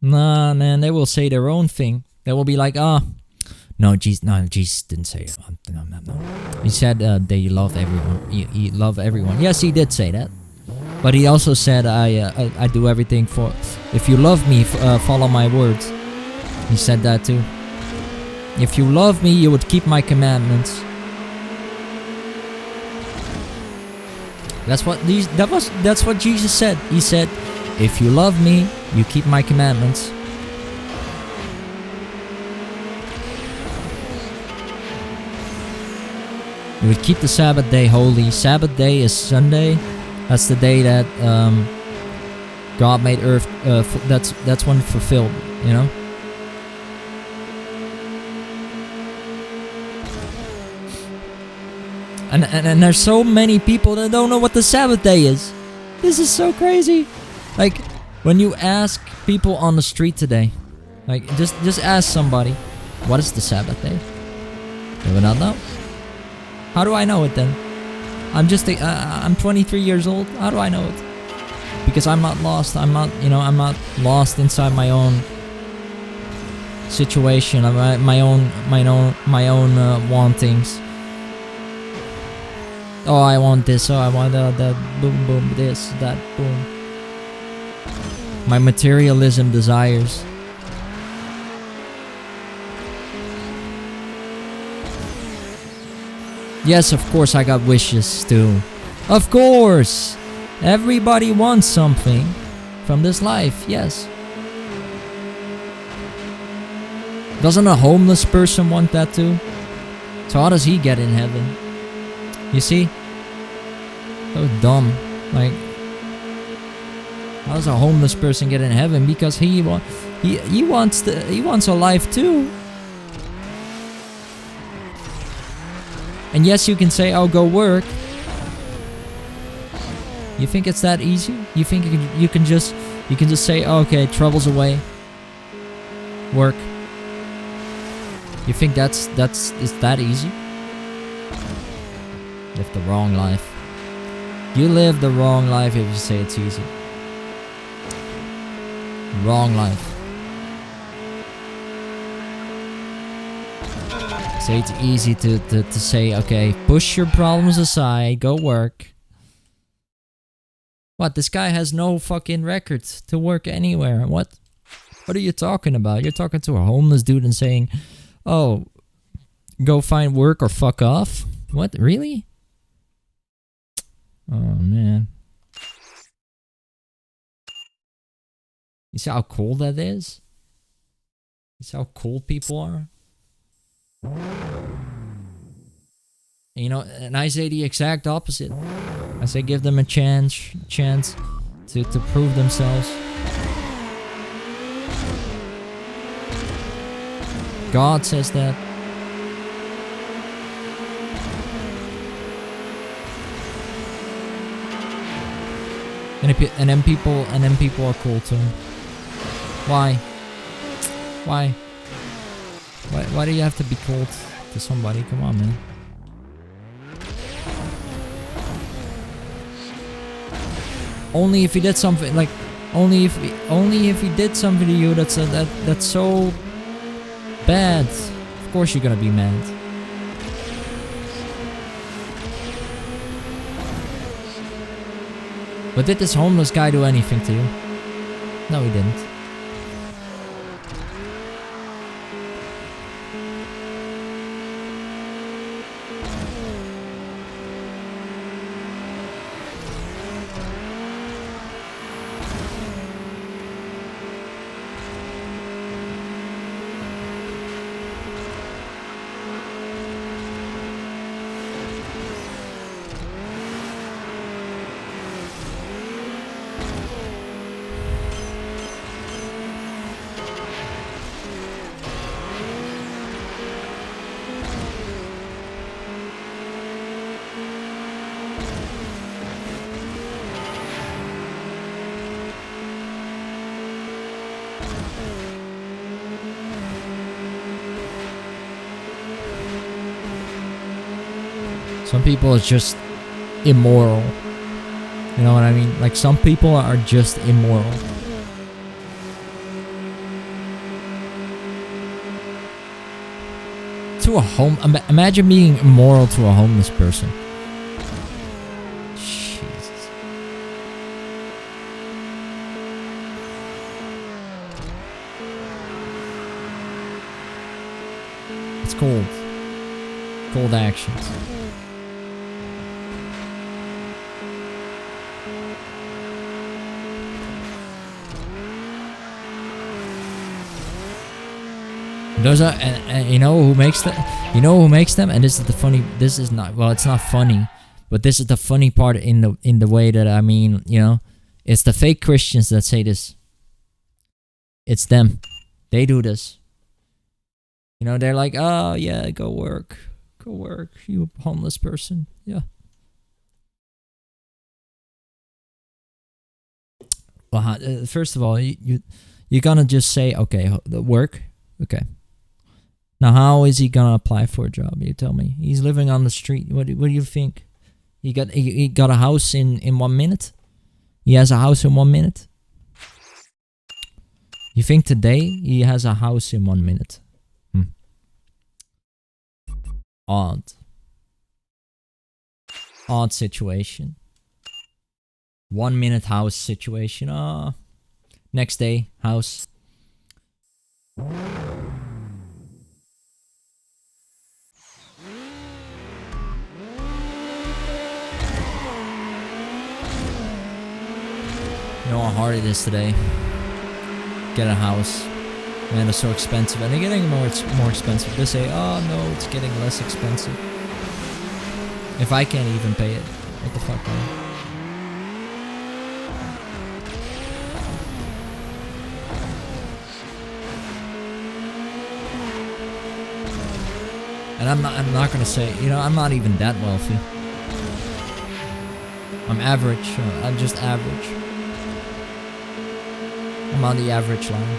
Nah, man, they will say their own thing. They will be like, no, Jesus didn't say it. No. He said that you love everyone. You love everyone. Yes, he did say that. But he also said, I do everything for... If you love me, follow my words. He said that too. If you love me, you would keep my commandments. That's what Jesus said. He said, If you love me, you keep my commandments. You would keep the Sabbath day holy. Sabbath day is Sunday. That's the day that God made earth. That's when fulfilled, you know? And there's so many people that don't know what the Sabbath day is. This is so crazy. Like, when you ask people on the street today, like, just ask somebody, what is the Sabbath day? They will not know. How do I know it then? I'm 23 years old. How do I know it? Because I'm not lost. I'm not lost inside my own situation. My own wantings. Oh, I want this. Oh, I want that. Boom, boom. This, that, boom. My materialism desires. Yes, of course I got wishes too. Of course! Everybody wants something from this life, yes. Doesn't a homeless person want that too? So how does he get in heaven? You see? So dumb. Like, how does a homeless person get in heaven? Because he wants a life too. And yes, you can say, "Oh, go work." You think it's that easy? You think you can just say, oh, "Okay, trouble's away. Work." You think it's that easy? Live the wrong life. You live the wrong life if you say it's easy. Wrong life. Say it's easy to say, okay, push your problems aside, go work. What, this guy has no fucking record to work anywhere. What are you talking about? You're talking to a homeless dude and saying, oh, go find work or fuck off? What, really? Oh, man. You see how cool that is? You see how cool people are? You know, and I say the exact opposite. I say give them a chance to prove themselves. God says that. And then people are cool to him. Why? Why do you have to be cold to somebody? Come on, man. Only if he did something like, only if he did something to you that's so bad. Of course you're gonna be mad. But did this homeless guy do anything to you? No, he didn't. Some people are just immoral. You know what I mean? Like, some people are just immoral. To a imagine being immoral to a homeless person. Jesus. It's cold. Cold actions. Those are, and you know who makes them? You know who makes them? And this is the funny. This is not. Well, it's not funny, but this is the funny part in the way that I mean. You know, it's the fake Christians that say this. It's them. They do this. You know, they're like, oh yeah, go work, you homeless person. Yeah. Well, first of all, you're gonna just say, okay, the work, okay. Now, how is he gonna apply for a job? You tell me. He's living on the street. What do you think? He got a house in 1 minute. He has a house in 1 minute. You think today he has a house in 1 minute? Odd situation. 1 minute house situation. Next day, house. You know how hard it is today. Get a house. Man, it's so expensive. And they're getting more expensive. They say, oh no, it's getting less expensive. If I can't even pay it. What the fuck, man? And I'm not gonna say, you know, I'm not even that wealthy. I'm average. I'm just average. I'm on the average line.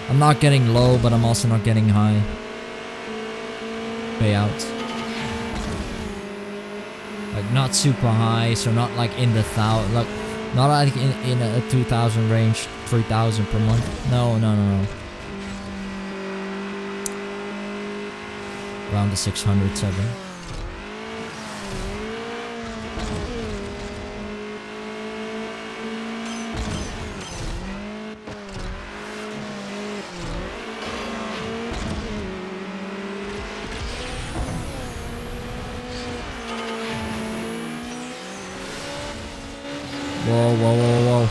I'm not getting low, but I'm also not getting high payouts. Like not super high, so not like in the like not like in a 2,000 range, 3,000 per month. No. Around the 600, 7. Whoa.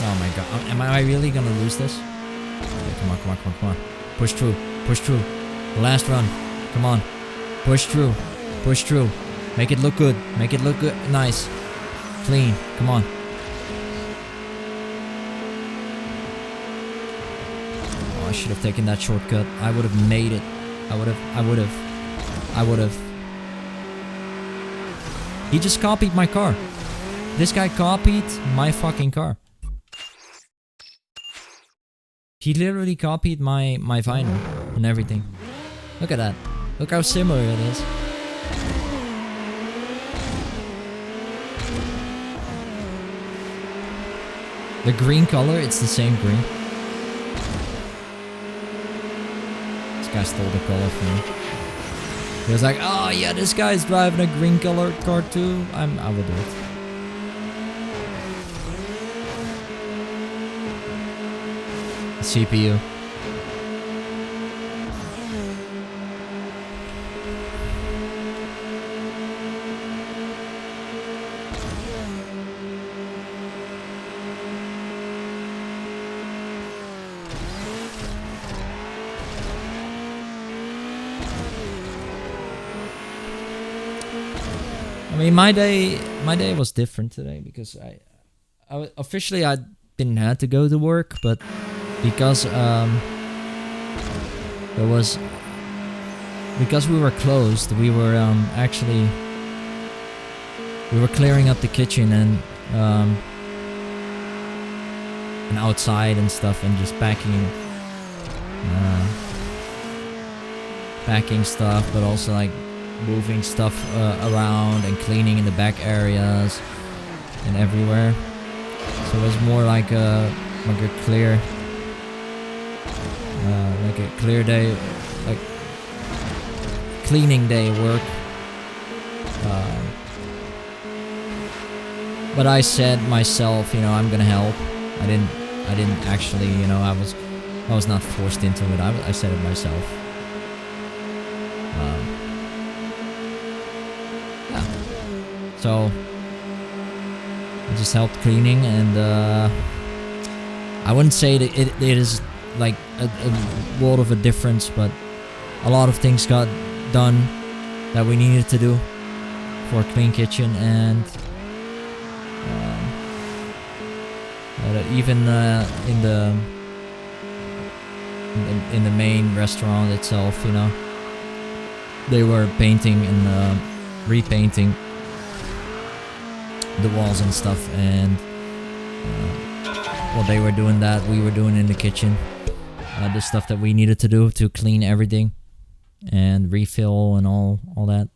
Oh my god, am I really gonna lose this? Okay, come on. Push through. The last run. Come on. Push through. Make it look good. Nice. Clean. Come on. Oh, I should have taken that shortcut. I would have made it. I would have. He just copied my car. This guy copied my fucking car. He literally copied my vinyl and everything. Look at that. Look how similar it is. The green color, it's the same green. This guy stole the color from me. He was like, oh yeah, this guy's driving a green colored car too. I will do it. CPU. I mean, my day was different today because I officially I didn't have to go to work, but because we were closed, we were clearing up the kitchen and outside and stuff, and just packing stuff, but also like moving stuff around and cleaning in the back areas and everywhere. So it was more like a clear day, like cleaning day work. But I said myself, you know, I'm gonna help. I didn't actually, you know, I was not forced into it. I said it myself. Yeah. So I just helped cleaning, and I wouldn't say that it is like a world of a difference, but a lot of things got done that we needed to do for a clean kitchen, and even in the main restaurant itself, you know, they were painting and repainting the walls and stuff, and while they were doing that, we were doing in the kitchen the stuff that we needed to do to clean everything and refill and all that.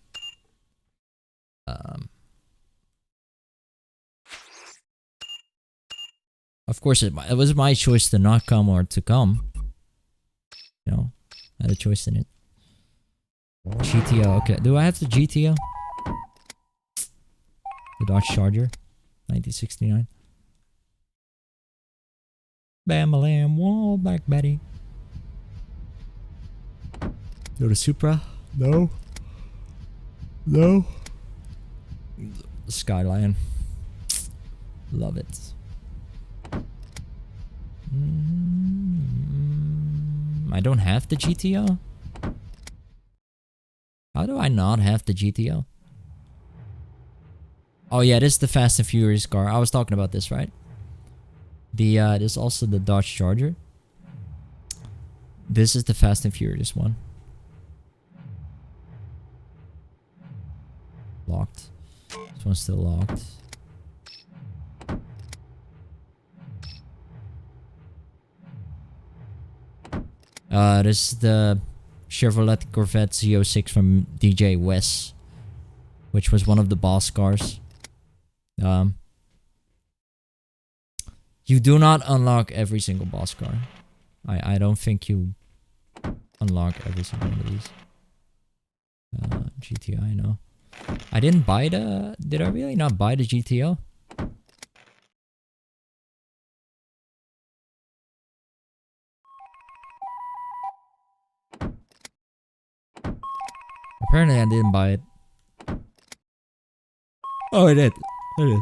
Of course, it was my choice to not come or to come. You know, I had a choice in it. GTO, okay. Do I have the GTO? The Dodge Charger, 1969. Bam-a-lam, wall back Betty. Go to Supra? No. No. Skyline. Love it. I don't have the GTO? How do I not have the GTO? Oh yeah, this is the Fast and Furious car. I was talking about this, right? There's also the Dodge Charger. This is the Fast and Furious one. Locked. This one's still locked. This is the Chevrolet Corvette Z06 from DJ Wes, which was one of the boss cars. You do not unlock every single boss car. I don't think you unlock every single one of these. GTI, no. I didn't buy the... Did I really not buy the GTO? Apparently I didn't buy it. Oh, I did. I did.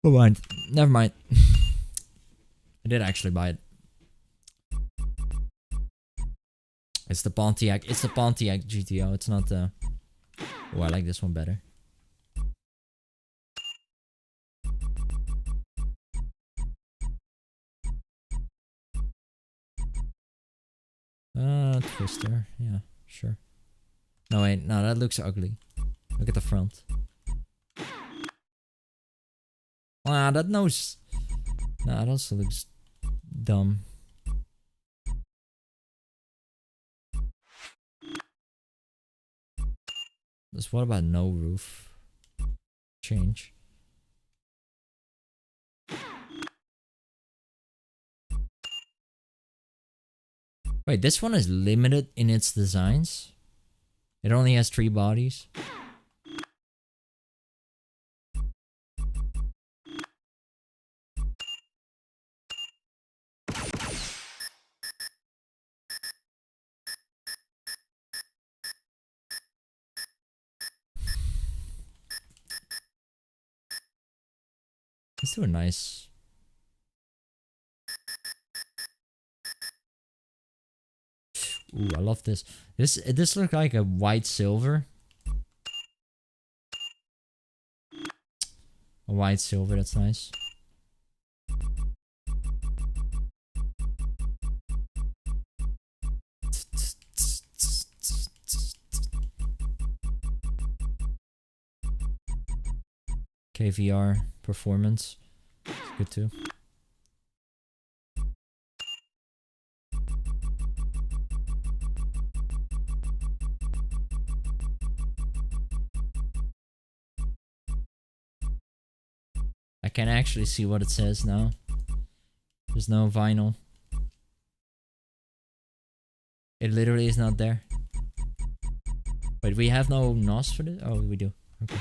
Never mind. Never mind. I did actually buy it. It's the Pontiac. It's the Pontiac GTO. It's not the... Oh, I like this one better. Twister. Yeah, sure. No, wait. No, that looks ugly. Look at the front. Ah, that nose. Nah, that also looks dumb. Just what about no roof? Change. Wait, this one is limited in its designs? It only has 3 bodies? Let's do a nice... Ooh, I love this. This looks like a white silver. A white silver, that's nice. KVR performance. It's good too. I can actually see what it says now. There's no vinyl. It literally is not there. Wait, we have no NOS for this? Oh, we do. Okay.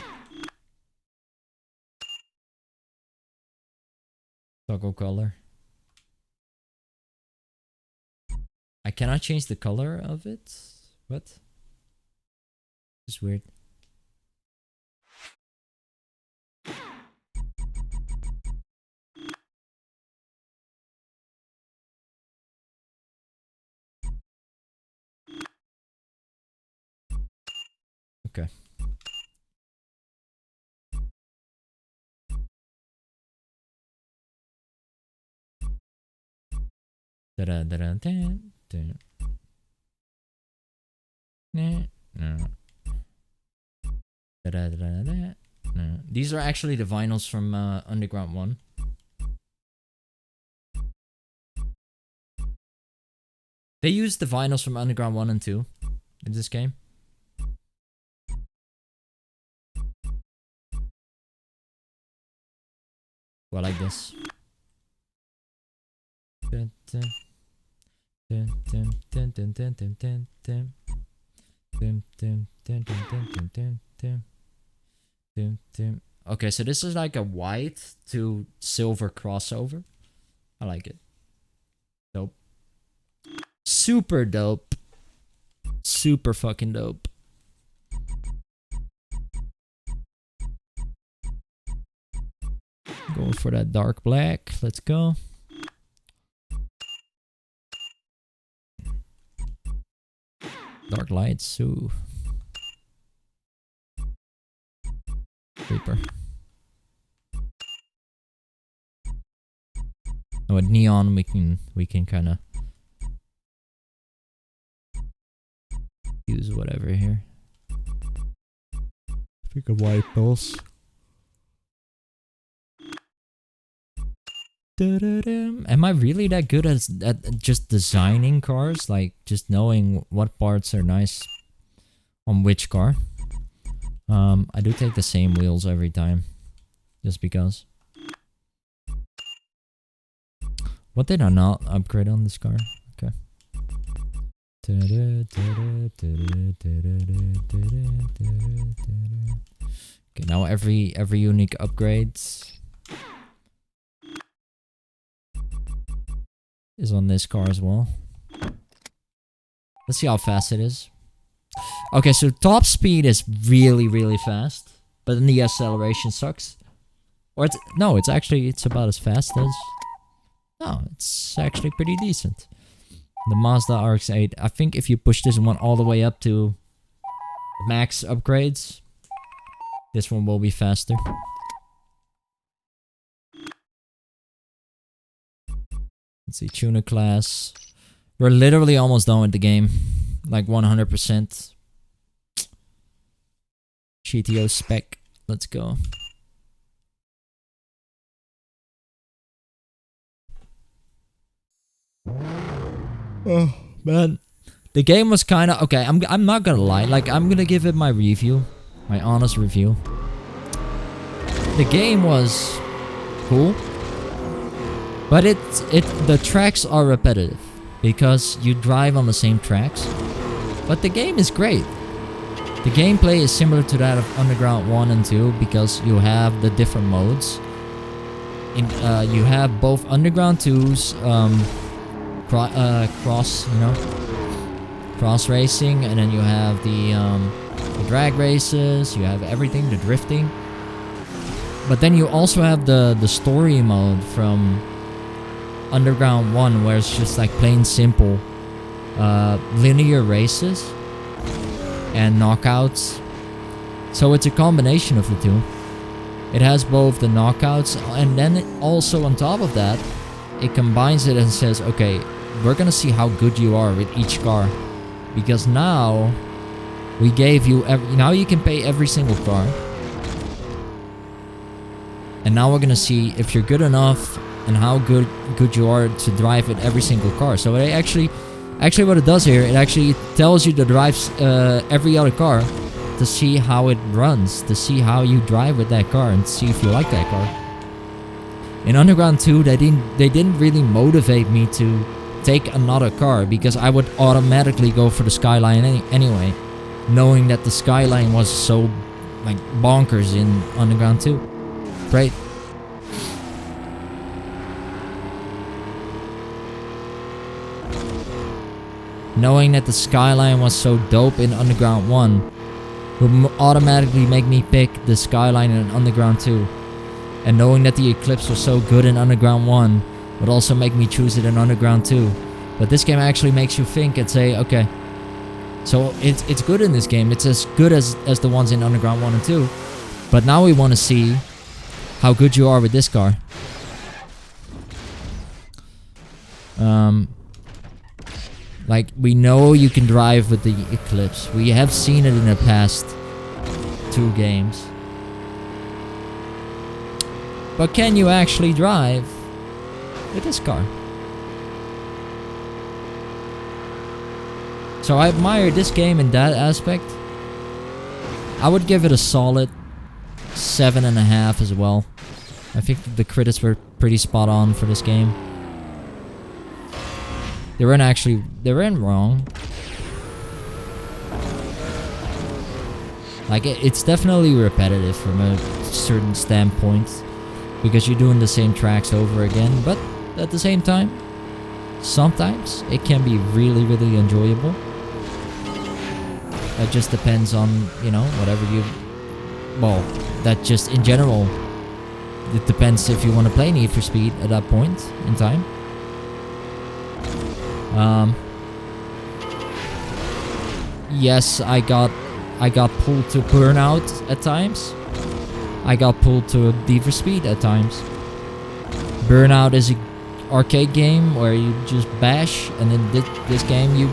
Toggle color. I cannot change the color of it? What? It's weird. Okay. Da da da da da. No. Da da da da. No. These are actually the vinyls from Underground 1. They used the vinyls from Underground 1 and 2 in this game. Well, like this. Dun, dun. Dun, dun, dun, dun, dun, dun, dun, dun. Dun, dun, dun, dun, dun, dun, dun, dun. Dun, dun. Okay, so this is like a white to silver crossover. I like it. Dope. Super dope. Super fucking dope. Going for that dark black. Let's go. Dark lights. Ooh. Creeper. Oh, with neon we can kind of use whatever here. I think a white pulse. Am I really that good at just designing cars? Like just knowing what parts are nice on which car? I do take the same wheels every time, just because. What did I not upgrade on this car? Okay. Okay, now every unique upgrades is on this car as well. Let's see how fast it is. Okay, so top speed is really, really fast, but then the acceleration sucks. Or it's about as fast as... No, it's actually pretty decent. The Mazda RX-8, I think if you push this one all the way up to max upgrades, this one will be faster. Let's see, tuner class. We're literally almost done with the game. Like 100%. GTO spec. Let's go. Oh, man. The game was kind of... Okay, I'm not gonna lie. Like, I'm gonna give it my review. My honest review. The game was cool. But the tracks are repetitive. Because you drive on the same tracks. But the game is great. The gameplay is similar to that of Underground 1 and 2 because you have the different modes. You have both Underground 2's cross racing, and then you have the drag races, you have everything, the drifting. But then you also have the story mode from Underground 1 where it's just like plain simple linear races and knockouts. So it's a combination of the two. It has both the knockouts and then also on top of that it combines it and says, okay, we're gonna see how good you are with each car, because now we gave you now you can pay every single car, and now we're gonna see if you're good enough and how good you are to drive with every single car. So it actually what it does here, it actually tells you to drive every other car to see how it runs, to see how you drive with that car and see if you like that car. In Underground 2, they didn't really motivate me to take another car because I would automatically go for the Skyline anyway, knowing that the Skyline was so like bonkers in Underground 2. Right? Knowing that the Skyline was so dope in Underground 1 would automatically make me pick the Skyline in Underground 2. And knowing that the Eclipse was so good in Underground 1 would also make me choose it in Underground 2. But this game actually makes you think and say, okay, so it's good in this game. It's as good as the ones in Underground 1 and 2. But now we want to see how good you are with this car. Like, we know you can drive with the Eclipse. We have seen it in the past 2 games. But can you actually drive with this car? So I admire this game in that aspect. I would give it a solid 7.5 as well. I think the critics were pretty spot on for this game. They weren't wrong. Like, it's definitely repetitive from a certain standpoint, because you're doing the same tracks over again, but at the same time, sometimes it can be really, really enjoyable. That just depends on, you know, whatever you... Well, that just in general, it depends if you want to play Need for Speed at that point in time. Yes, I got pulled to Burnout at times. I got pulled to Need for Speed at times. Burnout is an arcade game where you just bash, and in this game you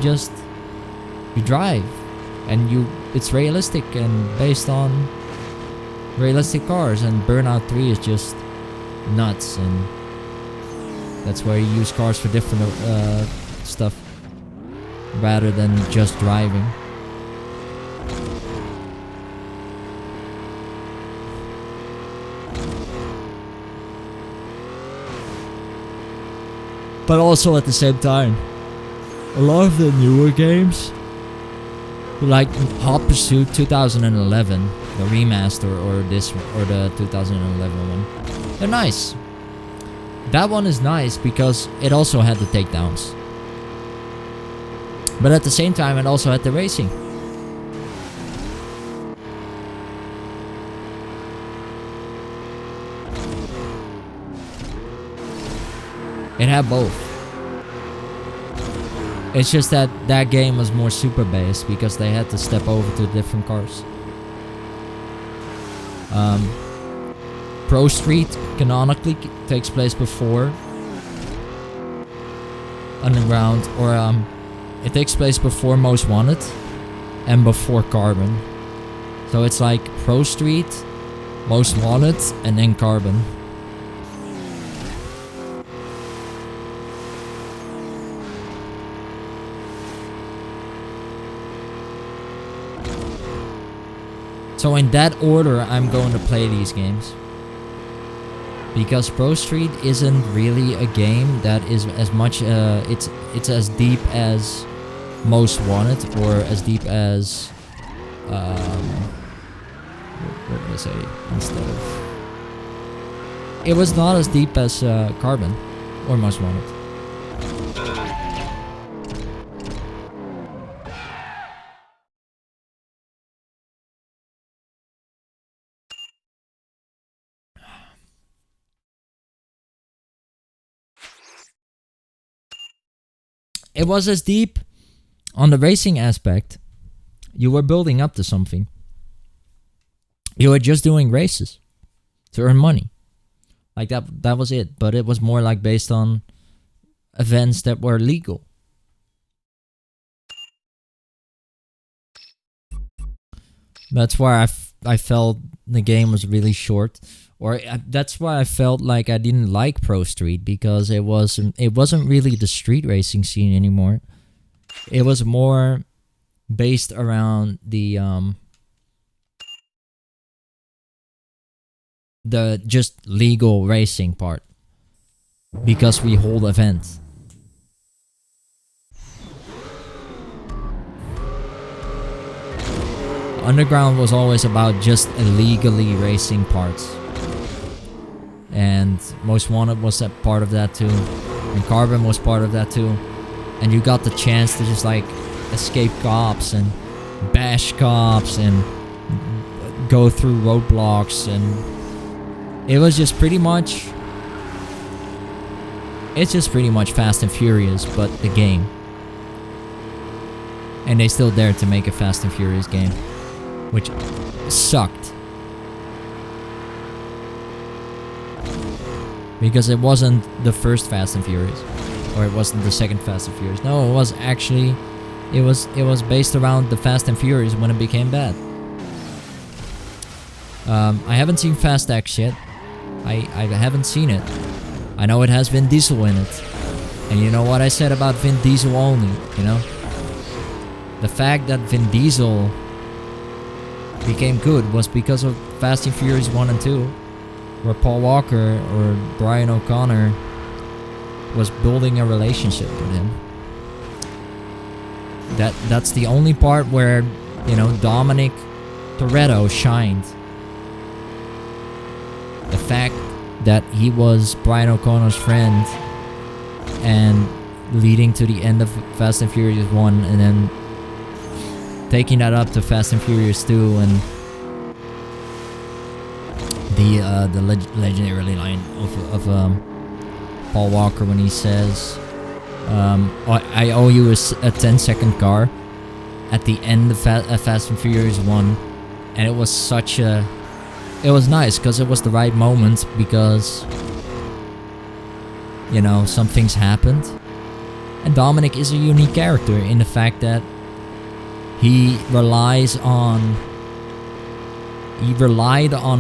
drive, and it's realistic and based on realistic cars. And Burnout 3 is just nuts, and that's where you use cars for different stuff rather than just driving. But also at the same time, a lot of the newer games, like Hot Pursuit 2011, the remaster, or the 2011 one, they're nice. That one is nice because it also had the takedowns. But at the same time, it also had the racing. It had both. It's just that that game was more super based because they had to step over to different cars. Pro Street canonically takes place before Underground, or it takes place before Most Wanted and before Carbon. So it's like Pro Street, Most Wanted, and then Carbon. So in that order, I'm going to play these games. Because Pro Street isn't really a game that is as much, it's as deep as Most Wanted, or as deep as, what did I say instead of? It was not as deep as Carbon or Most Wanted. It was as deep on the racing aspect. You were building up to something. You were just doing races to earn money. Like that was it. But it was more like based on events that were legal. That's why I felt the game was really short. Or that's why I felt like I didn't like Pro Street, because it wasn't really the street racing scene anymore. It was more based around the just legal racing part. because we hold events. Underground was always about just illegally racing parts. And Most Wanted was a part of that too. And Carbon was part of that too. And you got the chance to just like escape cops and bash cops and go through roadblocks, and it was just pretty much... It's just pretty much Fast and Furious, but the game. And they still dared to make a Fast and Furious game, which sucked. Because it wasn't the first Fast and Furious, or it wasn't the second Fast and Furious. No, it was actually... It was based around the Fast and Furious when it became bad. I haven't seen Fast X yet. I haven't seen it. I know it has Vin Diesel in it. And you know what I said about Vin Diesel only, you know? The fact that Vin Diesel became good was because of Fast and Furious 1 and 2, where Paul Walker or Brian O'Connor was building a relationship with him. That's the only part where, you know, Dominic Toretto shined. The fact that he was Brian O'Connor's friend and leading to the end of Fast and Furious 1 and then taking that up to Fast and Furious 2 and the legendary line of Paul Walker when he says, I owe you a 10-second car at the end of Fast and Furious 1. And it was such a... It was nice because it was the right moment because, you know, some things happened. And Dominic is a unique character in the fact that he relied on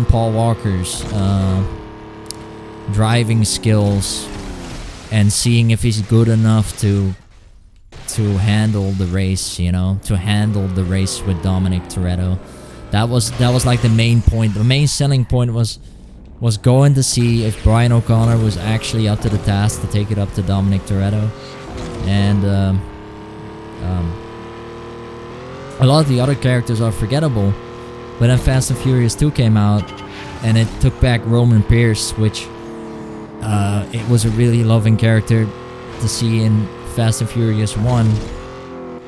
Paul Walker's driving skills and seeing if he's good enough to handle the race, you know, to handle the race with Dominic Toretto. That was like the main point. The main selling point was going to see if Brian O'Connor was actually up to the task to take it up to Dominic Toretto. And a lot of the other characters are forgettable. But then Fast and Furious 2 came out, and it took back Roman Pierce, which it was a really loving character to see in Fast and Furious 1,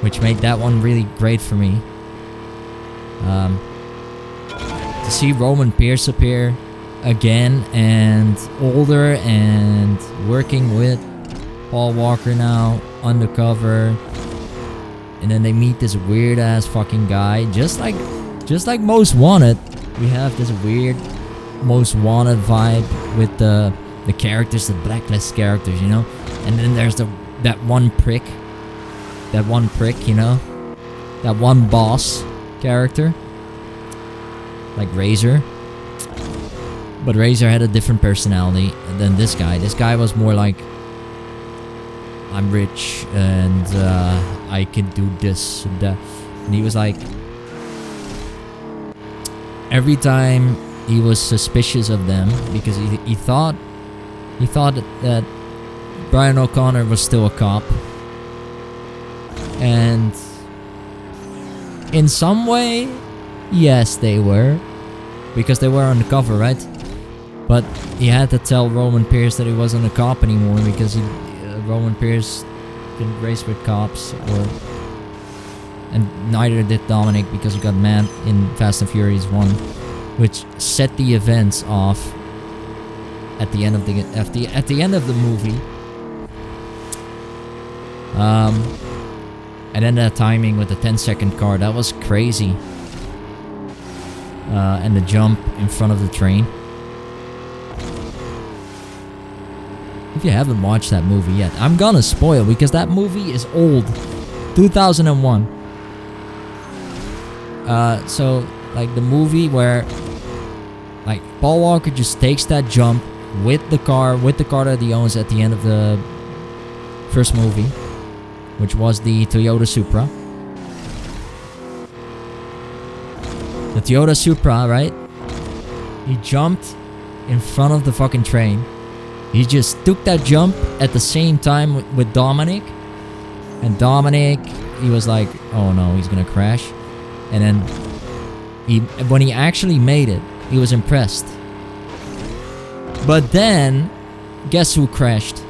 which made that one really great for me. To see Roman Pierce appear again and older and working with Paul Walker now undercover, and then they meet this weird ass fucking guy, just like Most Wanted. We have this weird Most Wanted vibe with the characters, the blacklist characters, you know. And then there's that one prick, you know, that one boss character. Like Razor. But Razor had a different personality than this guy. This guy was more like, I'm rich and I can do this and that. And he was like, every time he was suspicious of them because he thought that Brian O'Connor was still a cop. And in some way, yes, they were. Because they were undercover, right? But he had to tell Roman Pierce that he wasn't a cop anymore because Roman Pierce didn't race with cops, and neither did Dominic because he got mad in Fast and Furious 1, which set the events off at the end of the movie. And then that timing with the 10-second car, that was crazy. And the jump in front of the train. If you haven't watched that movie yet, I'm gonna spoil because that movie is old. 2001. So, like the movie where like Paul Walker just takes that jump with the car that he owns at the end of the first movie, which was the Toyota Supra. The Toyota Supra, right? He jumped in front of the fucking train. He just took that jump at the same time with Dominic. And Dominic, he was like, oh no, he's gonna crash. And then when he actually made it, he was impressed. But then, guess who crashed?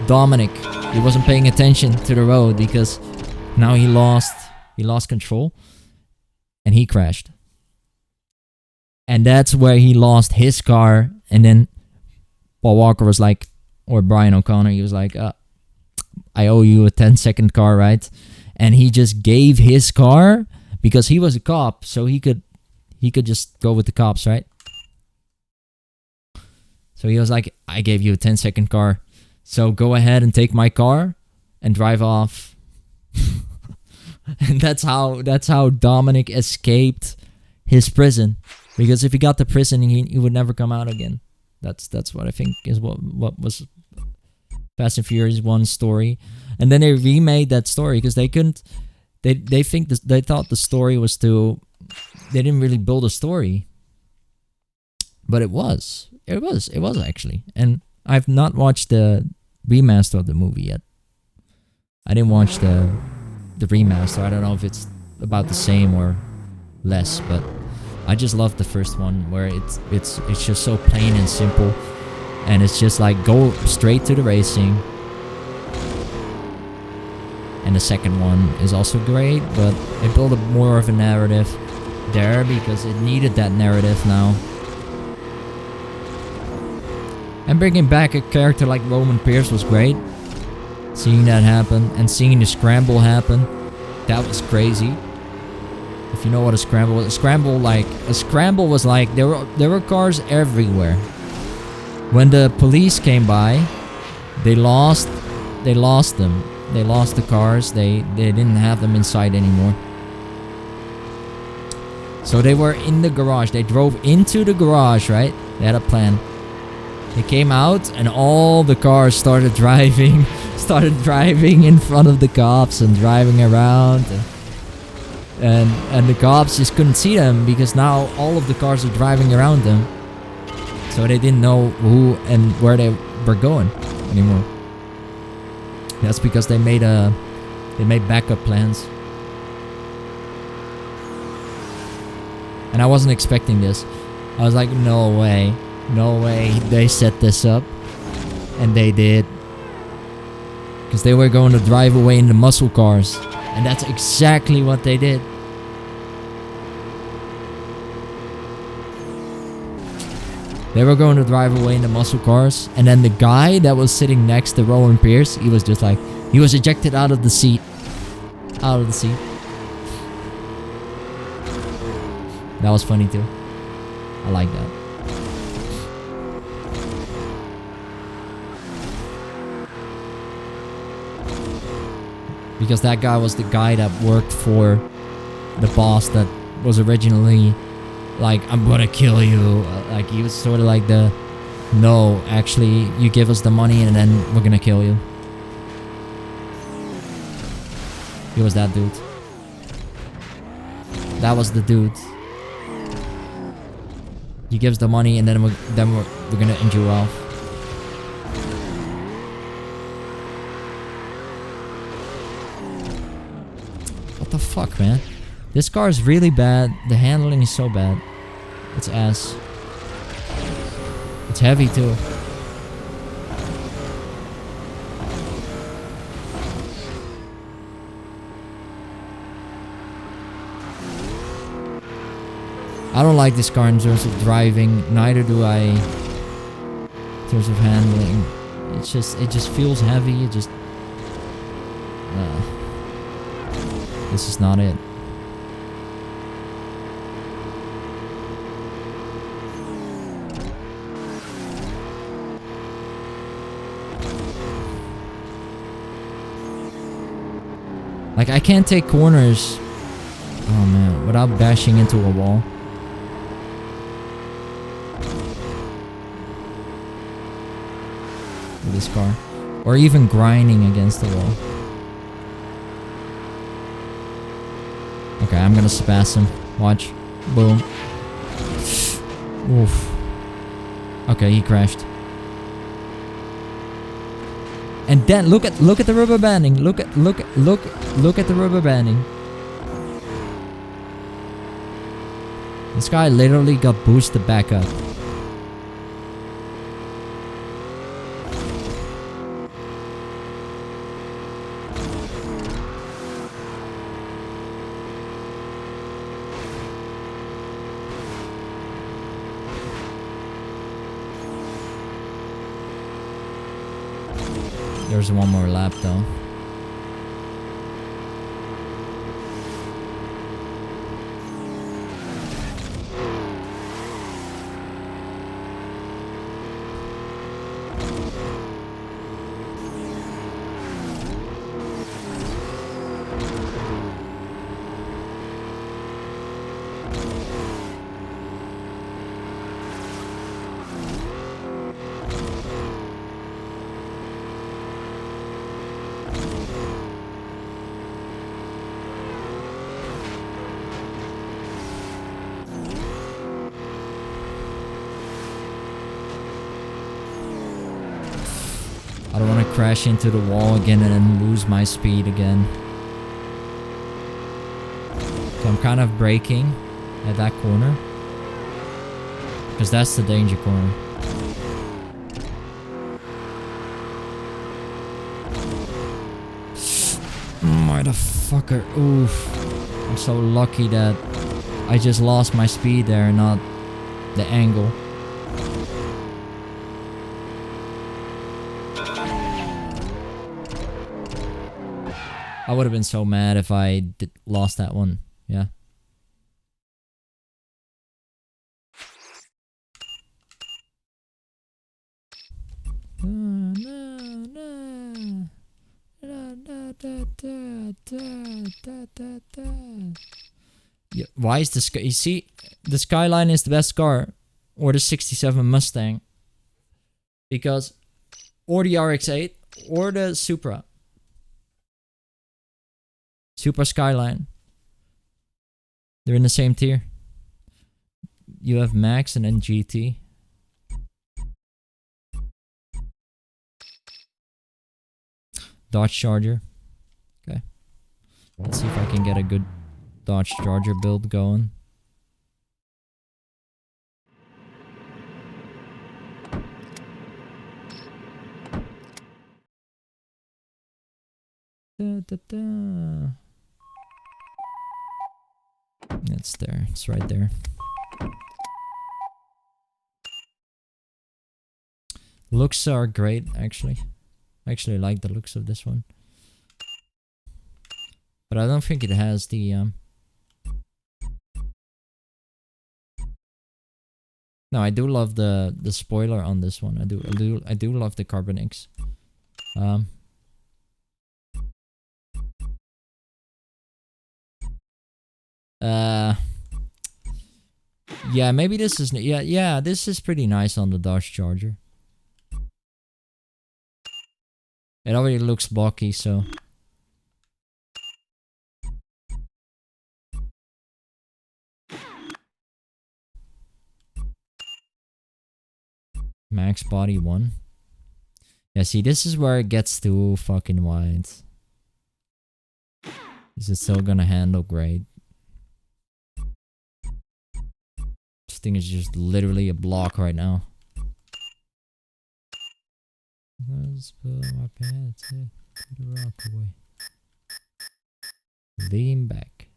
Dominic. He wasn't paying attention to the road because now he lost control. And he crashed. And that's where he lost his car. And then Paul Walker was like, or Brian O'Connor, he was like, I owe you a 10-second car ride. And he just gave his car because he was a cop, so he could just go with the cops, right? So he was like, I gave you a 10-second car, so go ahead and take my car and drive off. And that's how Dominic escaped his prison. Because if he got to prison, he would never come out again. That's what I think is what was Fast and Furious 1's story. And then they remade that story because they couldn't. They thought the story was too. They didn't really build a story. But it was actually. And I've not watched the remaster of the movie yet. I didn't watch the remaster. I don't know if it's about the same or less, but I just love the first one where it's just so plain and simple, and it's just like go straight to the racing. And the second one is also great, but it built up more of a narrative there because it needed that narrative now. And bringing back a character like Roman Pierce was great. Seeing that happen and seeing the scramble happen, that was crazy. If you know what a scramble was, a scramble was like there were cars everywhere. When the police came by, they lost them. They lost the cars. They didn't have them inside anymore. So they were in the garage. They drove into the garage, right? They had a plan. They came out and all the cars started driving in front of the cops and driving around. And the cops just couldn't see them because now all of the cars are driving around them. So they didn't know who and where they were going anymore. That's because they made backup plans. And I wasn't expecting this. I was like, no way they set this up. And they did. Because they were going to drive away in the muscle cars. And that's exactly what they did. They were going to drive away in the muscle cars. And then the guy that was sitting next to Rowan Pierce, he was just like, he was ejected out of the seat. Out of the seat. That was funny too. I like that. Because that guy was the guy that worked for the boss that was originally like, I'm gonna kill you. Like, he was sort of like the, no, actually, you give us the money and then we're gonna kill you. He was that dude. That was the dude. He gives the money and then we're gonna end you off. What the fuck, man? This car is really bad. The handling is so bad. It's ass. It's heavy too. I don't like this car in terms of driving. Neither do I in terms of handling. It just feels heavy. It just this is not it. Like, I can't take corners, oh man, without bashing into a wall. With this car. Or even grinding against the wall. Okay, I'm gonna spasm. Watch. Boom. Oof. Okay, he crashed. And then look at the rubber banding. Look at the rubber banding. This guy literally got boosted back up. There's one more lap though. I don't want to crash into the wall again and then lose my speed again. So I'm kind of braking at that corner. Because that's the danger corner. Motherfucker. Oof. I'm so lucky that I just lost my speed there, not the angle. I would have been so mad if I lost that one. Yeah. Yeah, why is the sky? You see, the Skyline is the best car, or the '67 Mustang, because, or the RX-8, or the Supra. Supra Skyline. They're in the same tier. You have Max and then GT. Dodge Charger. Okay. Let's see if I can get a good Dodge Charger build going. Da, da, da. It's there. It's right there. Looks are great, actually. I actually like the looks of this one. But I don't think it has the No, I do love the spoiler on this one. I do love the Carbonix. Yeah, maybe this is yeah, this is pretty nice on the Dodge Charger. It already looks blocky, so Max body 1. Yeah, see, this is where it gets too fucking wide. Is it still gonna handle great? This thing is just literally a block right now. Let's pull my pants in, put the rock away. Lean back.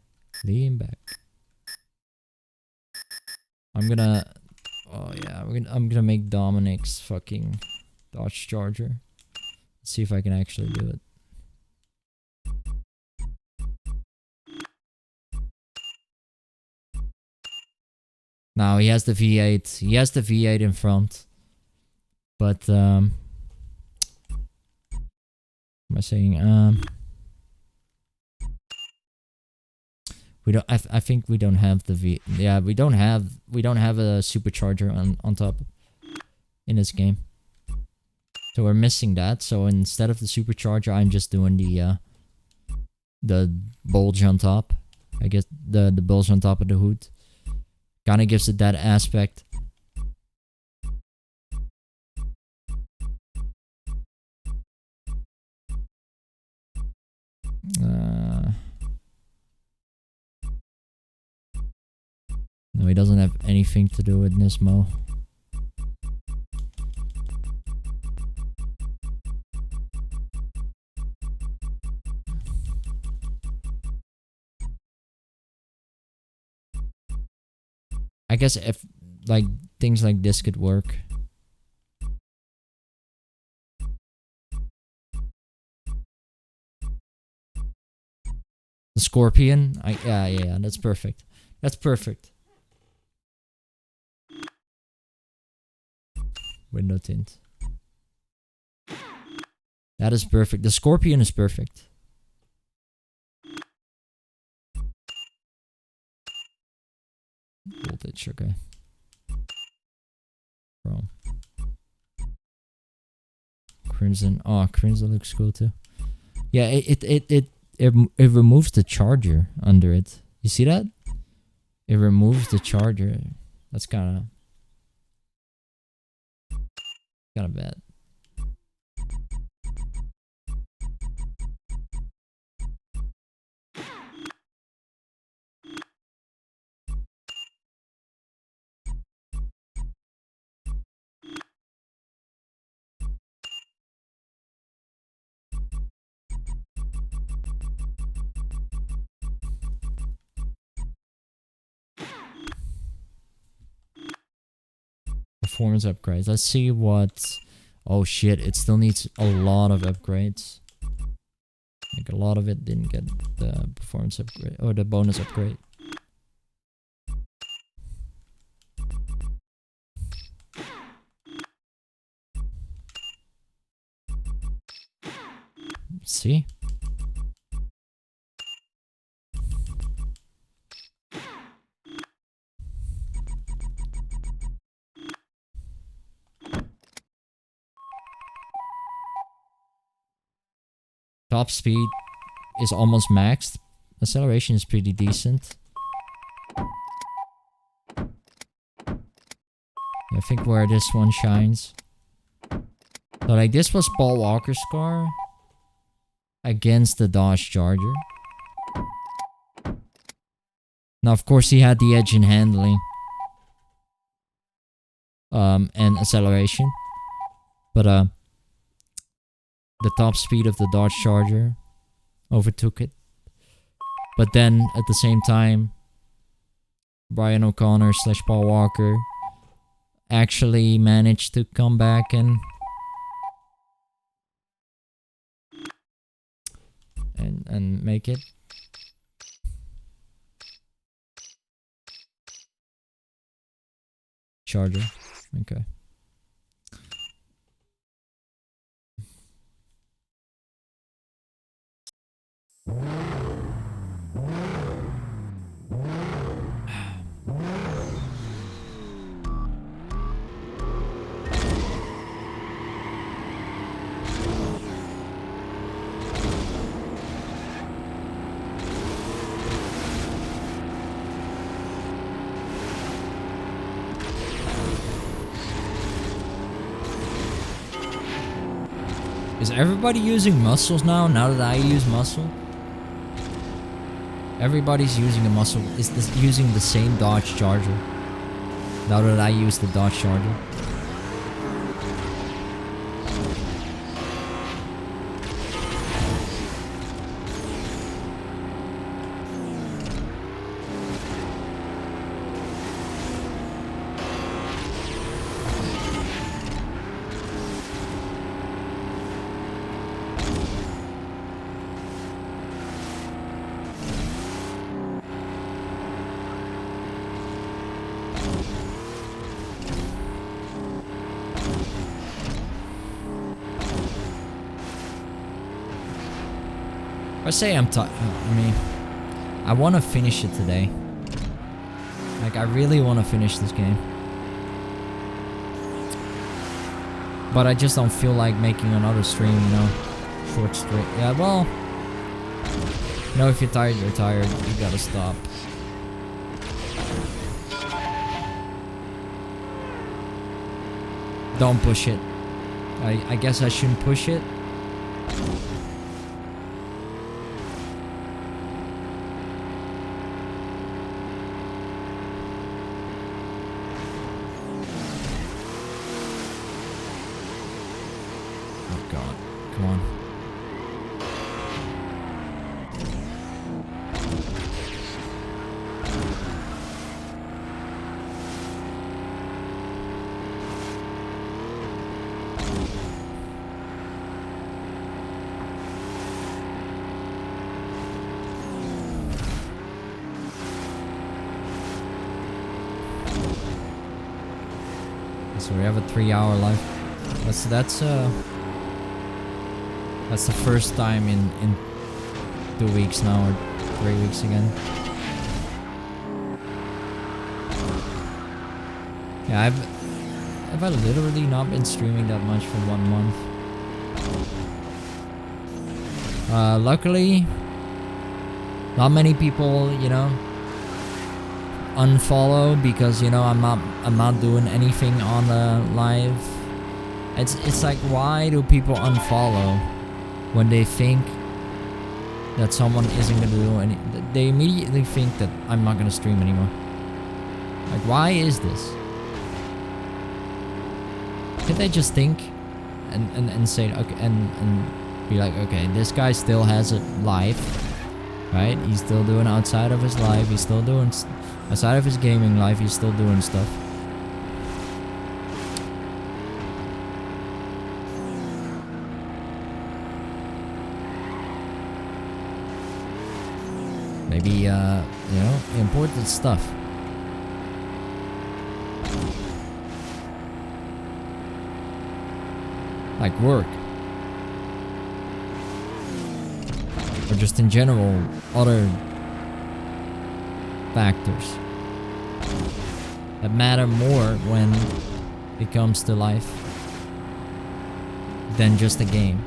Lean back. I'm gonna... Oh yeah, I'm gonna make Dominic's fucking Dodge Charger. Let's see if I can actually do it. Now he has the V8. He has the V8 in front. But what am I saying? We don't. I think we don't have the V. Yeah, we don't have a supercharger on top in this game. So we're missing that. So instead of the supercharger, I'm just doing the bulge on top. I guess the bulge on top of the hood kind of gives it that aspect. I No, he doesn't have anything to do with Nismo. I guess if like things like this could work. The Scorpion? Yeah, that's perfect. That's perfect. Window tint. That is perfect. The Scorpion is perfect. Voltage, okay. Chrome. Crimson. Oh, Crimson looks cool too. Yeah, it removes the charger under it. You see that? It removes the charger. That's kind of bad. Performance upgrades. Let's see what... Oh shit, it still needs a lot of upgrades. Like a lot of it didn't get the performance upgrade or the bonus upgrade. Let's see. Top speed is almost maxed. Acceleration is pretty decent. I think where this one shines. So like this was Paul Walker's car against the Dodge Charger. Now of course he had the edge in handling. And acceleration. But the top speed of the Dodge Charger overtook it. But then at the same time, Brian O'Connor / Paul Walker actually managed to come back and make it. Charger. Okay. Is everybody using muscles now that I use muscle? Everybody's using a muscle. Is this using the same Dodge Charger? Now that I use the Dodge Charger. I say I'm tired. I mean, I want to finish it today. Like, I really want to finish this game. But I just don't feel like making another stream, you know? Short stream. Yeah, well... You know, if you're tired, you're tired. You gotta stop. Don't push it. I guess I shouldn't push it. Oh god. Come on. So we have a 3-hour live. That's the first time in 2 weeks now, or 3 weeks again. Yeah, I've literally not been streaming that much for 1 month. Luckily, not many people, you know, unfollow because, you know, I'm not doing anything on the live. It's like, why do people unfollow when they think that someone isn't gonna do any? They immediately think that I'm not gonna stream anymore. Like, why is this? Can't they just think and say, okay, and be like, okay, this guy still has a life, right? He's still doing outside of his life. He's still doing outside of his gaming life. He's still doing stuff. Maybe, you know, important stuff. Like work. Or just in general, other factors that matter more when it comes to life than just a game.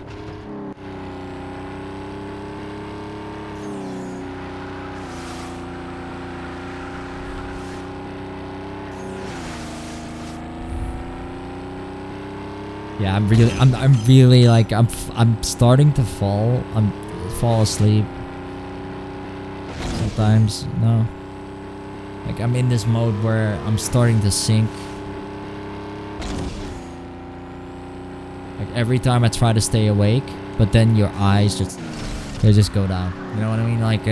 Yeah, I'm really like, I'm starting to fall asleep sometimes. No, like I'm in this mode where I'm starting to sink. Like every time I try to stay awake, but then your eyes they just go down. You know what I mean? Like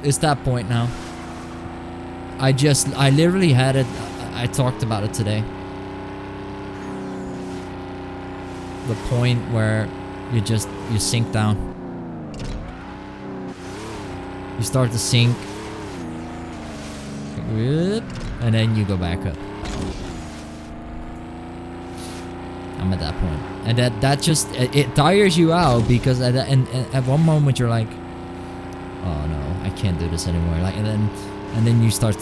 it's that point now. I literally had it. I talked about it today. The point where you sink down. You start to sink, and then you go back up. I'm at that point, and that just it tires you out because at one moment you're like, oh no, I can't do this anymore. Like, and then you stop,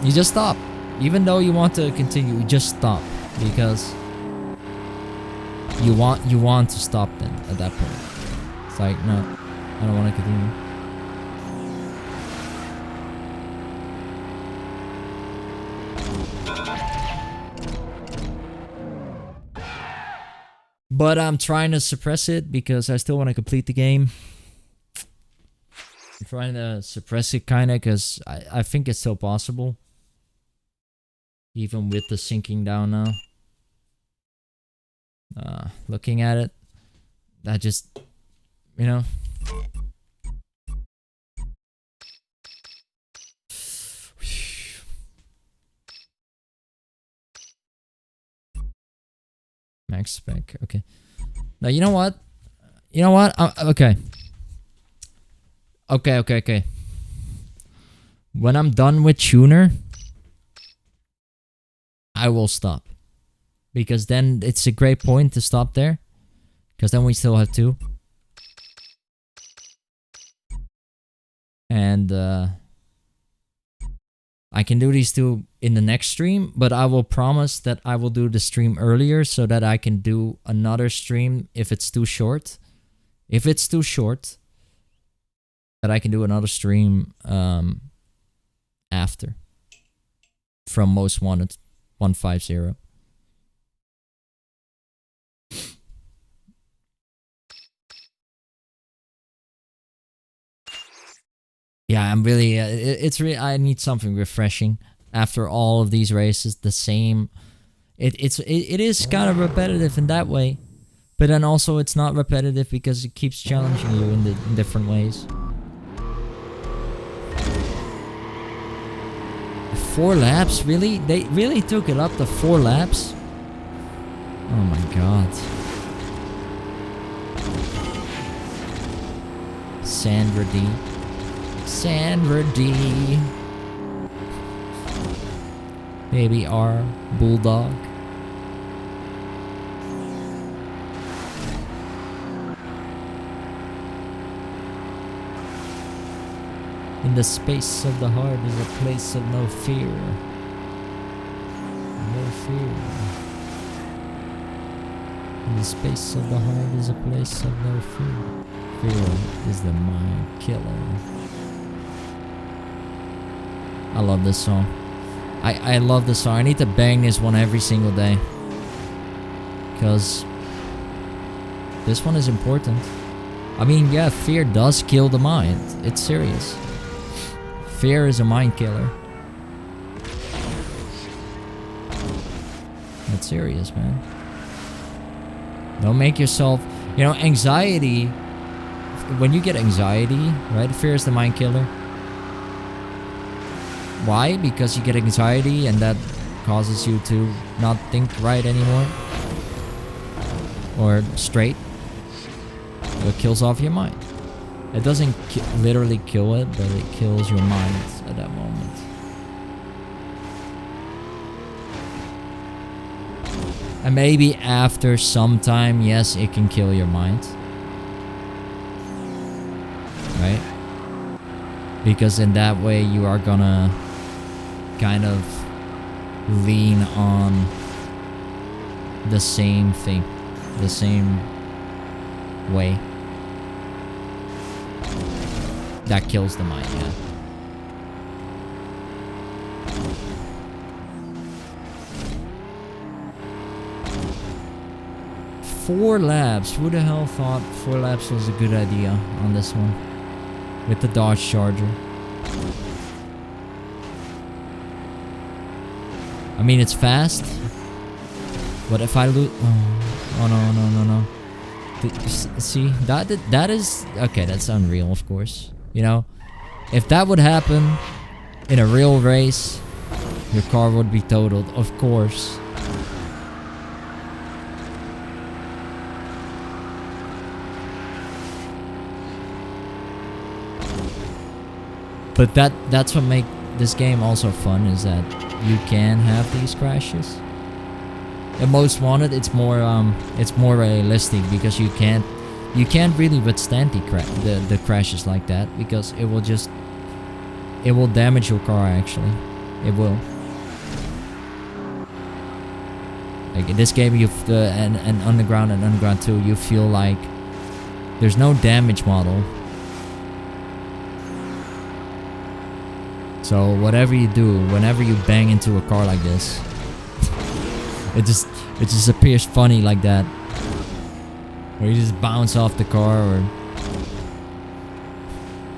you just stop, even though you want to continue, you just stop because you want to stop then at that point. It's like, no, I don't want to continue. But I'm trying to suppress it because I still want to complete the game. I'm trying to suppress it kind of because I think it's still possible. Even with the sinking down now. Looking at it, that just, you know. Max spec, okay. Now, you know what? Okay. Okay. When I'm done with tuner, I will stop. Because then it's a great point to stop there. Because then we still have 2. And I can do these 2 in the next stream. But I will promise that I will do the stream earlier so that I can do another stream if it's too short. If it's too short, that I can do another stream after. From Most Wanted 150. Yeah, I'm really, it's really, I need something refreshing after all of these races. The same, It is kind of repetitive in that way, but then also it's not repetitive because it keeps challenging you in different ways. 4 laps, really? They really took it up to 4 laps? Oh my god. Sandra D. Sandra D. Baby R. Bulldog. In the space of the heart is a place of no fear. No fear. In the space of the heart is a place of no fear. Fear is the mind killer. I love this song. I love this song. I need to bang this one every single day. Because this one is important. I mean, yeah, fear does kill the mind. It's serious. Fear is a mind killer. That's serious, man. Don't make yourself... You know, anxiety... When you get anxiety, right? Fear is the mind killer. Why? Because you get anxiety and that causes you to not think right anymore. Or straight. It kills off your mind. It doesn't literally kill it, but it kills your mind at that moment. And maybe after some time, yes, it can kill your mind. Right? Because in that way you are gonna kind of lean on the same thing. The same way. That kills the mind, yeah. Four laps. Who the hell thought 4 laps was a good idea on this one? With the Dodge Charger. I mean, it's fast. But if I lose... Oh no. See, that is... Okay, that's unreal, of course. You know? If that would happen in a real race, your car would be totaled, of course. But that's what makes this game also fun, is that you can have these crashes. In Most Wanted, it's more realistic because you can't really withstand the crashes like that, because it will damage your car. Actually, it will. Like in this game, and Underground and Underground 2, you feel like there's no damage model. So whatever you do, whenever you bang into a car like this, it just appears funny like that. Or you just bounce off the car, or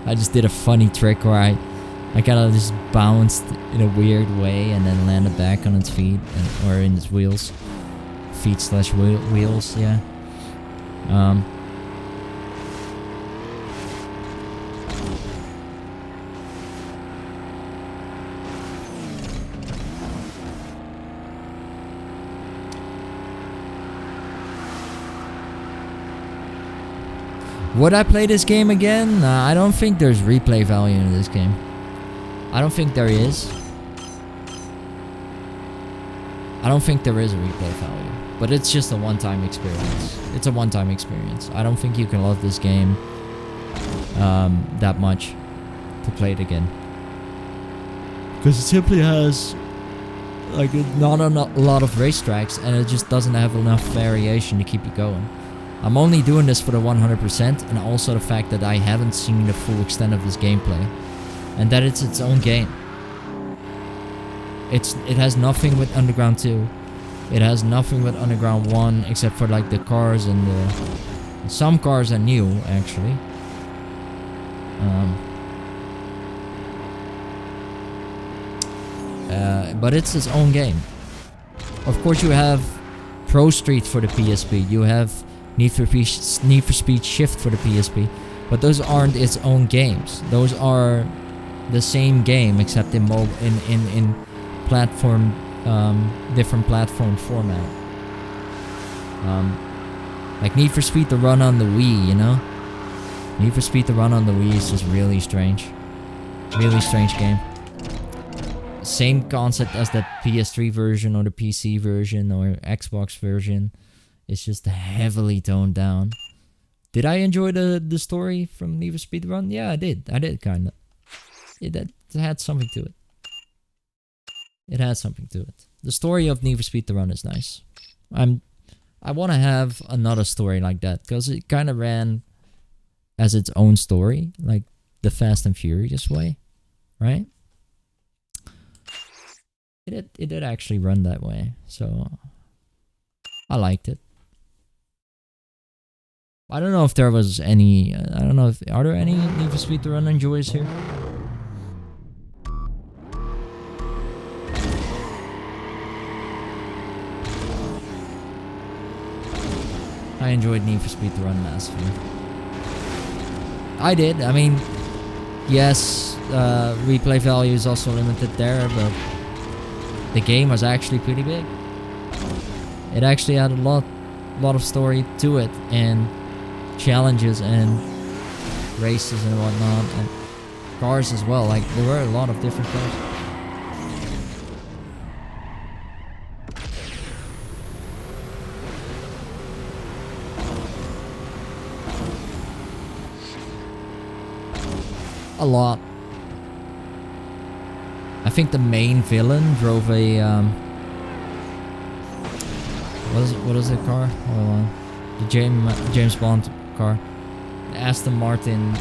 I just did a funny trick where I kind of just bounced in a weird way and then landed back on its feet, or in its wheels. Feet/wheels, yeah. Would I play this game again? I don't think there's replay value in this game. I don't think there is. I don't think there is a replay value. But it's just a one-time experience. It's a one-time experience. I don't think you can love this game that much to play it again. Because it simply has like not a lot of racetracks, and it just doesn't have enough variation to keep you going. I'm only doing this for the 100%, and also the fact that I haven't seen the full extent of this gameplay. And that it's its own game. It has nothing with Underground 2. It has nothing with Underground 1, except for like the cars and some cars are new, actually. But it's its own game. of course, you have Pro Street for the PSP. You have Need for Speed Shift for the PSP. But those aren't its own games. Those are the same game except in platform, different platform format. Like Need for Speed to run on the Wii, you know? Need for Speed to run on the Wii is just really strange. Really strange game. Same concept as the PS3 version or the PC version or Xbox version. It's just heavily toned down. Did I enjoy the story from Need for Speed Run? Yeah, I did. I did, kinda. It had something to it. It had something to it. The story of Need for Speed The Run is nice. I want to have another story like that, because it kind of ran as its own story, like the Fast and Furious way, right? It did actually run that way, so I liked it. I don't know if there was any. I don't know if are there any Need for Speed The Run enjoys here. I enjoyed Need for Speed The Run massively. I did. I mean, yes, replay value is also limited there, but the game was actually pretty big. It actually had a lot of story to it, and challenges and races and whatnot, and cars as well. Like, there were a lot of different cars. A lot. I think the main villain drove a what is the car? Hold on. The James Bond car. The Aston Martin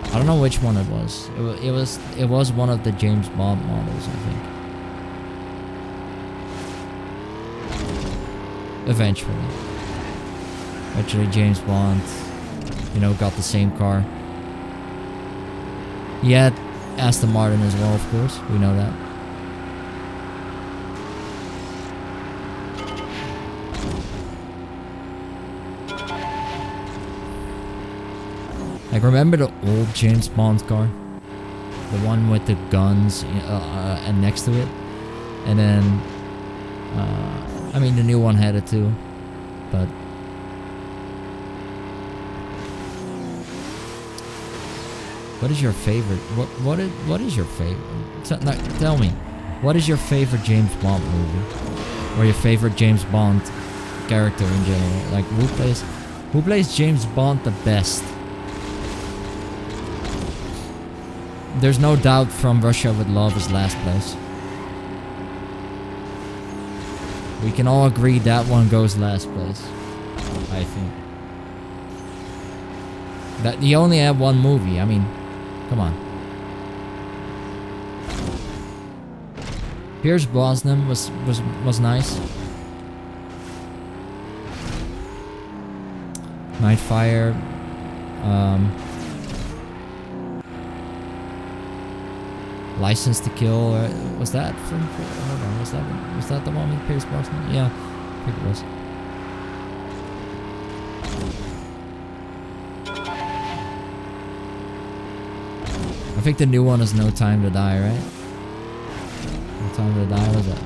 I don't know which one it was. It was one of the James Bond models, I think. Eventually, James Bond, you know, got the same car. He had Aston Martin as well, of course. We know that. Like, remember the old James Bond car? The one with the guns and next to it? And then, I mean, the new one had it too, but what is your favorite? What is your favorite? Tell me, what is your favorite James Bond movie, or your favorite James Bond character in general? Like, who plays James Bond the best? There's no doubt From Russia with Love is last place. We can all agree that one goes last place, I think. That he only had one movie. I mean, come on. Pierce Brosnan was nice. Nightfire. License to Kill, was that from? Hold on, was that the one with Pierce Brosnan? Yeah, I think it was. I think the new one is No Time to Die, right? No Time to Die was that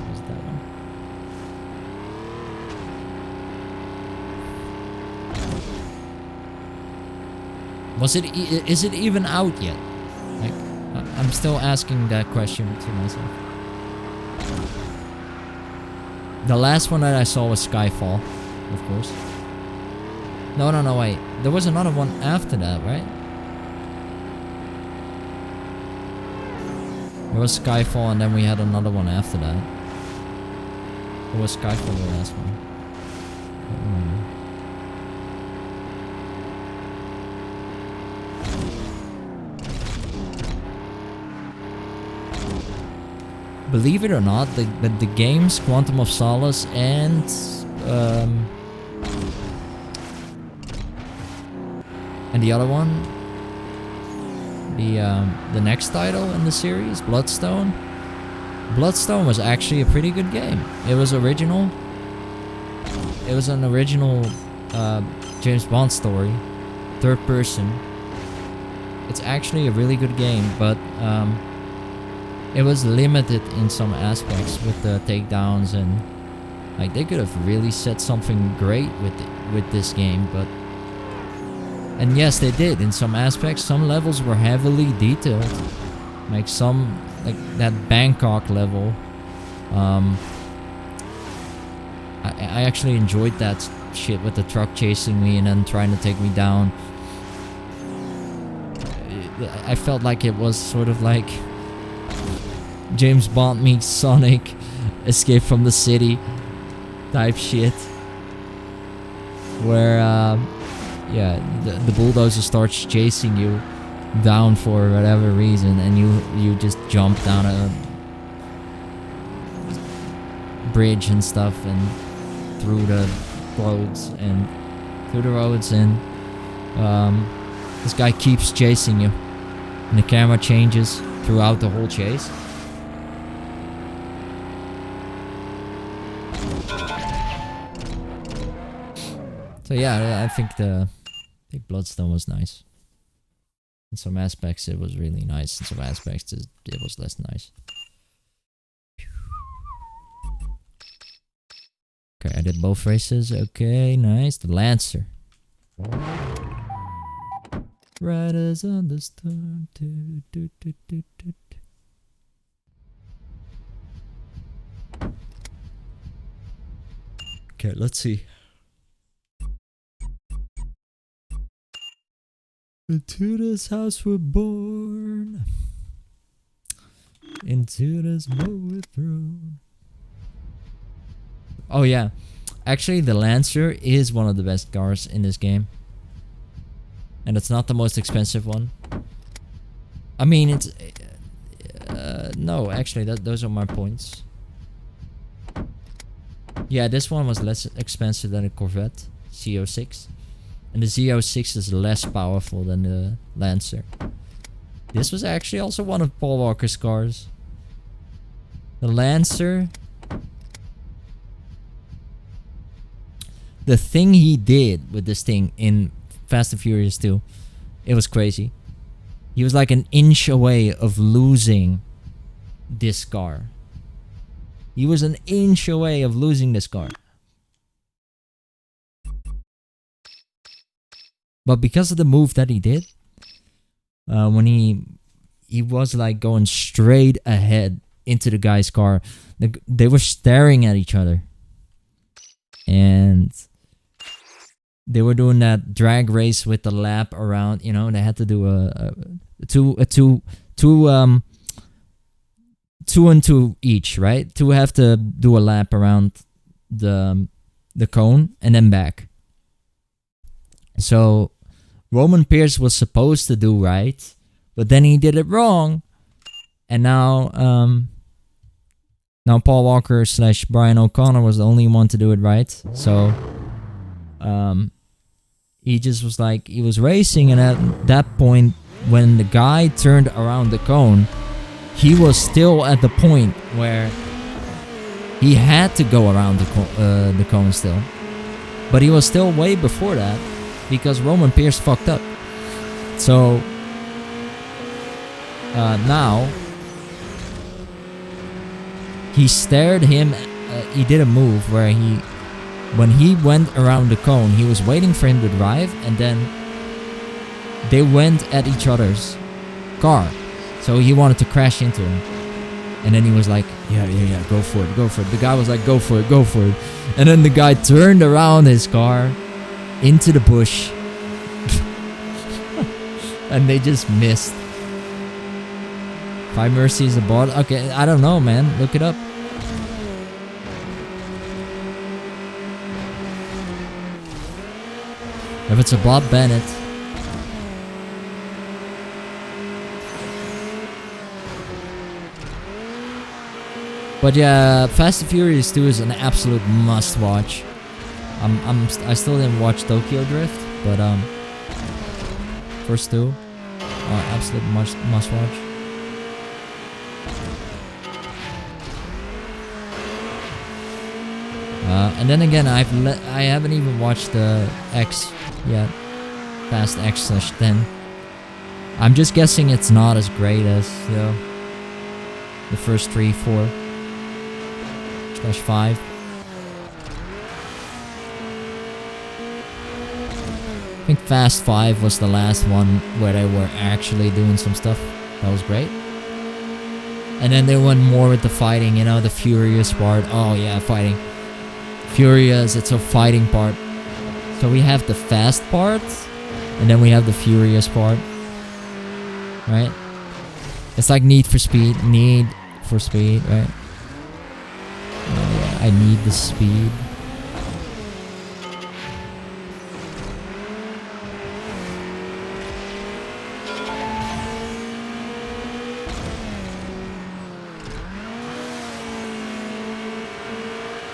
one? Is it even out yet? Like, I'm still asking that question to myself. The last one that I saw was Skyfall, of course. No, wait. There was another one after that, right? There was Skyfall, and then we had another one after that. Or was Skyfall the last one? I don't remember. Believe it or not, the games Quantum of Solace and the other one, the next title in the series, Bloodstone. Bloodstone was actually a pretty good game. It was original. It was an original James Bond story, third person. It's actually a really good game, but it was limited in some aspects with the takedowns, and like they could have really said something great with this game, but and yes, they did in some aspects. Some levels were heavily detailed, like that Bangkok level. I actually enjoyed that shit with the truck chasing me and then trying to take me down. I felt like it was sort of like James Bond meets Sonic, Escape from the City type shit, where yeah, the bulldozer starts chasing you down for whatever reason, and you just jump down a bridge and stuff and through the roads and this guy keeps chasing you, and the camera changes throughout the whole chase. So yeah, I think Bloodstone was nice. In some aspects it was really nice, in some aspects it was less nice. Okay, I did both races. Okay, nice. The Lancer. Riders on the storm. Okay, let's see. Into this house we're born. Into this boat we're thrown. Oh yeah, actually the Lancer is one of the best cars in this game. And it's not the most expensive one. I mean, it's... no, actually, those are my points. Yeah, this one was less expensive than a Corvette, CO6. And the Z06 is less powerful than the Lancer. This was actually also one of Paul Walker's cars. The Lancer... The thing he did with this thing in Fast and Furious 2, it was crazy. He was like an inch away of losing this car. He was an inch away of losing this car. But because of the move that he did, when he was like going straight ahead into the guy's car, they were staring at each other. And they were doing that drag race with the lap around, you know, they had to do two and two each, right? Two have to do a lap around the cone and then back. So Roman Pierce was supposed to do right, but then he did it wrong. And now Paul Walker / Brian O'Connor was the only one to do it right. So he just was like, he was racing, and at that point, when the guy turned around the cone, he was still at the point where he had to go around the cone still. But he was still way before that, because Roman Pierce fucked up. So now he stared him. He did a move where when he went around the cone, he was waiting for him to drive, and then they went at each other's car. So he wanted to crash into him. And then he was like, yeah, go for it. The guy was like, go for it. And then the guy turned around his car into the bush. And they just missed. Five Mercies a bot. Okay, I don't know, man. Look it up. If it's a Bob Bennett. But yeah, Fast and Furious 2 is an absolute must-watch. I still didn't watch Tokyo Drift, but first two. absolute must watch. And then again, I haven't even watched the X yet. Fast X/10. I'm just guessing it's not as great as the first 3, 4/5. I think Fast 5 was the last one where they were actually doing some stuff. That was great. And then they went more with the fighting, the Furious part. Oh yeah, fighting. Furious, it's a fighting part. So we have the fast part, and then we have the Furious part. Right? It's like Need for Speed, right? Oh yeah, I need the speed.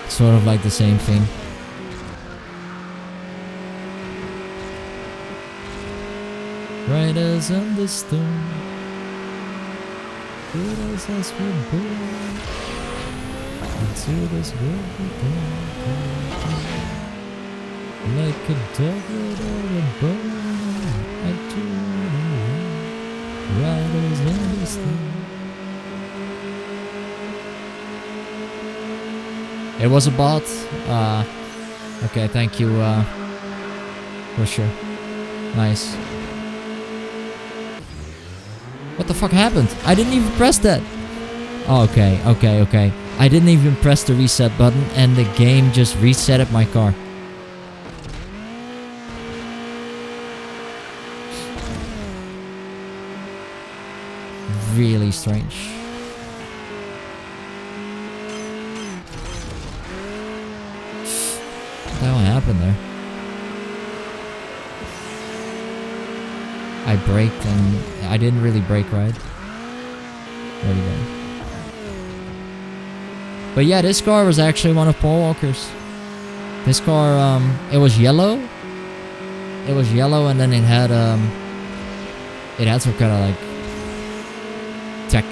Sort of like the same thing. Riders on the storm, good as us were born, into this world we go, like a dog without a bone, I do riders on the storm. It was a bot. Okay, thank you, for sure. Nice. What the fuck happened? I didn't even press that. Oh, okay. I didn't even press the reset button and the game just resetted my car. Really strange. What the hell happened there? I braked and I didn't really brake right. There we go. But yeah, this car was actually one of Paul Walker's. This car, it was yellow. It was yellow and then it had some kind of like tech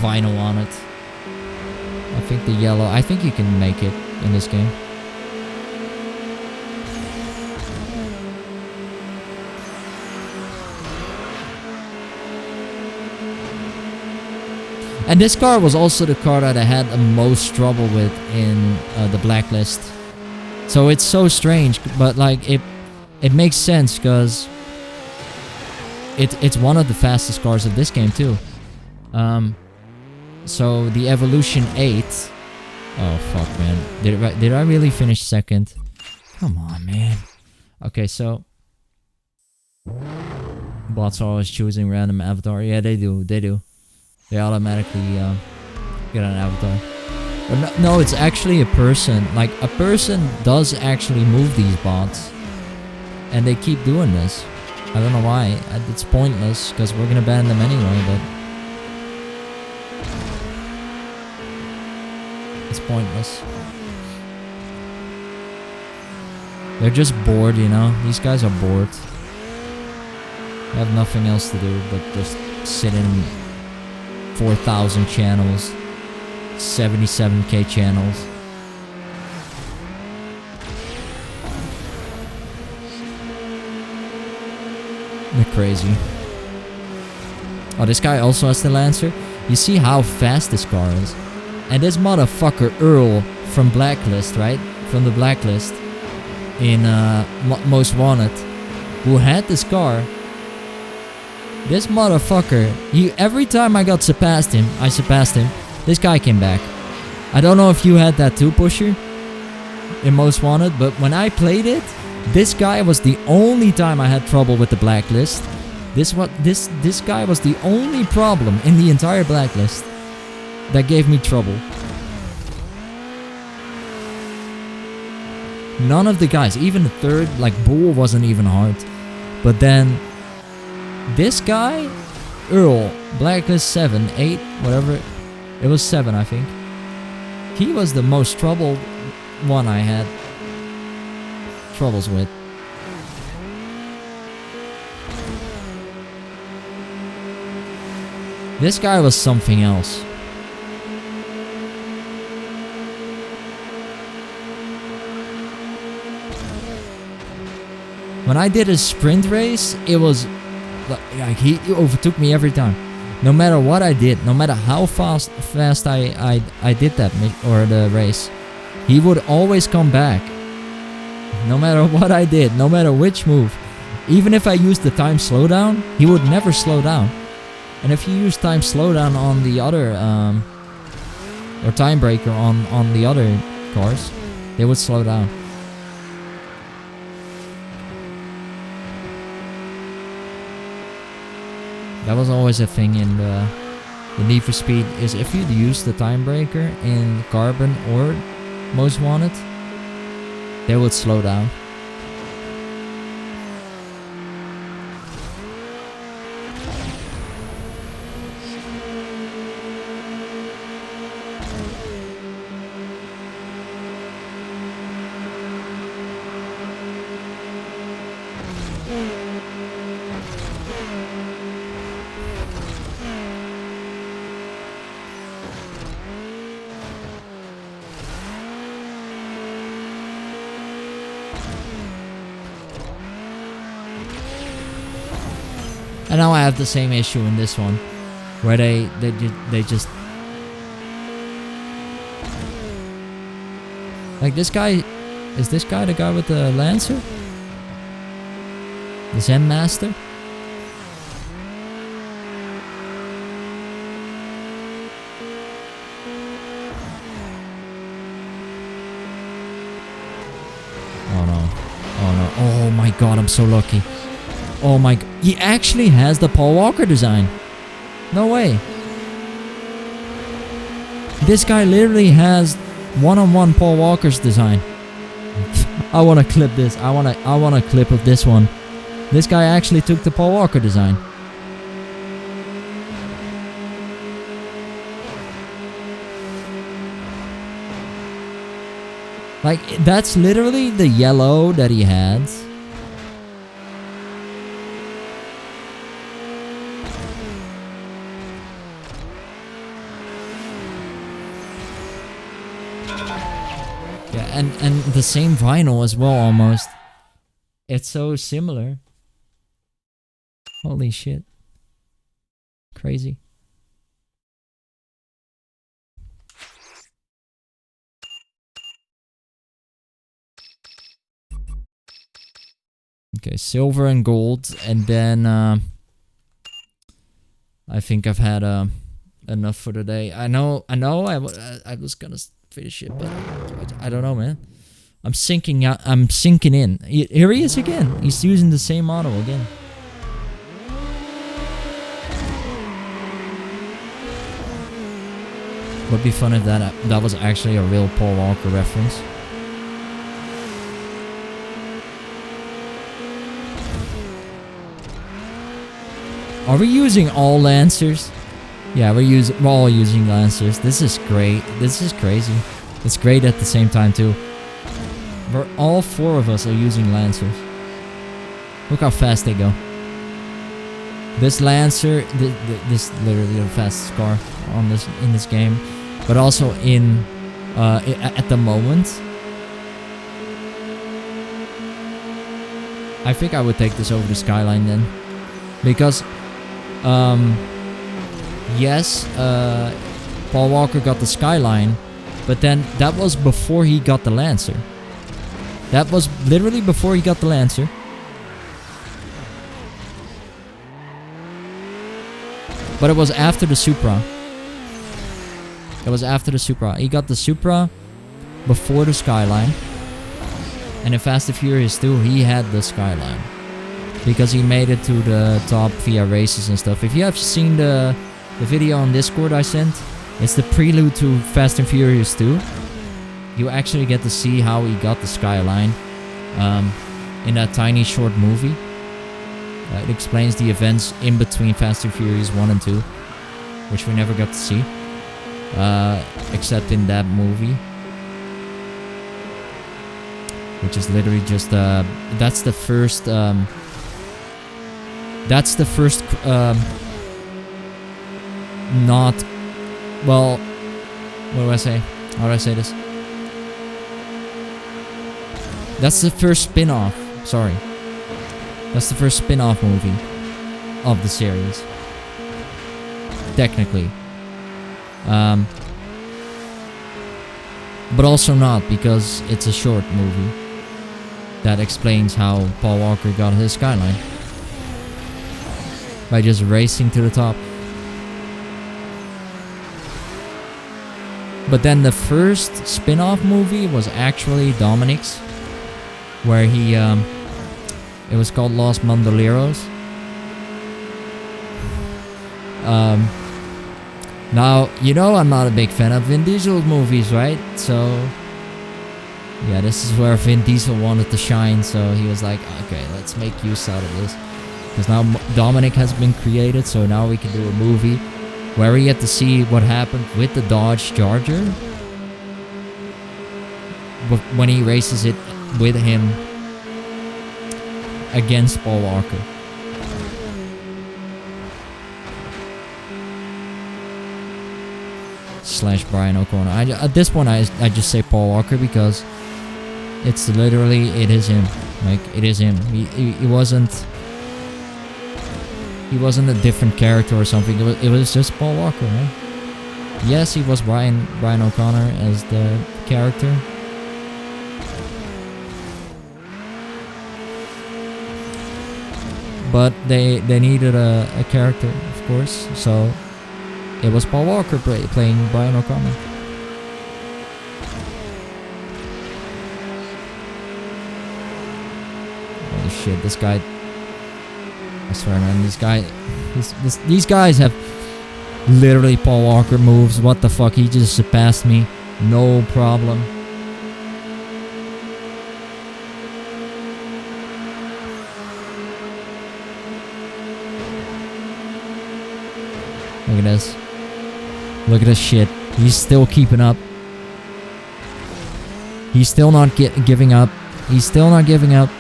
vinyl on it. I think the yellow, I think you can make it in this game. And this car was also the car that I had the most trouble with in the Blacklist. So it's so strange, but like it makes sense because it's one of the fastest cars of this game too. So the Evolution 8. Oh fuck, man! Did I really finish second? Come on, man. Okay, so bots are always choosing random avatar. Yeah, they do. They automatically get an avatar. But no, it's actually a person. Like, a person does actually move these bots. And they keep doing this. I don't know why. It's pointless, because we're gonna ban them anyway, but it's pointless. They're just bored, These guys are bored. They have nothing else to do but just sit in 4,000 channels, 77k channels. They're crazy. Oh, this guy also has the Lancer. You see how fast this car is. And this motherfucker Earl from Blacklist, right? From the Blacklist in Most Wanted, who had this car. This motherfucker, every time I surpassed him, this guy came back. I don't know if you had that too, Pusher, in Most Wanted, but when I played it, this guy was the only time I had trouble with the Blacklist. This guy was the only problem in the entire Blacklist that gave me trouble. None of the guys, even the third, like Bull, wasn't even hard. But then this guy, Earl, Blacklist 7, 8, whatever. It was 7, I think. He was the most troubled one I had troubles with. This guy was something else. When I did a sprint race, it was like he overtook me every time. No matter what I did, no matter how fast I did that or the race, he would always come back. No matter what I did, no matter which move. Even if I used the time slowdown, he would never slow down. And if you use time slowdown on the other, or time breaker on the other cars, they would slow down. That was always a thing in the Need for Speed, is if you use the time breaker in Carbon or Most Wanted, they would slow down. And now I have the same issue in this one, where they just like this guy. Is this guy the guy with the Lancer? The Zen Master? Oh no! Oh no! Oh my God! I'm so lucky. Oh my god, he actually has the Paul Walker design. No way. This guy literally has one-on-one Paul Walker's design. I want to clip this. I want a clip of this one. This guy actually took the Paul Walker design. Like, that's literally the yellow that he had. And the same vinyl as well, almost. It's so similar. Holy shit. Crazy. Okay, silver and gold, and then I think I've had enough for today. I know I was gonna finish it, but I don't know, man. I'm sinking out. I'm sinking in. Here he is again. He's using the same model again. Would be fun if that was actually a real Paul Walker reference. Are we using all Lancers? Yeah, we're all using Lancers. This is great. This is crazy. It's great at the same time too. All four of us are using Lancers. Look how fast they go. This Lancer, this literally the fastest car on in this game, but also at the moment. I think I would take this over the Skyline then, because yes, Paul Walker got the Skyline, but then that was before he got the Lancer. That was literally before he got the Lancer. But it was after the Supra. It was after the Supra. He got the Supra before the Skyline. And in Fast and Furious 2, he had the Skyline. Because he made it to the top via races and stuff. If you have seen the video on Discord I sent, it's the prelude to Fast and Furious 2. You actually get to see how he got the Skyline in that tiny short movie. It explains the events in between Fast and Furious 1 and 2, which we never got to see, except in that movie, which is literally just that's the first not, well, what do I say? How do I say this? That's the first spin-off. Sorry. That's the first spin-off movie of the series. Technically. But also not, because it's a short movie that explains how Paul Walker got his skyline. By just racing to the top. But then the first spin-off movie was actually Dominic's, where he, it was called Los Bandoleros. Now, you know I'm not a big fan of Vin Diesel movies, right? So, yeah, this is where Vin Diesel wanted to shine, so he was like, okay, let's make use out of this. Because now Dominic has been created, so now we can do a movie where we get to see what happened with the Dodge Charger when he races it with him against Paul Walker. / Brian O'Connor. At this point, I just say Paul Walker because it's literally, it is him. Like, it is him. He wasn't a different character or something. It was just Paul Walker, right? Yes, he was Brian O'Connor as the character. But they needed a character, of course, so it was Paul Walker playing Brian O'Connor. Holy shit, this guy... I swear, man, these guys have literally Paul Walker moves. What the fuck, he just surpassed me. No problem. Look at this. Look at this shit. He's still keeping up. He's still not giving up. He's still not giving up.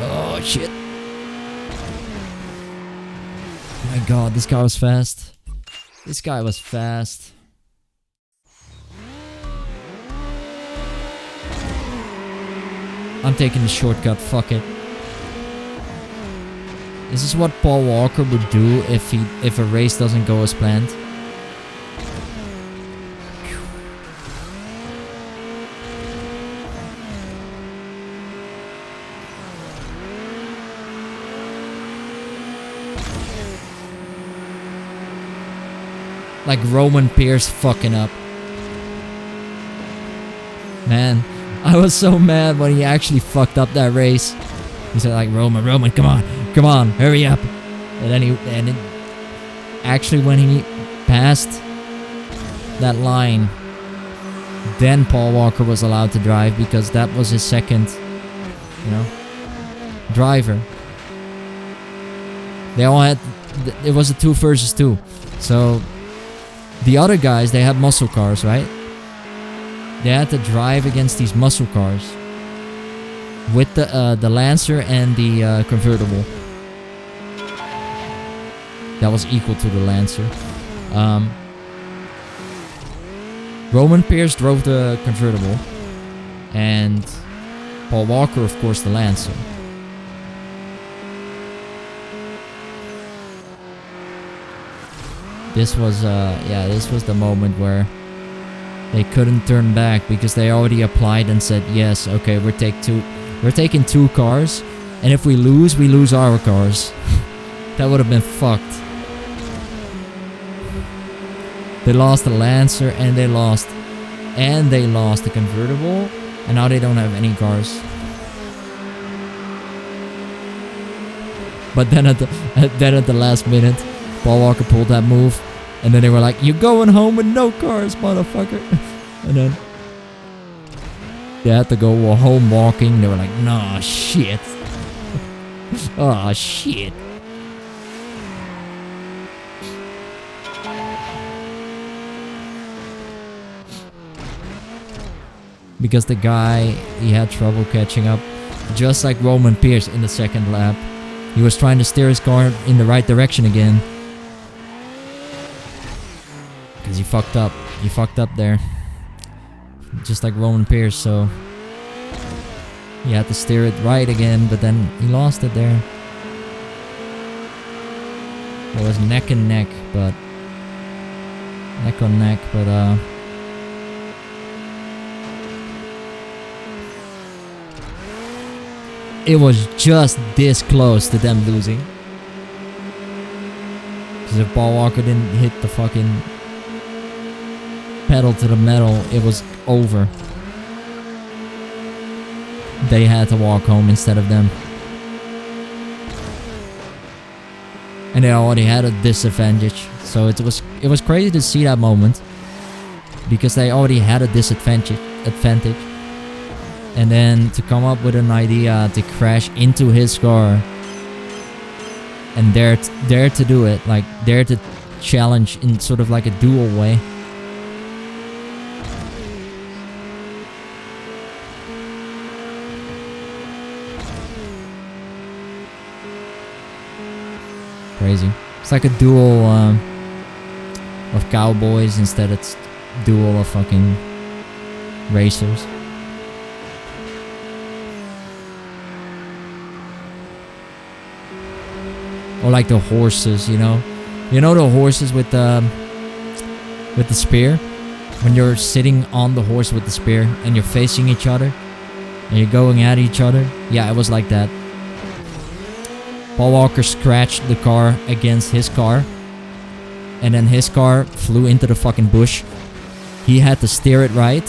Oh, shit. My god, this guy was fast. This guy was fast. I'm taking the shortcut, fuck it. This is what Paul Walker would do if a race doesn't go as planned. Like Roman Pierce fucking up. Man, I was so mad when he actually fucked up that race. He said like, Roman, come on, hurry up. And then actually when he passed that line, then Paul Walker was allowed to drive because that was his second, driver. They all had, it was a 2 versus 2. So the other guys, they had muscle cars, right? They had to drive against these muscle cars with the Lancer and the convertible. That was equal to the Lancer. Roman Pierce drove the convertible, and Paul Walker, of course, the Lancer. This was the moment where they couldn't turn back because they already applied and said, yes, okay, we're taking 2 cars, and if we lose our cars. That would have been fucked. They lost the Lancer and they lost the convertible, and now they don't have any cars. But then at the last minute, Paul Walker pulled that move, and then they were like, "You're going home with no cars, motherfucker." And then they had to go home walking. They were like, "Nah, shit." Oh, shit. Because the guy, he had trouble catching up. Just like Roman Pierce in the second lap. He was trying to steer his car in the right direction again. fucked up. He fucked up there. Just like Roman Pierce, so he had to steer it right again, but then he lost it there. It was neck and neck, but neck on neck, but it was just this close to them losing. Because if Paul Walker didn't hit the fucking pedal to the metal, it was over. They had to walk home instead of them. And they already had a disadvantage. So it was crazy to see that moment. Because they already had a disadvantage. And then to come up with an idea to crash into his car. And dare to do it. Like, dare to challenge in sort of like a dual way. Crazy. It's like a duel of cowboys instead it's duel of fucking racers. Or like the horses, you know? You know the horses with the spear? When you're sitting on the horse with the spear and you're facing each other and you're going at each other? Yeah, it was like that. Paul Walker scratched the car against his car. And then his car flew into the fucking bush. He had to steer it right.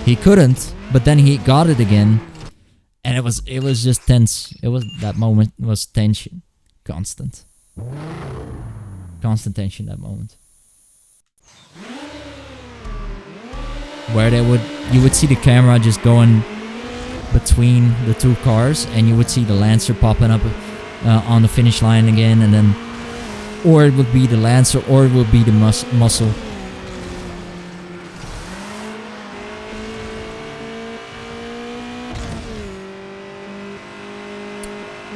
He couldn't, but then he got it again. And it was just tense. That moment was tension. Constant tension that moment. Where you would see the camera just going between the two cars, and you would see the Lancer popping up on the finish line again, and then or it would be the Lancer or it would be the muscle.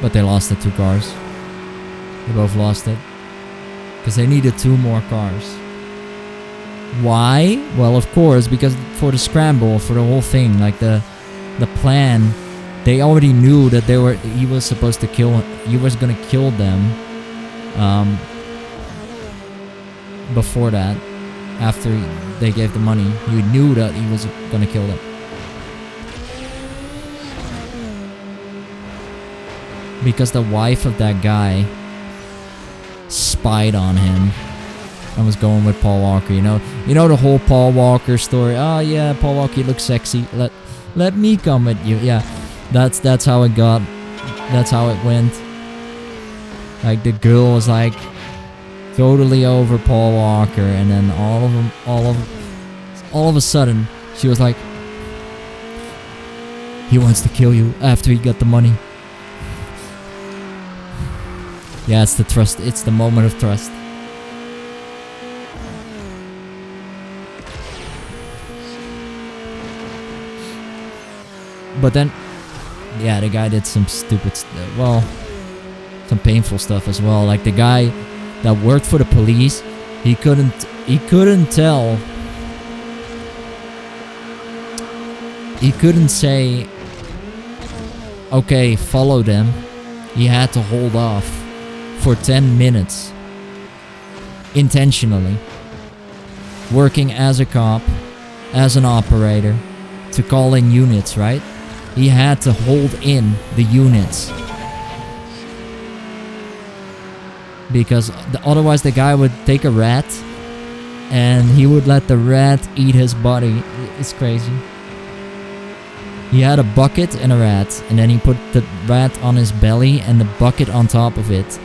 But they lost the two cars. They both lost it because they needed two more cars. Why? Well, of course, because for the scramble, for the whole thing, like the plan, they already knew that he was supposed to kill. He was gonna kill them. Before that, after they gave the money, he knew that he was gonna kill them. Because the wife of that guy spied on him and was going with Paul Walker. You know the whole Paul Walker story. Oh yeah, Paul Walker, you look sexy. Let me come with you. Yeah, that's how it got. That's how it went. Like the girl was like totally over Paul Walker, and then all of a sudden she was like, he wants to kill you after he got the money. Yeah, it's the trust. It's the moment of trust. But then, yeah, the guy did some stupid, some painful stuff as well. Like the guy that worked for the police, he couldn't tell. He couldn't say, okay, follow them. He had to hold off for 10 minutes. Intentionally. Working as a cop, as an operator, to call in units, right? He had to hold in the units. Because otherwise the guy would take a rat and he would let the rat eat his body. It's crazy. He had a bucket and a rat, and then he put the rat on his belly and the bucket on top of it.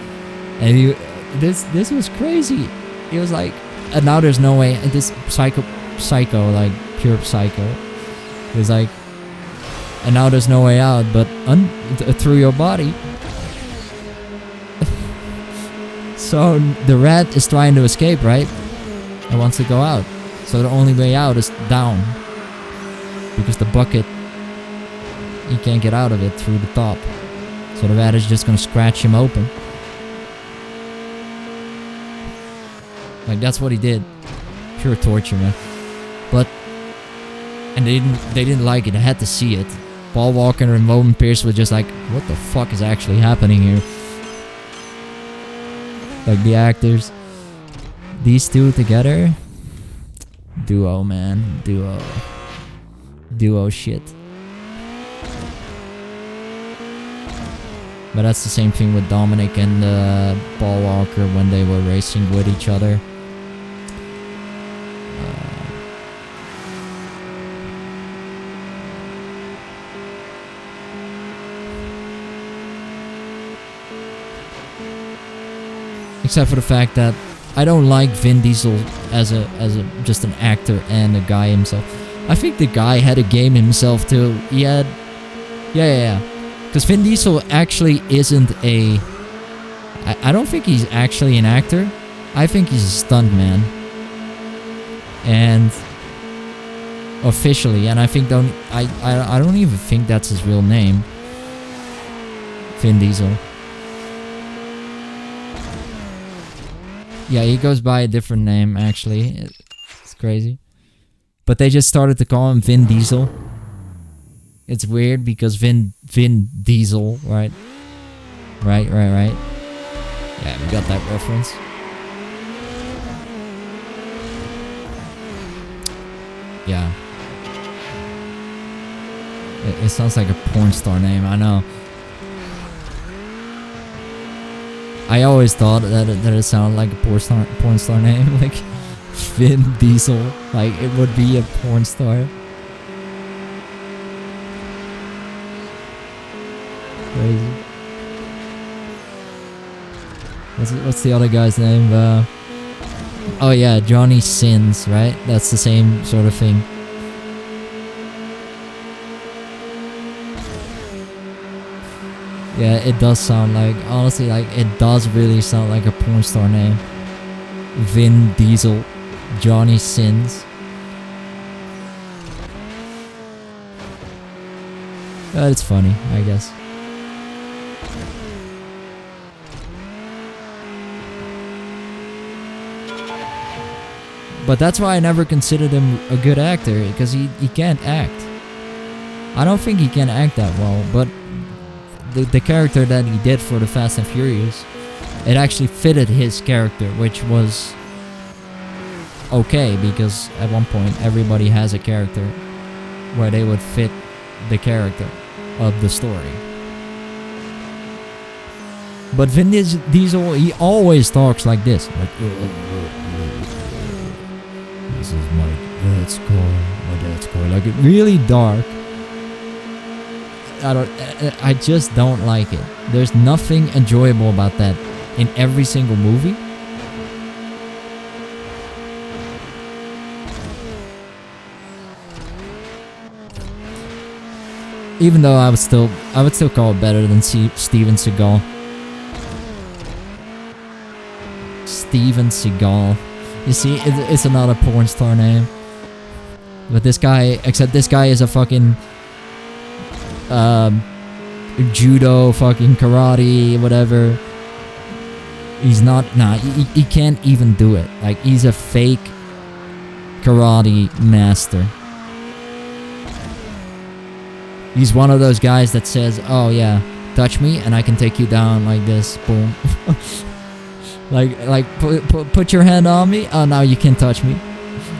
And this was crazy. He was like, and now there's no way. And this psycho, like pure psycho. He was like, and now there's no way out but through your body. So the rat is trying to escape, right? It wants to go out. So the only way out is down. Because the bucket, he can't get out of it through the top. So the rat is just gonna scratch him open. Like that's what he did. Pure torture, man. But and they didn't like it. I had to see it. Paul Walker and Roman Pierce were just like, what the fuck is actually happening here? Like the actors, these two together, duo, man, duo shit. But that's the same thing with Dominic and Paul Walker when they were racing with each other. Except for the fact that I don't like Vin Diesel as a just an actor and a guy himself. I think the guy had a game himself too. He had, yeah. Because Vin Diesel actually isn't a. I don't think he's actually an actor. I think he's a stuntman. And officially, and I think I don't even think that's his real name. Vin Diesel. Yeah, he goes by a different name, actually. It's crazy. But they just started to call him Vin Diesel. It's weird because Vin Diesel, right? Right. Yeah, we got that reference. Yeah. It sounds like a porn star name, I know. I always thought that it sounded like a porn star name, like Vin Diesel, like it would be a porn star. Crazy. What's the other guy's name? Oh yeah, Johnny Sins, right? That's the same sort of thing. Yeah, it does sound like, honestly, like, it does really sound like a porn star name. Vin Diesel, Johnny Sins. It's funny, I guess. But that's why I never considered him a good actor, because he can't act. I don't think he can act that well, but the character that he did for the Fast and Furious, it actually fitted his character, which was okay, because at one point everybody has a character where they would fit the character of the story. But Vin Diesel, he always talks like this, like, this is my dad's car, like really dark. I just don't like it. There's nothing enjoyable about that in every single movie. Even though I would still call it better than Steven Seagal. Steven Seagal. You see, it's another porn star name. But this guy, except this guy is a fucking judo, fucking karate, whatever. He's not, he can't even do it. Like, he's a fake karate master. He's one of those guys that says, oh yeah, touch me and I can take you down like this, boom. like put your hand on me, oh now you can't touch me.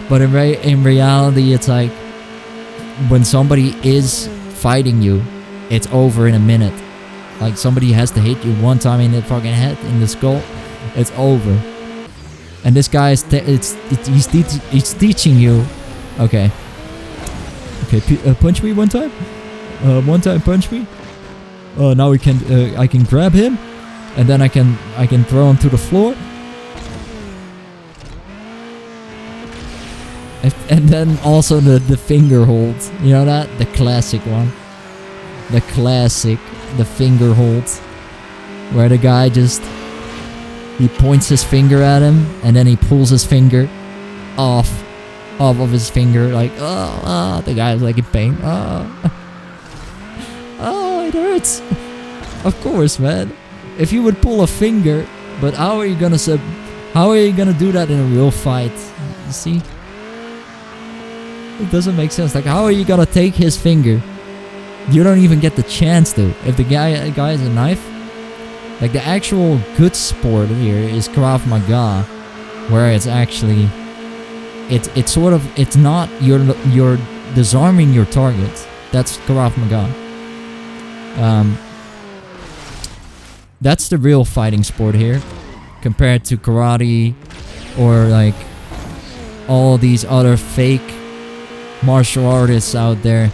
But in reality, it's like, when somebody is fighting you, it's over in a minute. Like, somebody has to hit you one time in the fucking head, in the skull, it's over. And this guy is he's teaching you, okay, punch me one time. One time punch me. Now we can I can grab him, and then I can throw him to the floor. And then also the finger hold. You know that? The classic one. The finger hold. Where the guy just, he points his finger at him, and then he pulls his finger off of his finger, like, the guy's like in pain. Oh, it hurts. Of course, man. If you would pull a finger, but how are you gonna How are you gonna do that in a real fight? You see? It doesn't make sense. Like, how are you gonna take his finger? You don't even get the chance to. If the guy has a knife, like the actual good sport here is Krav Maga, where it's actually, it's sort of, it's not you're disarming your target. That's Krav Maga. That's the real fighting sport here, compared to karate or like all these other fake martial artists out there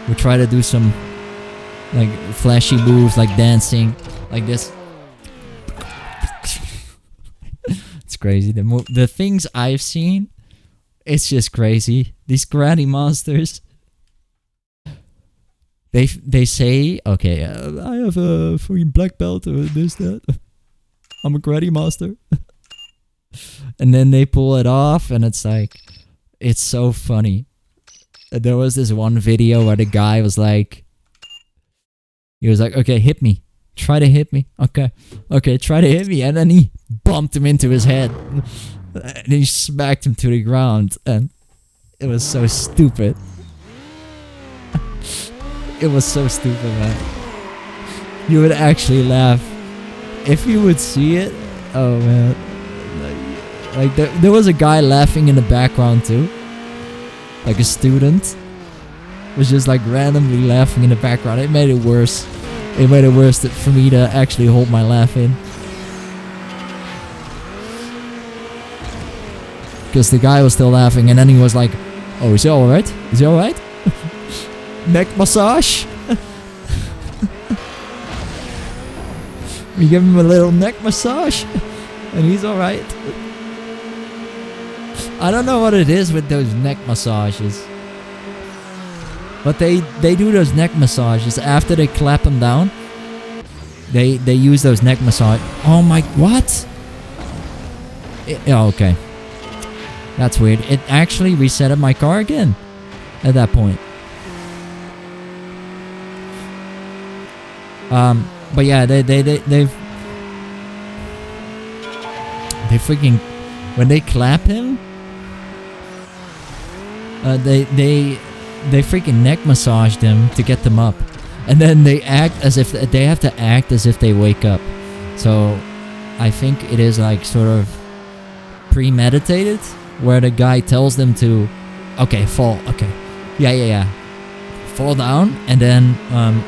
who try to do some like flashy moves like dancing like this. It's crazy. The things I've seen, it's just crazy. These karate monsters, they say, okay, I have a fucking black belt or this, that. I'm a karate master. And then they pull it off and it's like, it's so funny. There was this one video where the guy was like, okay, hit me. Try to hit me. Okay, try to hit me. And then he bumped him into his head. And he smacked him to the ground. And it was so stupid. It was so stupid, man. You would actually laugh. If you would see it, oh man. Like there was a guy laughing in the background too. Like a student was just like randomly laughing in the background. It made it worse. It made it worse for me to actually hold my laugh in. Because the guy was still laughing and then he was like, oh, is he alright? Is he alright? Neck massage? We give him a little neck massage and he's alright. I don't know what it is with those neck massages. But they do those neck massages after they clap them down. They use those neck massage. Oh my, what? Oh, okay. That's weird. It actually resetted my car again at that point. But yeah, they freaking, when they clap him, they freaking neck massaged him to get them up, and then they act as if they have to act as if they wake up. So I think it is like sort of premeditated, where the guy tells them to, okay, fall, okay, yeah, fall down, and then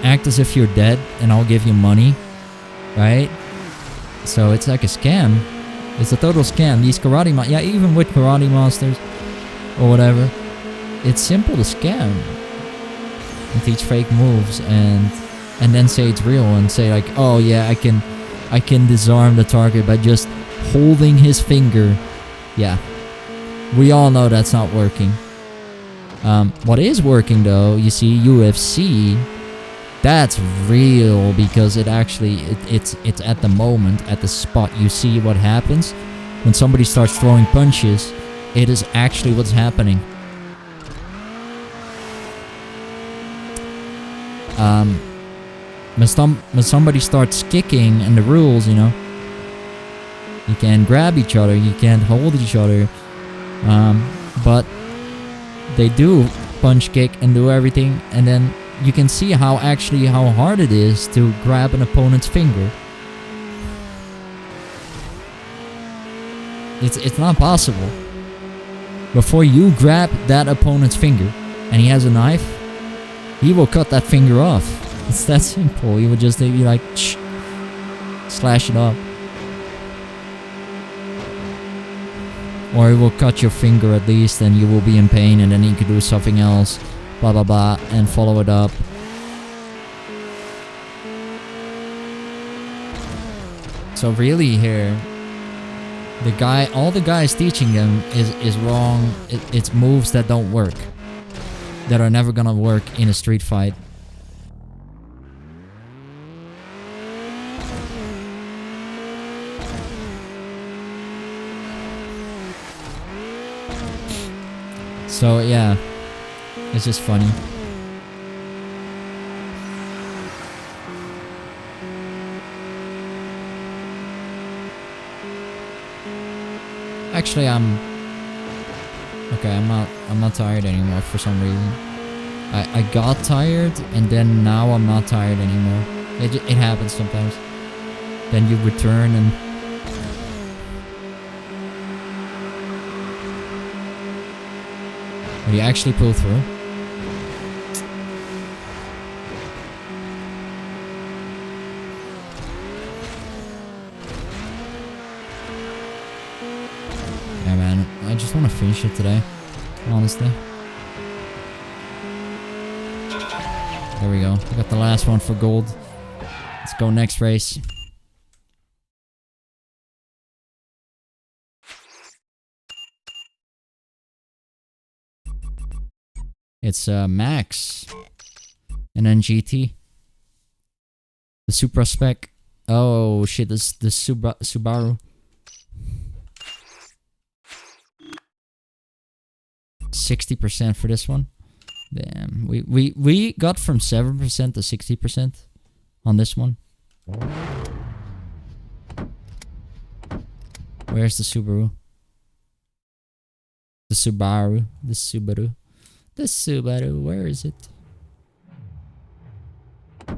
act as if you're dead, and I'll give you money, right? So it's like a scam. It's a total scam. These karate even with karate monsters or whatever, it's simple to scam and teach fake moves and then say it's real and say like, oh yeah, I can disarm the target by just holding his finger. Yeah, we all know that's not working. What is working though, you see, UFC, that's real, because it actually it's at the moment, at the spot. You see what happens when somebody starts throwing punches. It is actually what's happening. When somebody starts kicking, and the rules, you know, you can't grab each other, you can't hold each other, but they do punch, kick, and do everything, and then you can see how hard it is to grab an opponent's finger. It's not possible. Before you grab that opponent's finger, and he has a knife, he will cut that finger off. It's that simple. He would just be like, slash it up. Or he will cut your finger at least, and you will be in pain, and then he could do something else, blah blah blah, and follow it up. So really here, all the guy is teaching them is wrong. It's moves that don't work, that are never gonna work in a street fight. So yeah, it's just funny. Actually, okay, I'm not tired anymore for some reason. I got tired, and then now I'm not tired anymore. It happens sometimes. Then you return and... you actually pull through. Yeah, man, I just want to finish it today, honestly. There we go. We got the last one for gold. Let's go next race. It's Max. And then GT. The Supra spec. Oh shit, this Subaru. 60% for this one. Damn. We got from 7% to 60% on this one. Where's the Subaru? The Subaru. The Subaru. The Subaru. Where is it?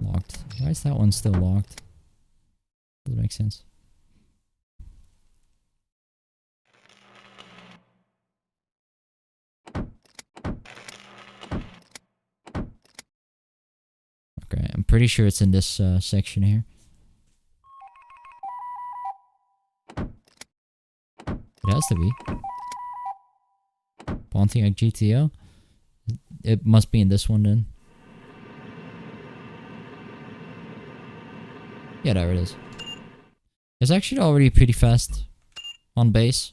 Locked. Why is that one still locked? Doesn't make sense. Okay, I'm pretty sure it's in this section here. It has to be. Pontiac GTO? It must be in this one then. Yeah, there it is. It's actually already pretty fast on base.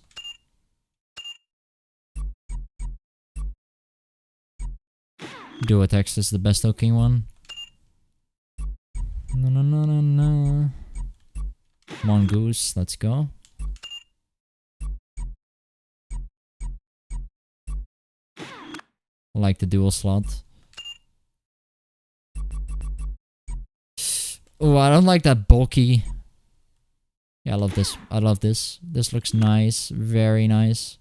Duotex is the best looking one. No. Mongoose, let's go. I like the dual slot. Oh, I don't like that bulky. Yeah, I love this. I love this. This looks nice. Very nice.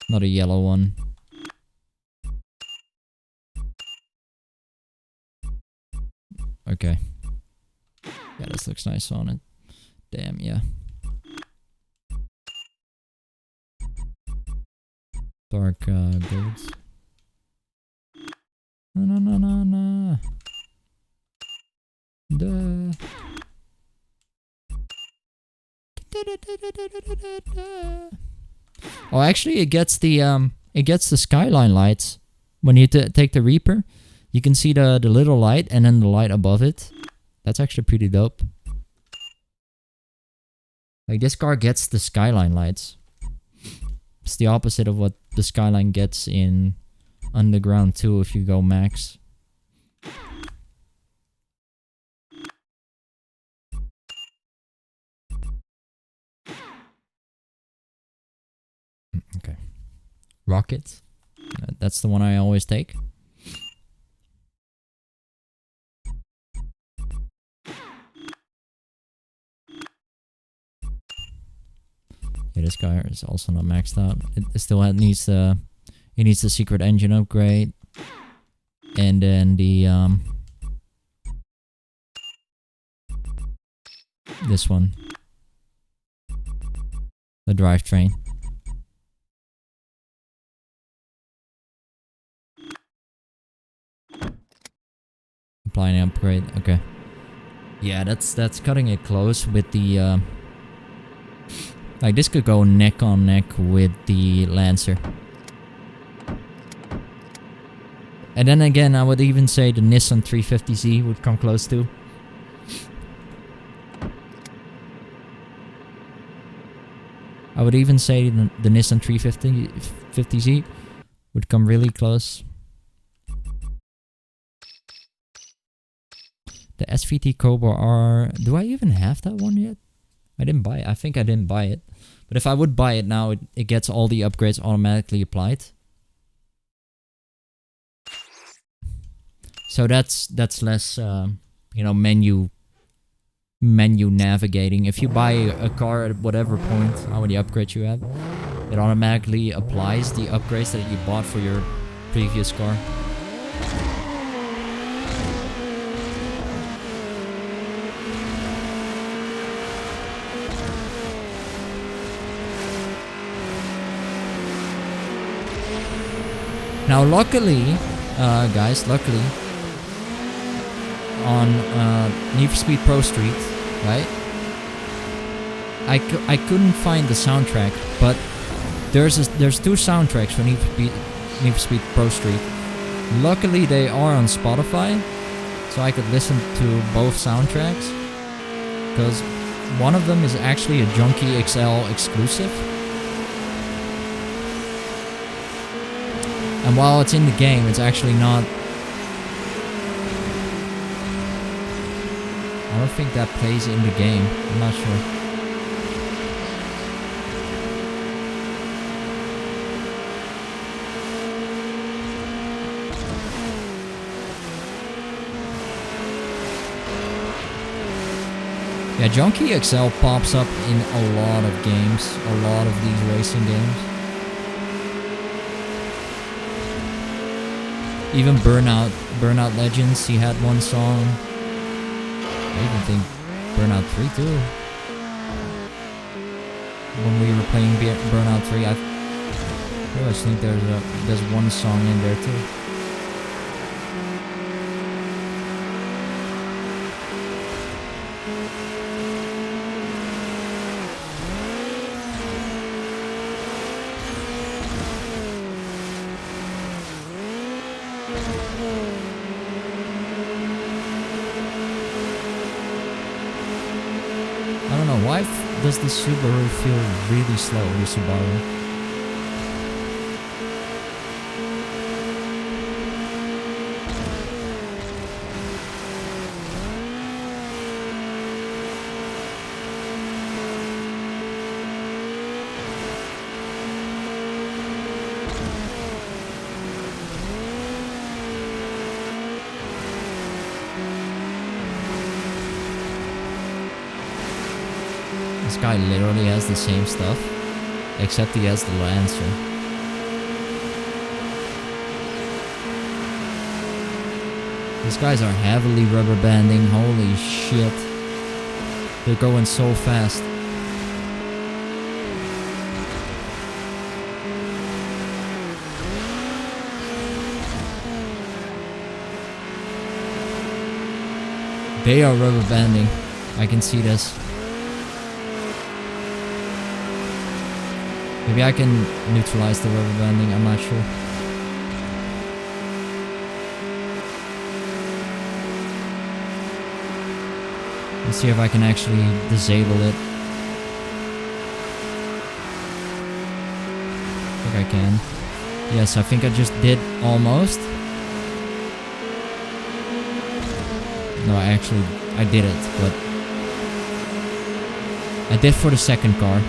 Not a yellow one. Okay. Yeah, this looks nice on it. Damn, yeah. Dark golds. No. Duh. Oh, actually, it gets the skyline lights when you take the Reaper. You can see the little light and then the light above it. That's actually pretty dope. Like, this car gets the skyline lights. It's the opposite of what the skyline gets in Underground 2 if you go max. Okay. Rocket. That's the one I always take. Yeah, this guy is also not maxed out. It still needs the secret engine upgrade, and then the this one, the drivetrain. Applying an upgrade. Okay. Yeah, that's cutting it close with the. Like, this could go neck on neck with the Lancer. And then again, I would even say the Nissan 350Z would come close to. I would even say the Nissan 350Z would come really close. The SVT Cobra R... Do I even have that one yet? I didn't buy it. I think I didn't buy it. But if I would buy it now, it gets all the upgrades automatically applied. So that's less, you know, menu navigating. If you buy a car at whatever point, how many upgrades you have, it automatically applies the upgrades that you bought for your previous car. Now, luckily, guys, on Need for Speed Pro Street, right? I couldn't find the soundtrack, but there's two soundtracks for Need for Speed Pro Street. Luckily, they are on Spotify, so I could listen to both soundtracks. Because one of them is actually a Junkie XL exclusive. And while it's in the game, it's actually not... I don't think that plays in the game. I'm not sure. Yeah, Junkie XL pops up in a lot of games. A lot of these racing games. Even Burnout Legends, he had one song. I even think Burnout 3 too. When we were playing Burnout 3, I always think there's one song in there too. Why does the Subaru feel really slow, the Subaru? This guy literally has the same stuff, except he has the Lancer. These guys are heavily rubber banding, holy shit. They're going so fast. They are rubber banding, I can see this. Maybe I can neutralize the rubber banding, I'm not sure. Let's see if I can actually disable it. I think I can. Yes, I think I just did almost. No, I did it, but I did for the second car.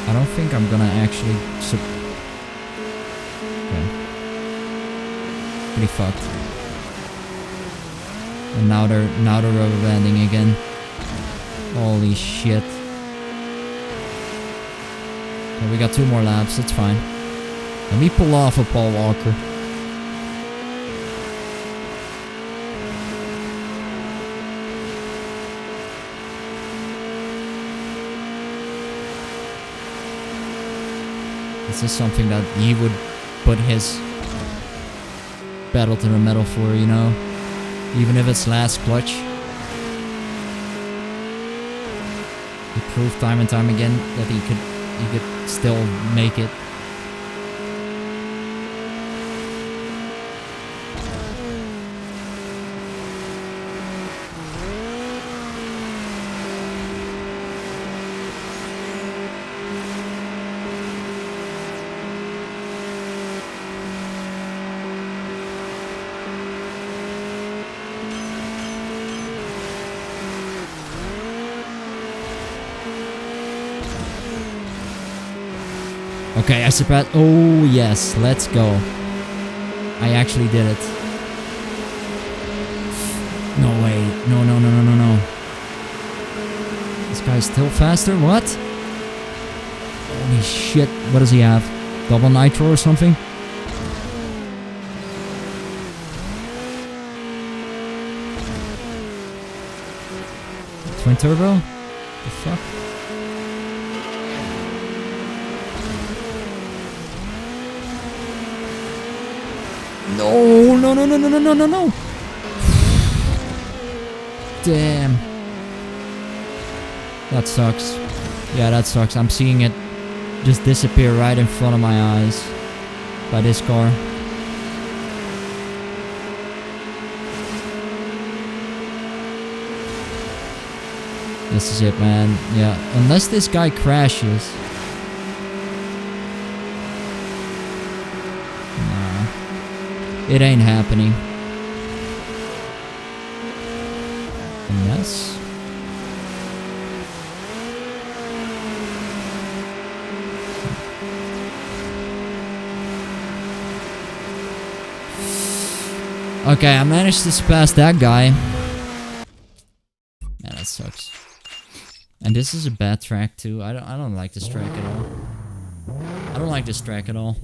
I don't think I'm gonna actually okay. Pretty fucked. And now they're rubber banding again. Holy shit. Okay, we got 2 more laps, it's fine. Let me pull off a Paul Walker. This is something that he would put his pedal to the metal for, you know? Even if it's last clutch. He proved time and time again that he could still make it. Okay, I surpassed. Oh yes, let's go. I actually did it. No way. No, no, no, no, no, no. This guy's still faster? What? Holy shit. What does he have? Double nitro or something? Twin turbo? The fuck? No, no, no, no, no, no, no, no, no. Damn. That sucks. Yeah, that sucks. I'm seeing it just disappear right in front of my eyes by this car. This is it, man. Yeah, unless this guy crashes. Nah. It ain't happening. Unless... Okay, I managed to surpass that guy. Man, that sucks. And this is a bad track too. I don't like this track at all. I don't like this track at all.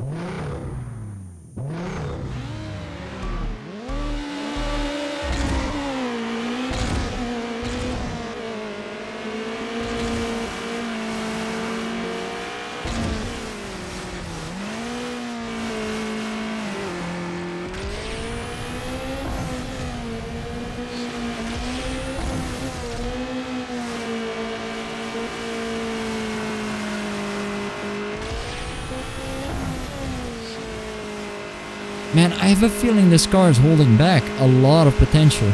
Man, I have a feeling this car is holding back a lot of potential.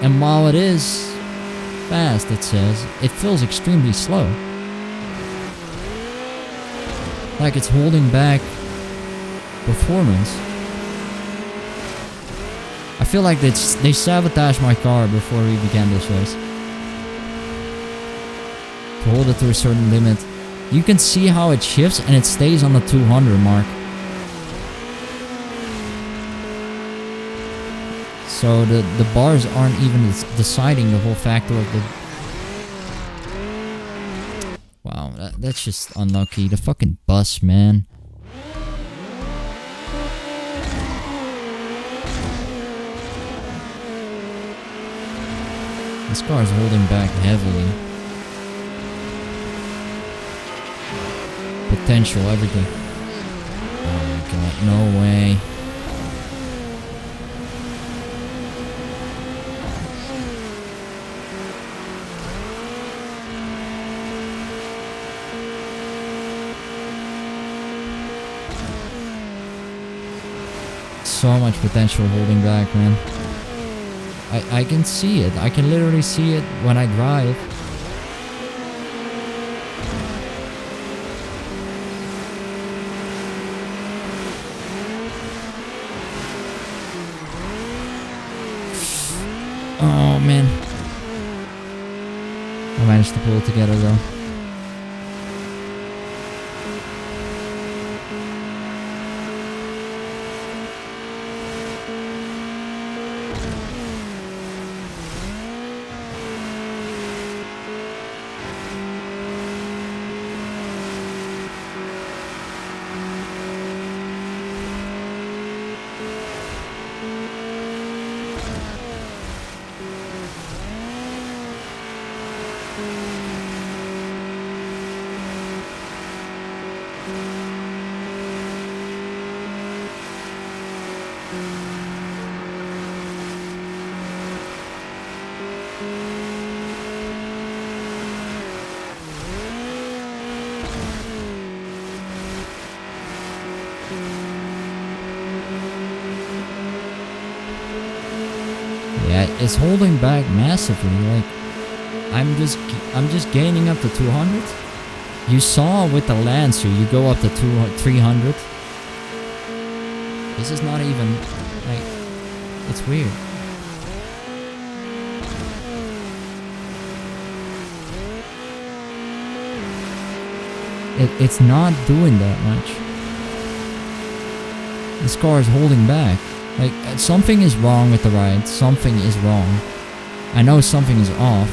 And while it is fast, it says, it feels extremely slow. Like it's holding back performance. I feel like they sabotaged my car before we began this race. To hold it to a certain limit. You can see how it shifts and it stays on the 200 mark. So the bars aren't even deciding the whole factor of the... Wow, that's just unlucky. The fucking bus, man. This car is holding back heavily. Potential, everything. Oh my god, no way. So much potential holding back, man. I can see it. I can literally see it when I drive. Oh, man. I managed to pull it together, though. Yeah, it's holding back massively. Like, I'm just gaining up to 200. You saw with the Lancer, you go up to 300. This is not even like, it's weird. It's not doing that much. This car is holding back. Like, something is wrong with the ride. Something is wrong. I know something is off.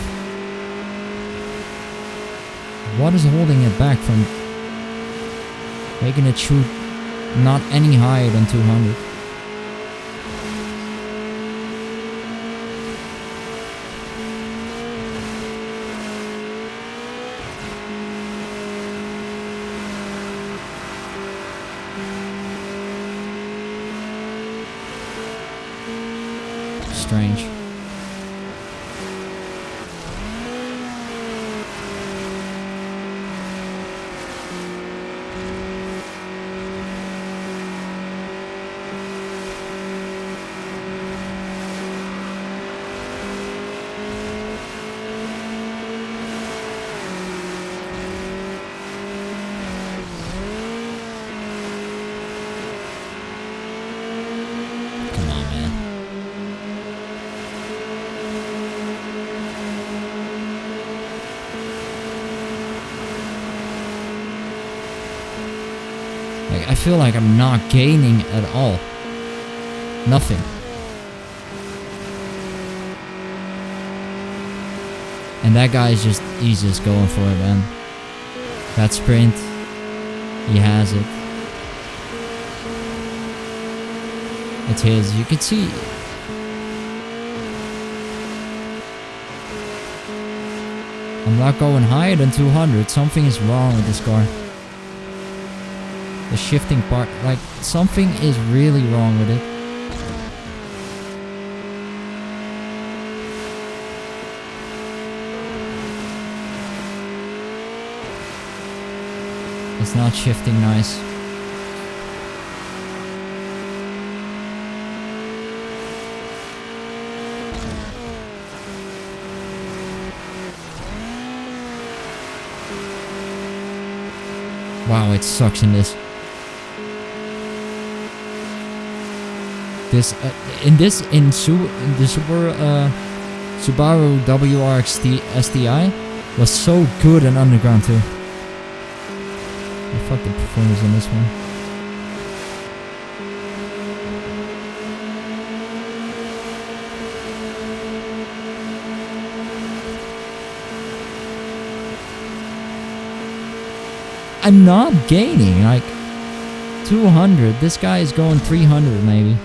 What is holding it back from making it shoot not any higher than 200? Strange. Come on, man. Like, I feel like I'm not gaining at all. Nothing. And that guy is just, he's just going for it, man. That sprint, he has it. It's his, you can see. I'm not going higher than 200. Something is wrong with this car. The shifting part, like, something is really wrong with it. It's not shifting nice. Wow, it sucks in this. In the Subaru WRX STI was so good in underground too. Fuck the performance on this one. I'm not gaining, like 200. This guy is going 300 maybe.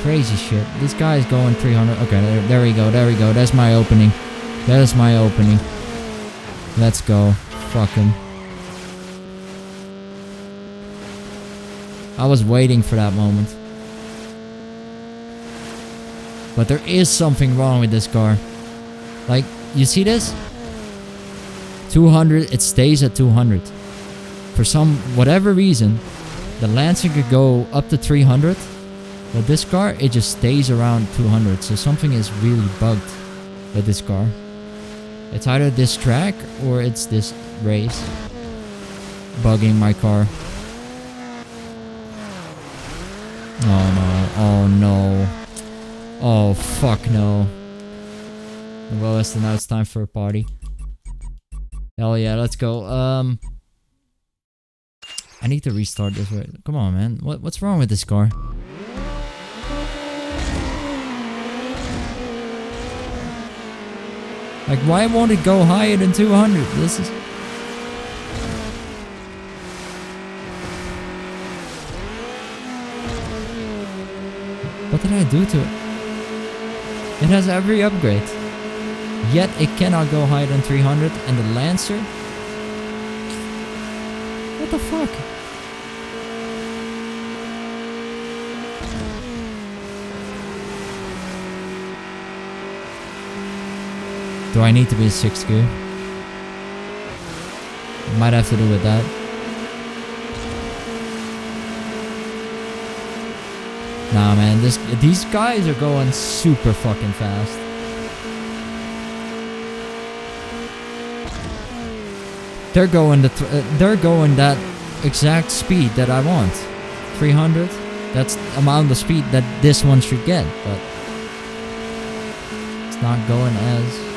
Crazy shit. This guy is going 300. Okay, there we go. There we go. That's my opening. That is my opening. Let's go. Fuck him. I was waiting for that moment. But there is something wrong with this car. Like, you see this? 200, it stays at 200. For whatever reason, the Lancer could go up to 300. But this car, it just stays around 200. So something is really bugged with this car. It's either this track or it's this race bugging my car. Oh no. Oh no. Oh fuck no. Well, so now it's time for a party. Hell yeah, let's go. I need to restart this. Come on, man. What's wrong with this car? Like, why won't it go higher than 200? This is... What did I do to it? It has every upgrade. Yet it cannot go higher than 300. And the Lancer? What the fuck? Do I need to be 6th gear? Might have to do with that. Nah, man, these guys are going super fucking fast. They're going that exact speed that I want. 300. That's the amount of speed that this one should get, but it's not going as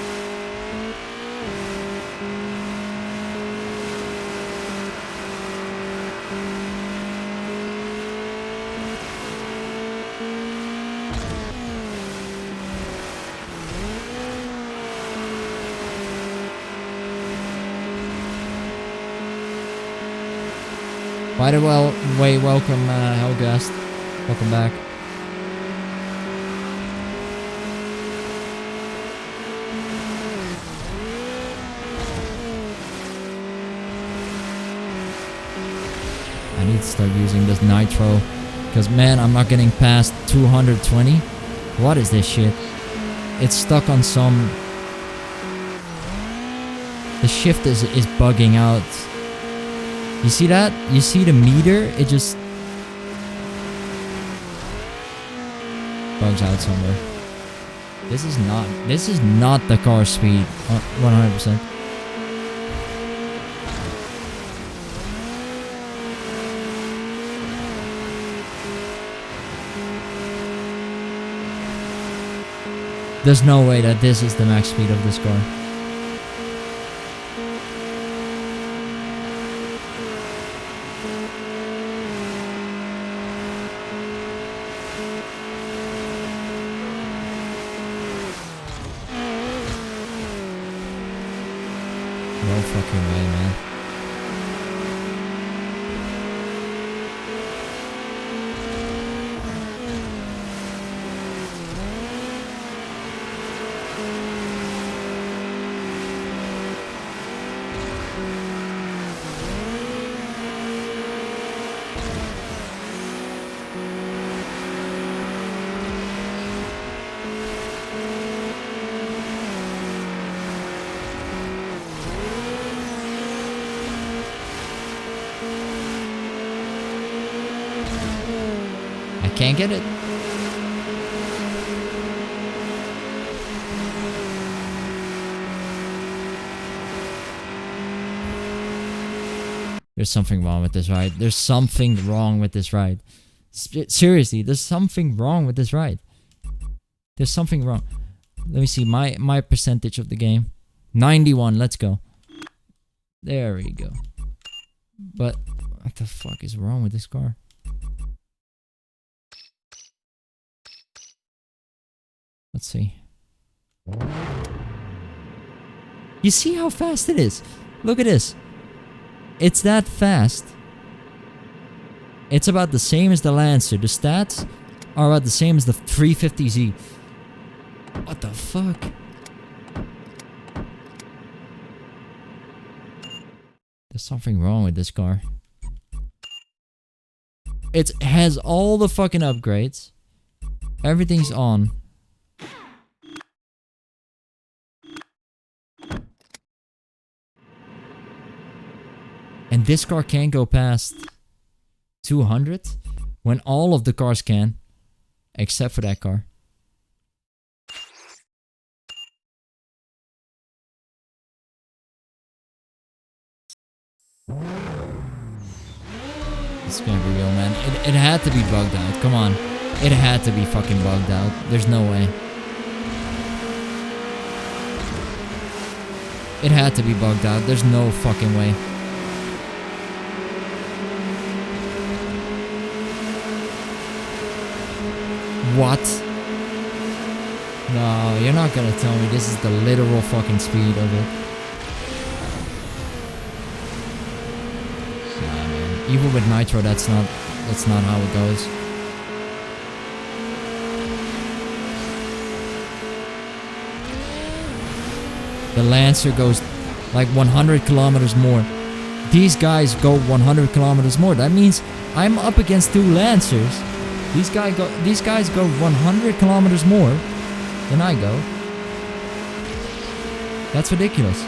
By the way, welcome, Helgast. Welcome back. I need to start using this nitro. Because, man, I'm not getting past 220. What is this shit? It's stuck on some... The shift is bugging out. You see that? You see the meter? It just... bugs out somewhere. This is not the car speed. 100%. There's no way that this is the max speed of this car. No fucking way, man. Can't get it. There's something wrong with this ride. There's something wrong with this ride. Seriously, there's something wrong with this ride. There's something wrong. Let me see my percentage of the game. 91, let's go. There we go. But what the fuck is wrong with this car? Let's see. You see how fast it is? Look at this. It's that fast. It's about the same as the Lancer. The stats are about the same as the 350Z. What the fuck? There's something wrong with this car. It has all the fucking upgrades. Everything's on. And this car can't go past 200 when all of the cars can, except for that car. It's gonna be real, man. It had to be bugged out. Come on. It had to be fucking bugged out. There's no way. It had to be bugged out. There's no fucking way. What? No, you're not gonna tell me this is the literal fucking speed of it. Nah, man. Even with nitro, that's not how it goes. The Lancer goes like 100 kilometers more. These guys go 100 kilometers more. That means I'm up against two Lancers. These guys go 100 kilometers more than I go. That's ridiculous.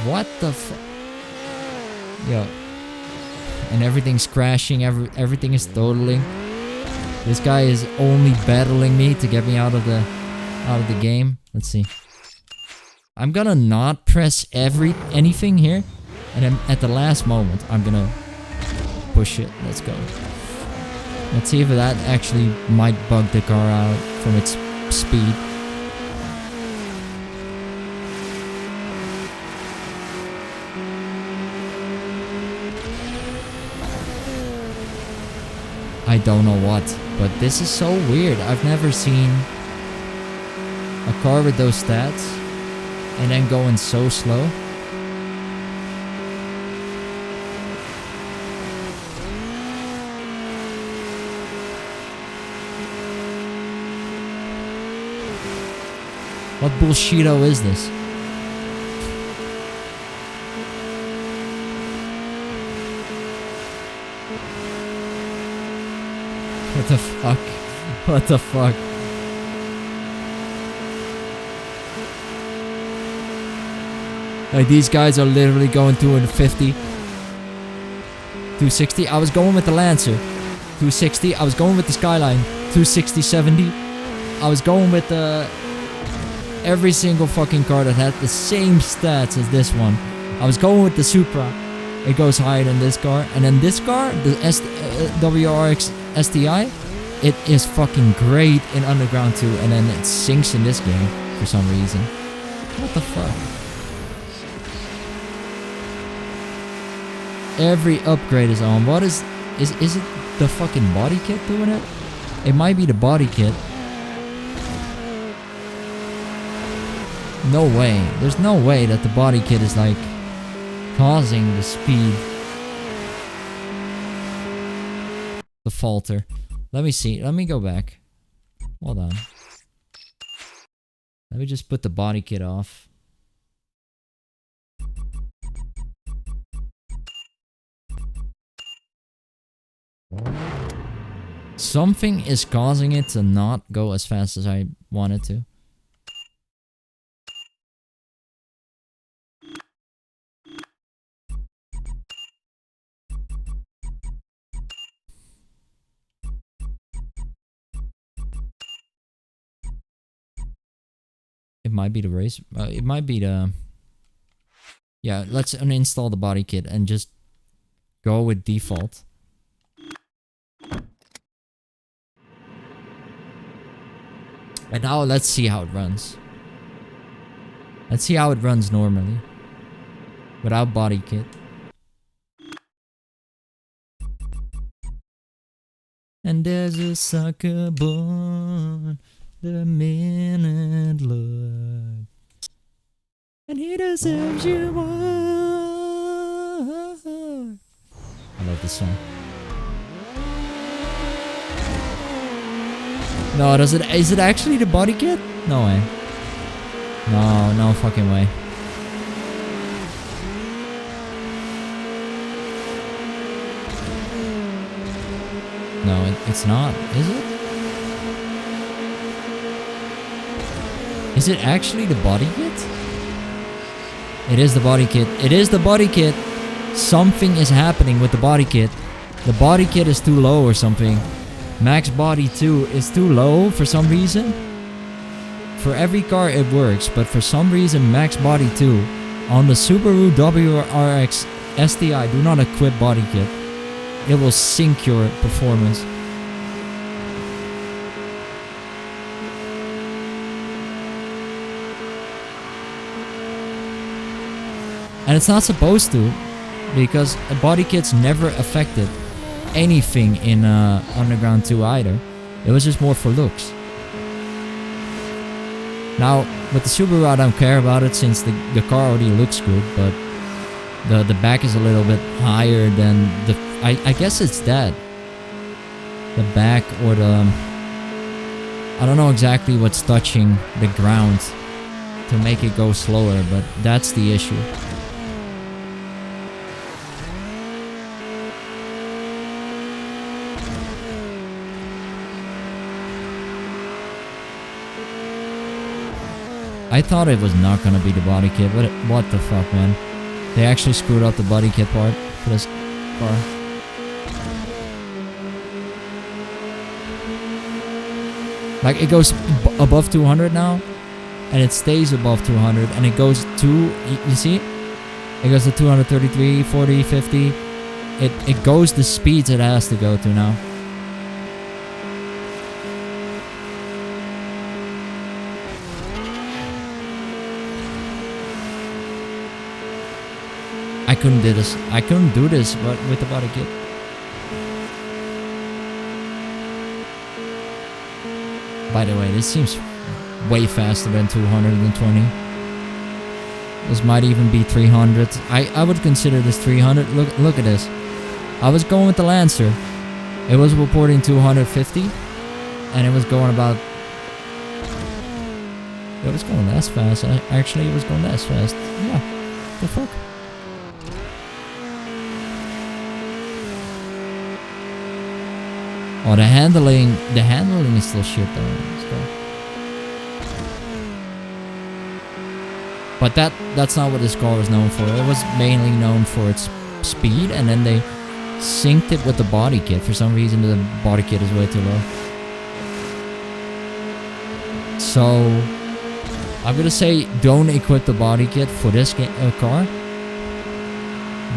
What the fuck? Yo. And everything's crashing, everything is totaling. This guy is only battling me to get me out of the game. Let's see. I'm gonna not press anything here, and then at the last moment I'm gonna push it. Let's go. Let's see if that actually might bug the car out from its speed. I don't know what. But this is so weird. I've never seen a car with those stats and then going so slow. What bullshito is this? What the fuck? What the fuck? Like, these guys are literally going 250. 260. I was going with the Lancer. 260. I was going with the Skyline. 260, 70. I was going with the... every single fucking car that had the same stats as this one. I was going with the Supra. It goes higher than this car. And then this car, the WRX STI, it is fucking great in Underground 2. And then it sinks in this game for some reason. What the fuck? Every upgrade is on. What is it the fucking body kit doing it? It might be the body kit. No way. There's no way that the body kit is like causing the speed. The falter. Let me see. Let me go back. Hold on. Let me just put the body kit off. Something is causing it to not go as fast as I want it to. It might be the race. It might be the... Yeah, let's uninstall the body kit and just go with default. And now let's see how it runs. Let's see how it runs normally. Without body kit. And there's a sucker born the minute Lord, and he deserves you more. I love this song. No, is it actually the body kit? No way. No fucking way. No, it's not, is it? Is it actually the body kit? It is the body kit. It is the body kit. Something is happening with the body kit. The body kit is too low or something. Max body 2 is too low for some reason. For every car it works, but for some reason max body 2 on the Subaru WRX STI, do not equip body kit. It will sink your performance. And it's not supposed to, because body kits never affected anything in Underground 2 either. It was just more for looks. Now, with the Subaru I don't care about it since the car already looks good, but the back is a little bit higher than the... I guess it's that. The back or the... I don't know exactly what's touching the ground to make it go slower, but that's the issue. I thought it was not gonna be the body kit, but what the fuck, man? They actually screwed up the body kit part for this car. Like, it goes above 200 now, and it stays above 200, and it goes to, you see? It goes to 233, 40, 50. It goes the speeds it has to go to now. I couldn't do this, but with the body kit. By the way, this seems way faster than 220. This might even be 300. I would consider this 300. Look at this. I was going with the Lancer. It was reporting 250, and it was going about. It was going less fast. Actually, it was going less fast. Yeah. The fuck. Oh, the handling is still shit though. But that's not what this car was known for. It was mainly known for its speed, and then they synced it with the body kit. For some reason, the body kit is way too low. So I'm gonna say don't equip the body kit for this car.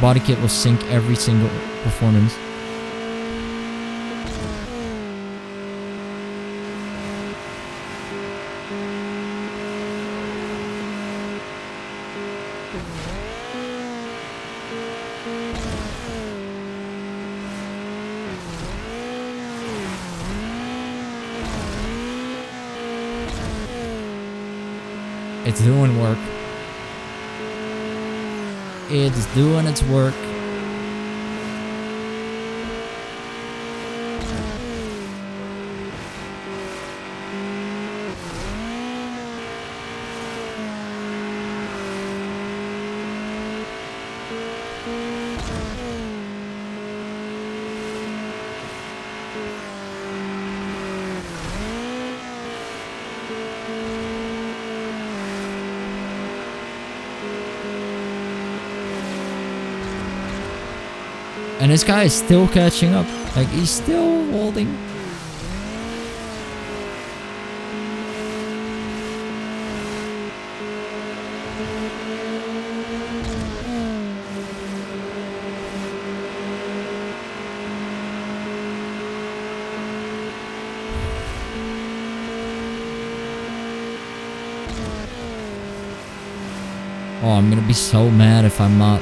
Body kit will sync every single performance. It's doing work. It's doing its work. And this guy is still catching up. Like, he's still holding. Oh, I'm gonna be so mad if I'm not.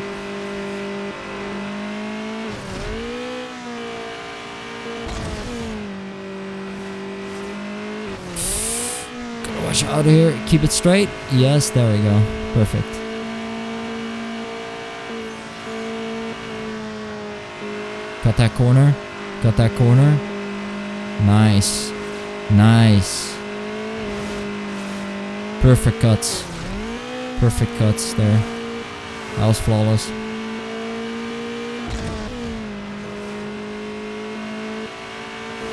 Out of here, keep it straight. Yes, there we go. Perfect. Cut that corner. Cut that corner. Nice. Nice. Perfect cuts. Perfect cuts there. That was flawless.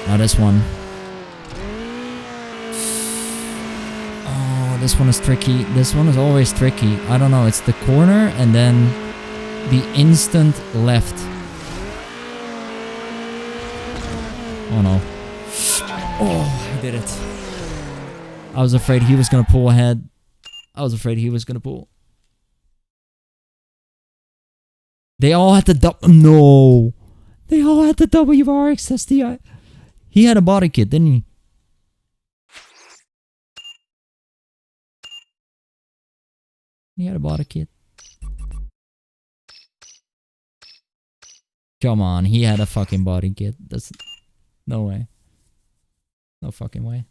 Now this one. This one is tricky. This one is always tricky. I don't know. It's the corner and then the instant left. Oh no. Oh, I did it. I was afraid he was going to pull ahead. I was afraid he was going to pull. They all had the No. They all had the WRX STI. He had a body kit, didn't he? He had a body kit. Come on, he had a fucking body kit. That's no way. No fucking way.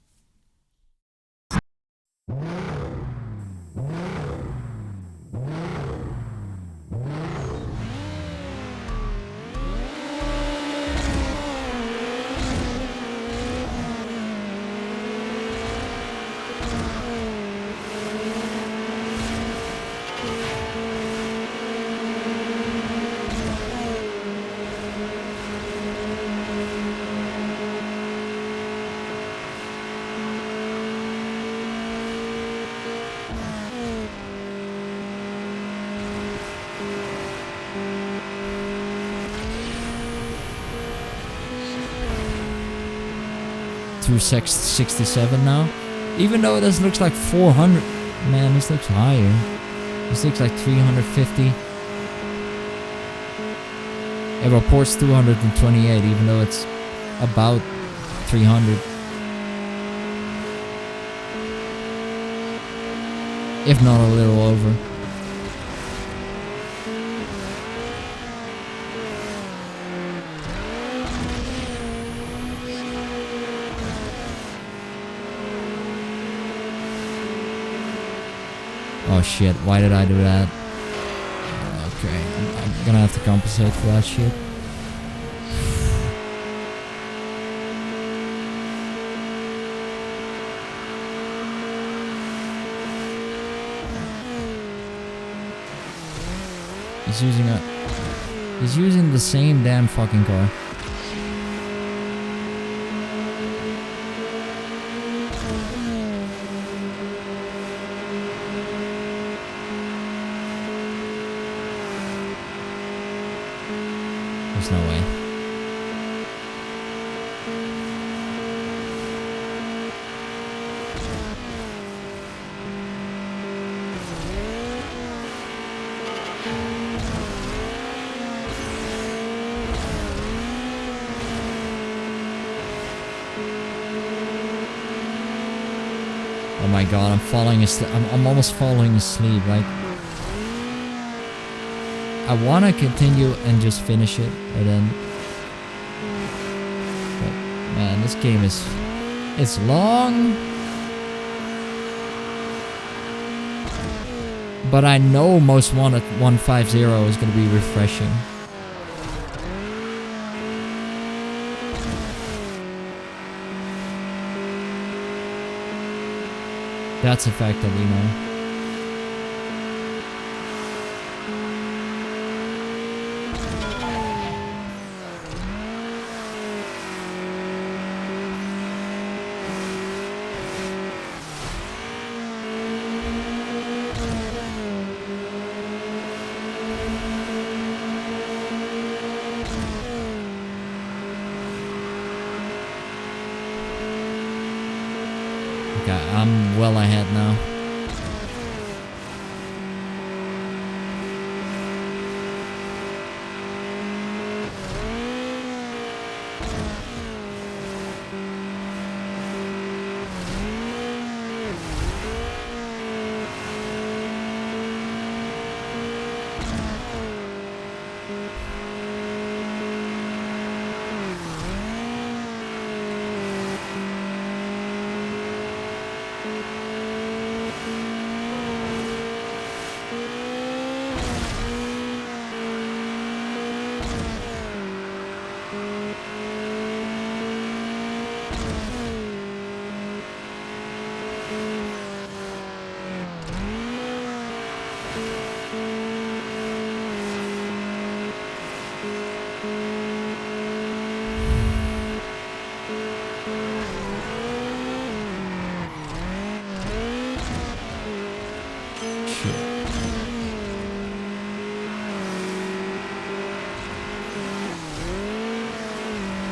Through 67 now. Even though this looks like 400. Man, this looks higher. This looks like 350. It reports 228 even though it's about 300. If not a little over. Oh shit, why did I do that? Okay, I'm gonna have to compensate for that shit. He's using the same damn fucking car. There's no way. Oh my god, I'm falling asleep. I'm almost falling asleep. Like, I want to continue and just finish it, but then, but man, this game it's long, but I know Most Wanted 150 is going to be refreshing. That's a fact that we know. Okay, I'm well ahead now.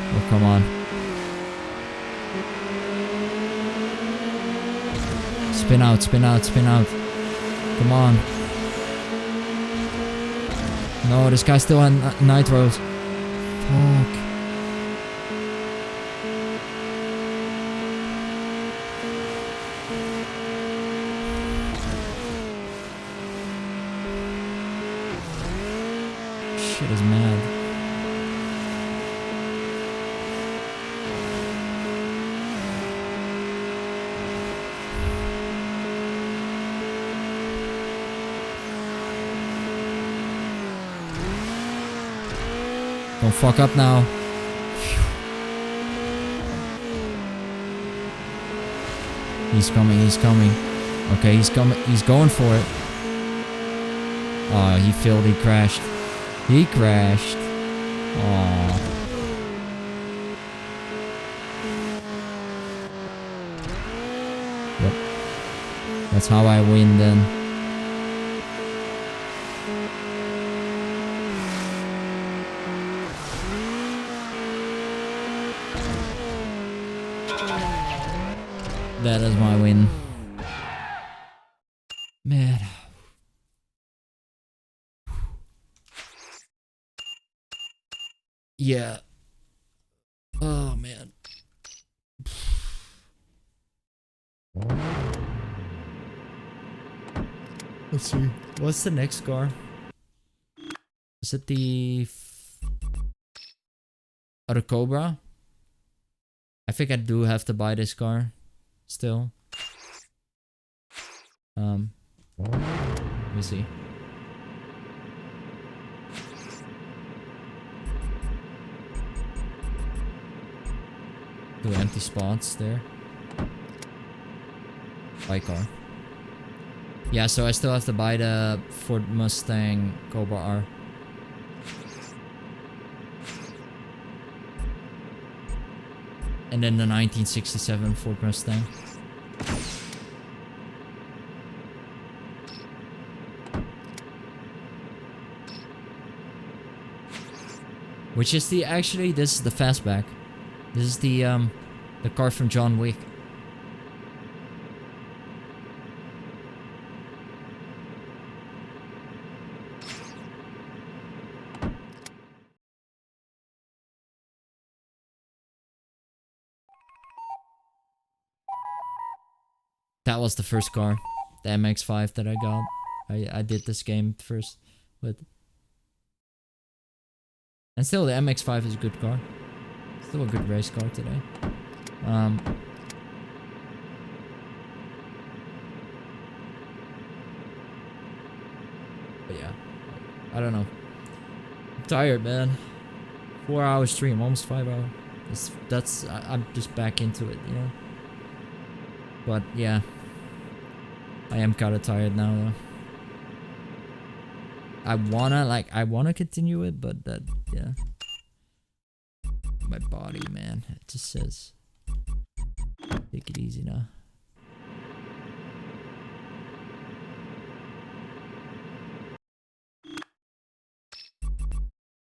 Oh, come on. Spin out, spin out, spin out. Come on. No, this guy's still on nitros. Fuck. Shit is mad. Don't fuck up now. He's coming, he's coming. Okay, he's coming, he's going for it. Oh, he failed, he crashed. He crashed. Aww. Yep. That's how I win then. That is my win. Man. Yeah. Oh, man. Let's see. What's the next car? Is it the Cobra? I think I do have to buy this car still. Let me see. Two empty spots there. Buy car. Yeah, so I still have to buy the Ford Mustang Cobra R. And then the 1967 Ford Mustang. Which is the, actually, this is the fastback. This is the car from John Wick. That was the first car, the MX-5 that I got. I did this game first, but and still the MX-5 is a good car. Still a good race car today. But yeah, I don't know. I'm tired, man. 4-hour stream, almost 5 hours. I'm just back into it, you know. But yeah, I am kind of tired now though. I wanna continue it, but that, yeah. My body, man, it just says, take it easy now.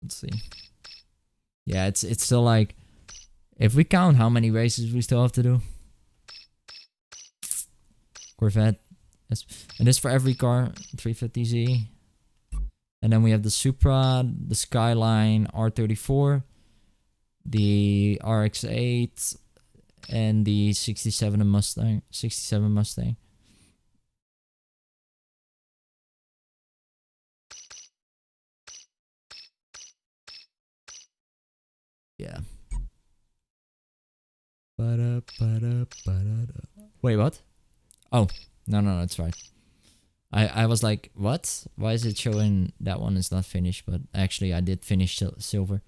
Let's see. Yeah, it's still like, if we count how many races we still have to do. Corvette. And this for every car, 350Z. And then we have the Supra, the Skyline R34, the RX-8, and the 67 Mustang. 67 Mustang. Yeah. Wait, what? Oh, no, it's right. I was like, what? Why is it showing that one is not finished? But actually, I did finish silver.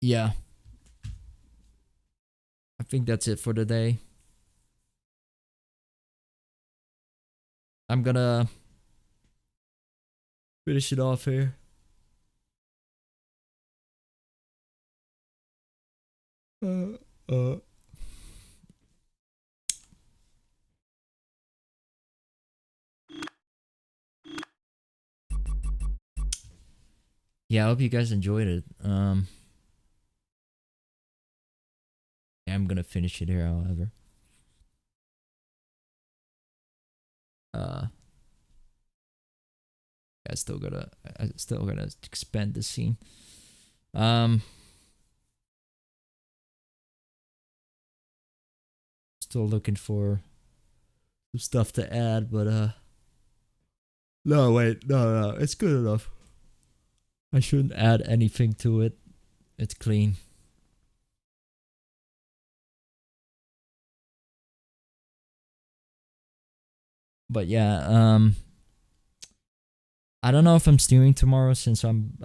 Yeah. I think that's it for the day. I'm gonna finish it off here. Yeah, I hope you guys enjoyed it. Yeah, I'm gonna finish it here, however. I still gotta expand the scene. Still looking for some stuff to add, but no, wait, no, it's good enough. I shouldn't add anything to it. It's clean. But yeah, I don't know if I'm streaming tomorrow since I'm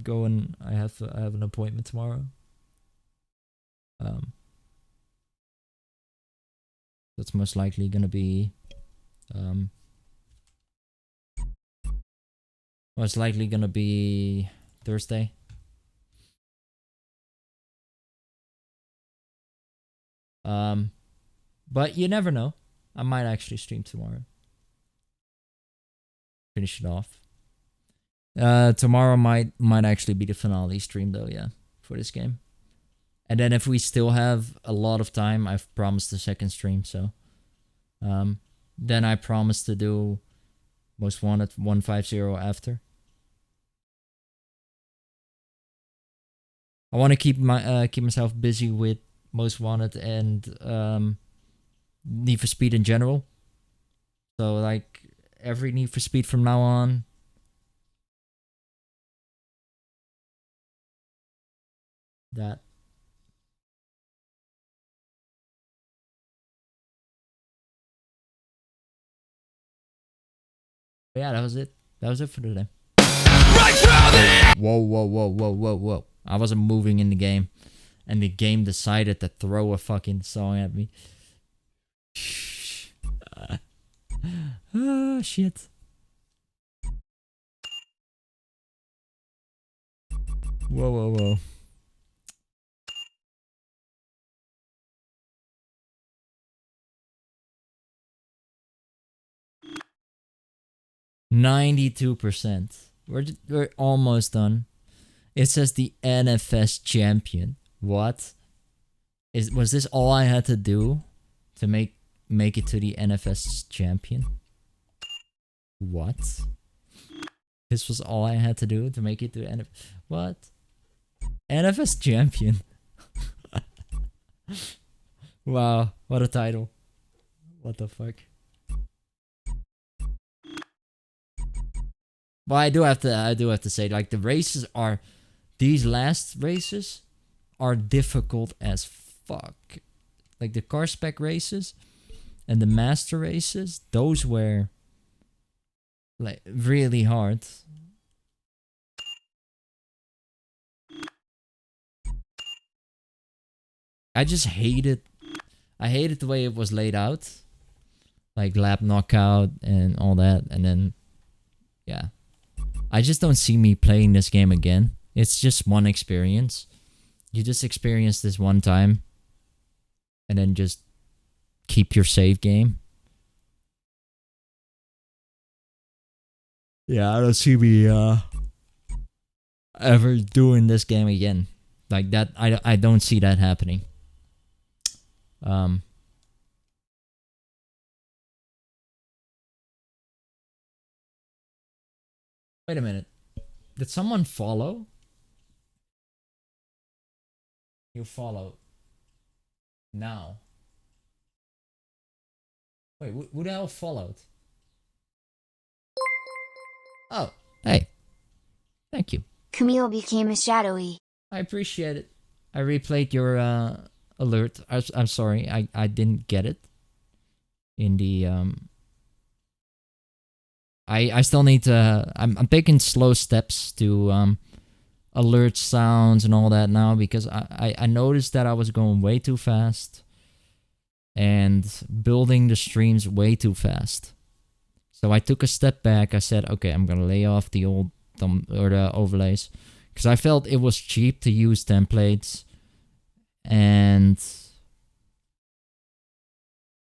going. I have an appointment tomorrow. That's most likely gonna be most likely gonna be Thursday. But you never know. I might actually stream tomorrow. Finish it off. Tomorrow might actually be the finale stream though, yeah, for this game. And then if we still have a lot of time, I've promised the second stream, so then I promise to do Most Wanted 150 after. I want to keep myself busy with Most Wanted and Need for Speed in general. So like every Need for Speed from now on. That But yeah, that was it. That was it for today. Right through the Whoa. I wasn't moving in the game. And the game decided to throw a fucking song at me. Shit. Whoa. 92%. We're almost done. It says the NFS champion. What? Was this all I had to do to make it to the NFS champion? What? This was all I had to do to make it to NFS. What? NFS champion. Wow, what a title. What the fuck? But I do have to say, like, the races are, these last races are difficult as fuck. Like the car spec races and the master races, those were like really hard. I just hated the way it was laid out. Like lap knockout and all that, and then yeah. I just don't see me playing this game again. It's just one experience. You just experience this one time and then just keep your save game. Yeah, I don't see me ever doing this game again. Like that, I don't see that happening. Wait a minute. Did someone follow? You follow. Now. Wait, who the hell followed? Oh, hey. Thank you. Camille became a shadowy. I appreciate it. I replayed your alert. I'm sorry, I didn't get it. In the I still need to. I'm taking slow steps to alert sounds and all that now, because I noticed that I was going way too fast and building the streams way too fast. So I took a step back. I said, okay, I'm gonna lay off the old the overlays, because I felt it was cheap to use templates, and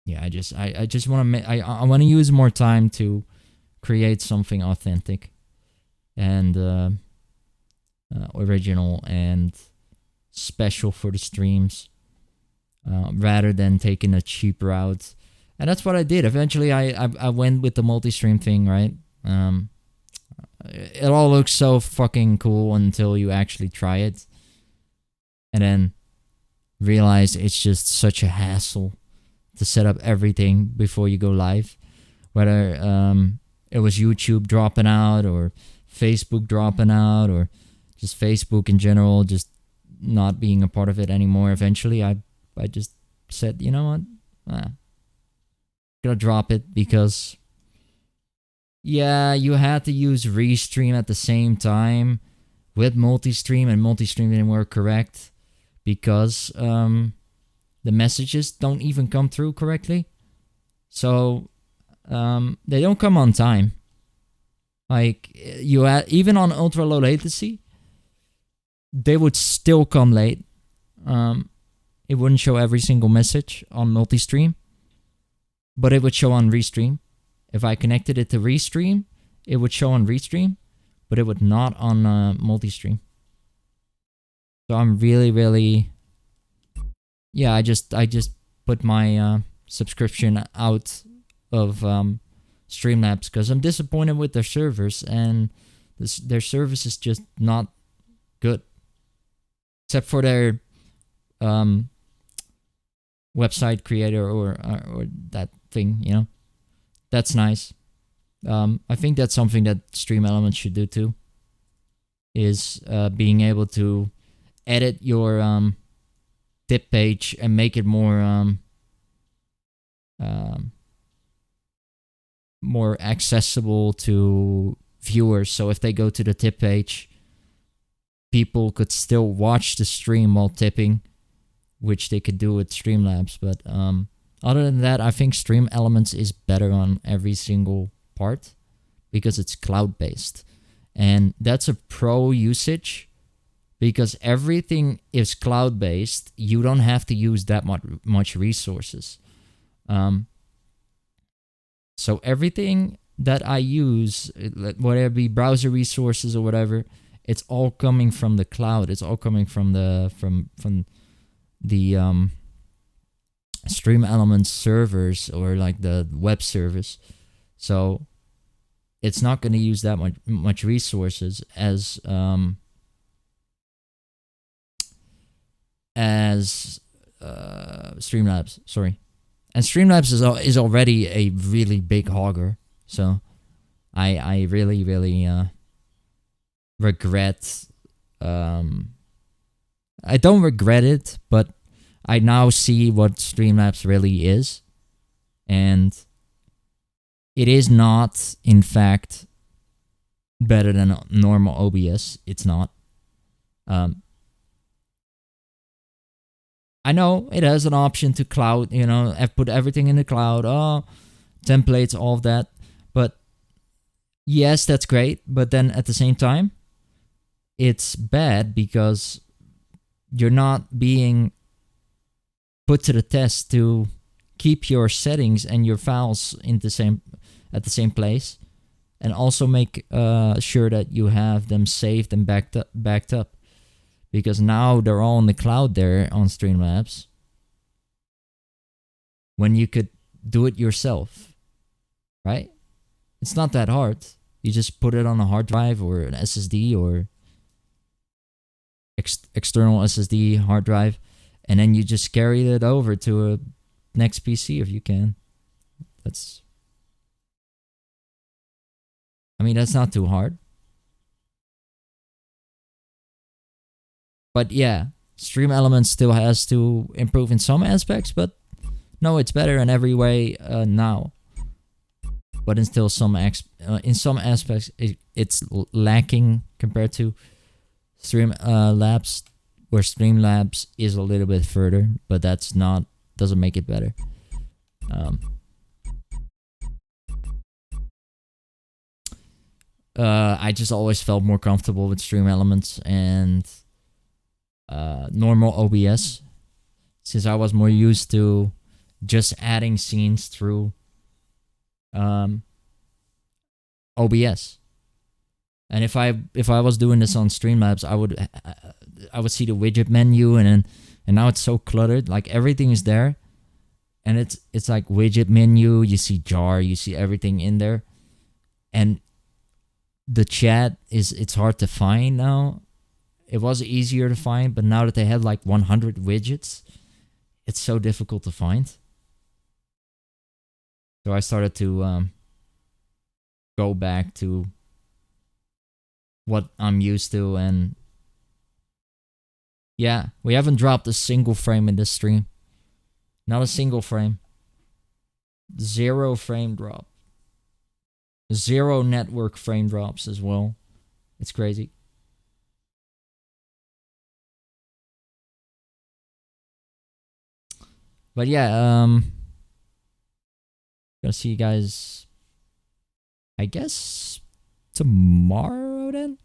yeah, I just want to I want to use more time to create something authentic and original and special for the streams, rather than taking a cheap route. And that's what I did. Eventually, I went with the multi-stream thing, right? It all looks so fucking cool until you actually try it, and then realize it's just such a hassle to set up everything before you go live. Whether it was YouTube dropping out, or Facebook dropping out, or just Facebook in general just not being a part of it anymore. Eventually, I just said, you know what? Gonna drop it, because yeah, you had to use Restream at the same time with multi-stream, and multi-stream didn't work correct because the messages don't even come through correctly. So they don't come on time. Like even on ultra low latency, they would still come late. It wouldn't show every single message on multi-stream, but it would show on Restream. If I connected it to Restream, it would show on Restream, but it would not on multi-stream. So I'm really, yeah. I just put my subscription out of Streamlabs because I'm disappointed with their servers, and their service is just not good, except for their website creator or that thing, you know. That's nice. I think that's something that Stream Elements should do too, is being able to edit your tip page and make it more more accessible to viewers. So if they go to the tip page, people could still watch the stream while tipping, which they could do with Streamlabs. But other than that, I think Stream Elements is better on every single part because it's cloud-based. And that's a pro usage because everything is cloud-based. You don't have to use that much resources. So everything that I use, whether it be browser resources or whatever, it's all coming from the cloud. It's all coming from the Stream Elements servers or like the web service. So it's not going to use that much resources as Streamlabs. Sorry, and Streamlabs is already a really big hogger. So I really regret. I don't regret it, but I now see what Streamlabs really is, and it is not, in fact, better than normal OBS. It's not. I know it has an option to cloud, put everything in the cloud, templates, all of that. But yes, that's great. But then at the same time, it's bad because you're not being put to the test to keep your settings and your files at the same place, and also make sure that you have them saved and backed up. Because now they're all in the cloud there on Streamlabs, when you could do it yourself, right? It's not that hard. You just put it on a hard drive or an SSD or external SSD hard drive, and then you just carry it over to a next PC if you can. That's not too hard. But yeah, Stream Elements still has to improve in some aspects, but no, it's better in every way now. But in some aspects, it's lacking compared to Streamlabs, where Streamlabs is a little bit further, but doesn't make it better. I just always felt more comfortable with Stream Elements and normal OBS, since I was more used to just adding scenes through OBS. And if I was doing this on Streamlabs, I would see the widget menu, and now it's so cluttered. Like everything is there, and it's like widget menu. You see jar, you see everything in there, and the chat it's hard to find now. It was easier to find, but now that they have like 100 widgets, it's so difficult to find. So I started to go back to what I'm used to, and yeah, we haven't dropped a single frame in this stream. Not a single frame. 0 frame drop. 0 network frame drops as well. It's crazy. But yeah, gonna see you guys, I guess, tomorrow then?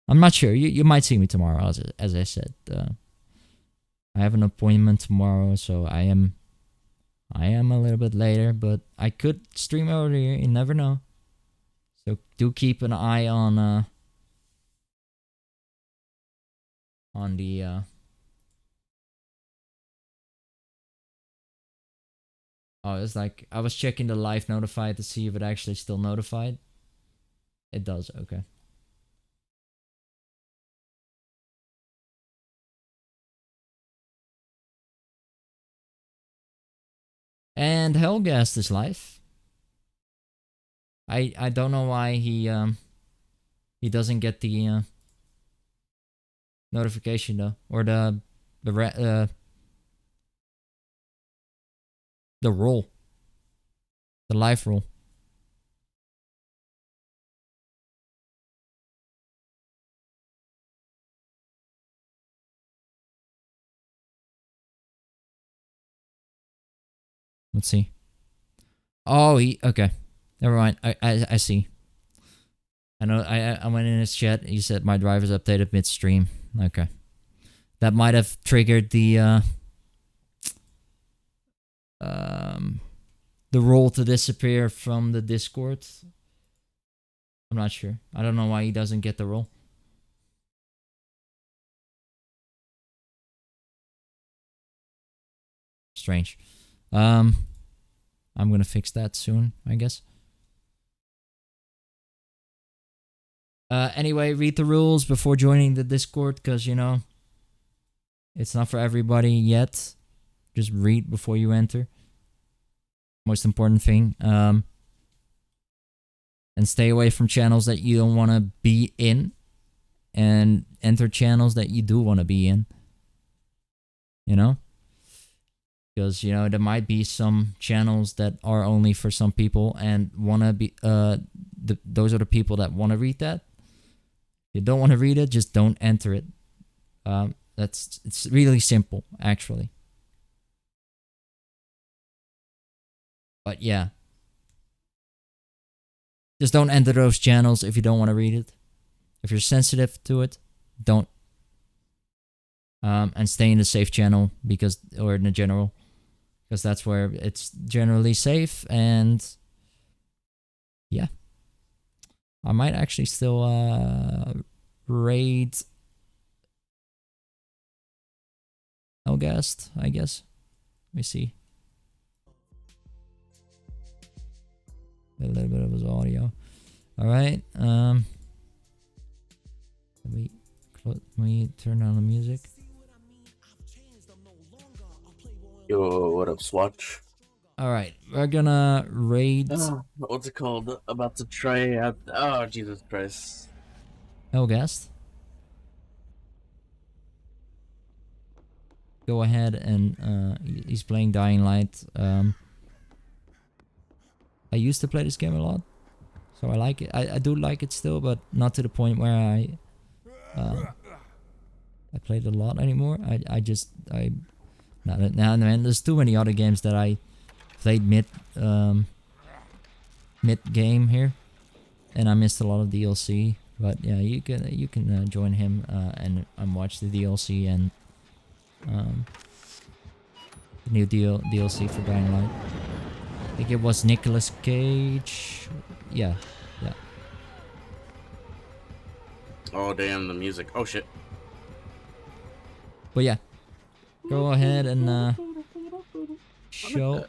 I'm not sure. You might see me tomorrow, as I said. I have an appointment tomorrow, so I am a little bit later, but I could stream earlier. You never know. So do keep an eye on the oh, it's like I was checking the live notified to see if it actually still notified. It does, okay. And Hellgast is live. I don't know why he doesn't get the notification though, or the rule, the live rule. Let's see. Oh, okay. Never mind. I see. I know. I went in his chat. He said my driver's updated midstream. Okay, that might have triggered the role to disappear from the Discord. I'm not sure. I don't know why he doesn't get the role. Strange. I'm gonna fix that soon, I guess. Anyway, read the rules before joining the Discord, because, you know, it's not for everybody yet. Just read before you enter. Most important thing. And stay away from channels that you don't want to be in. And enter channels that you do want to be in. You know? Because, you know, there might be some channels that are only for some people and want to be... those are the people that want to read that. If you don't want to read it, just don't enter it. It's really simple, actually. But yeah. Just don't enter those channels if you don't want to read it. If you're sensitive to it, don't. And stay in the safe channel, or in the general. Because that's where it's generally safe, and yeah. I might actually still raid Elgast, I guess. Let me see. A little bit of his audio. Alright, let me turn on the music. Yo, what up, Swatch? Alright, we're gonna raid What's it called? About to try out. Oh, Jesus Christ. Elgast. Go ahead and he's playing Dying Light. I used to play this game a lot, so I like it. I do like it still, but not to the point where I play it a lot anymore. Now man, there's too many other games that I played mid game here, and I missed a lot of DLC. But yeah, you can join him and watch the DLC and the new DLC for Dying Light. I think it was Nicolas Cage. Yeah. Oh, damn, the music. Oh, shit. But yeah, go ahead and show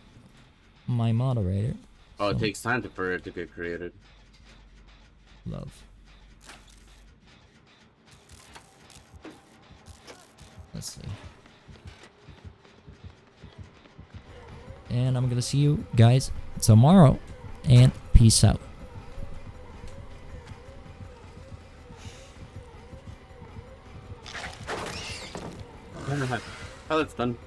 my moderator. Oh, it takes time for it to get created. Love. Let's see. And I'm gonna see you guys tomorrow, and peace out. Oh, that's done.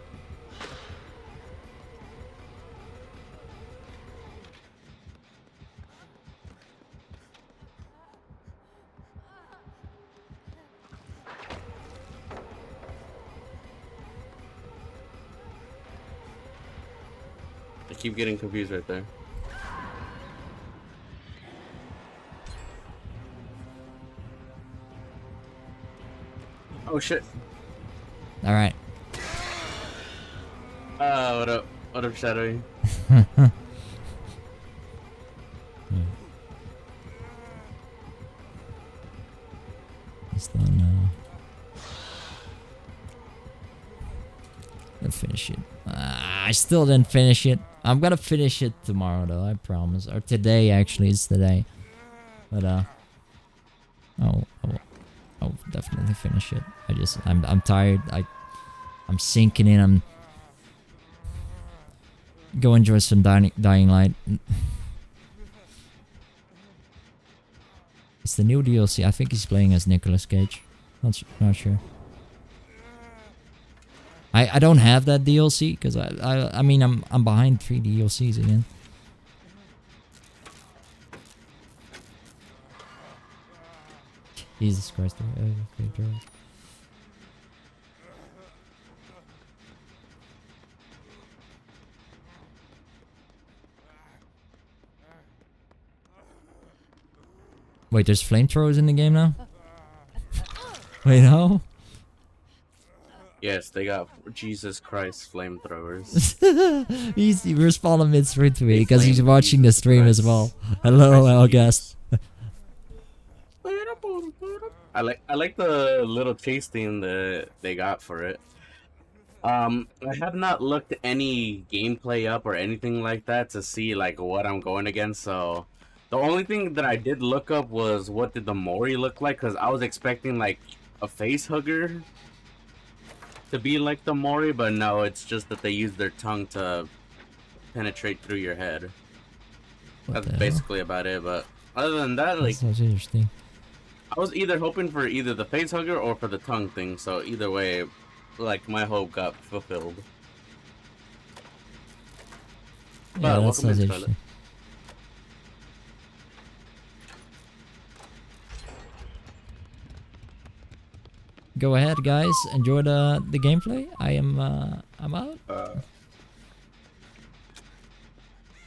I keep getting confused right there. Oh shit. Alright. What up? What up, Shadowy? It's done now. Gonna finish it. I still didn't finish it. I'm gonna finish it tomorrow though, I promise. Or today, actually, it's today. But I'll definitely finish it. I'm tired. I'm sinking in. I'm go enjoy some Dying Light. It's the new DLC. I think he's playing as Nicolas Cage. Not sure. I don't have that DLC because I mean I'm behind 3 DLCs again. Jesus Christ. Wait, there's flamethrowers in the game now? Wait, no? Yes, they got Jesus Christ flamethrowers. He responded mid-stream to me They because he's flame watching the Jesus stream as Christ. well. Hello, our guest. I like the little chase theme that they got for it. I have not looked any gameplay up or anything like that to see like what I'm going against. So the only thing that I did look up was what did the Mori look like, because I was expecting like a face hugger to be like the Mori, but no, it's just that they use their tongue to penetrate through your head. What That's basically about it. But other than that, That like, sounds interesting. I was either hoping for either the face hugger or for the tongue thing. So either way, like, my hope got fulfilled. Yeah, But that welcome sounds in, interesting. Go ahead, guys. Enjoy the gameplay. I'm out.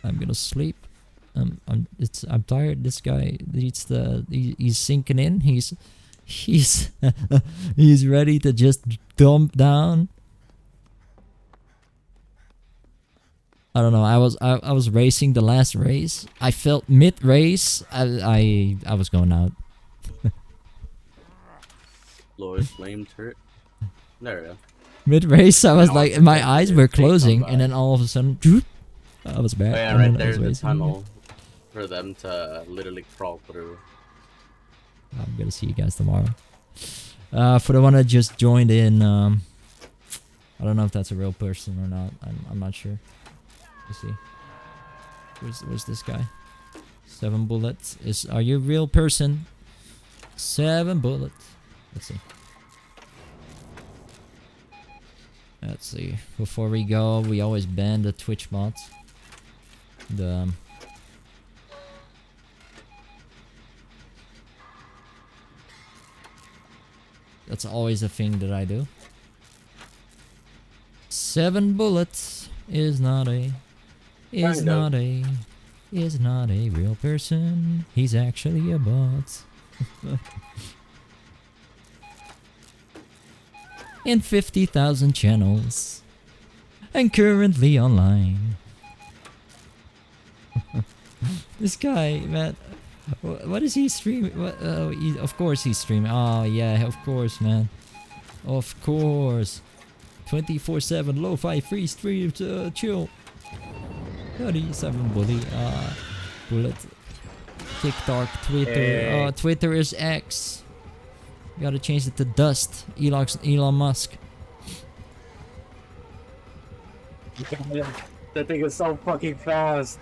I'm gonna sleep. I'm tired. This guy he's sinking in. He's he's ready to just dump down. I don't know. I was racing the last race. I felt mid race. I was going out. Lord Flame Turret. There we go. Mid race, I was Now like, I can my take eyes your were face on closing, by. and then all of a sudden, droop, I was back. Oh, yeah, and right then I there's was the racing again. tunnel for them to literally crawl through. I'm gonna see you guys tomorrow. For the one that just joined in, I don't know if that's a real person or not. I'm not sure. Let's see. Where's this guy? 7 bullets. Are you a real person? 7 bullets. Let's see. Let's see. Before we go, we always ban the Twitch bots. That's always a thing that I do. 7 bullets is not a real person. He's actually a bot. In 50,000 channels. And currently online. This guy, man. What is he streaming? Of course he's streaming. Oh, yeah, of course, man. Of course. 24/7 lo-fi free stream chill. 37 bully. Bullet. TikTok, Twitter. Hey. Twitter is X. You gotta change it to Dust. Elon Musk. That thing is so fucking fast.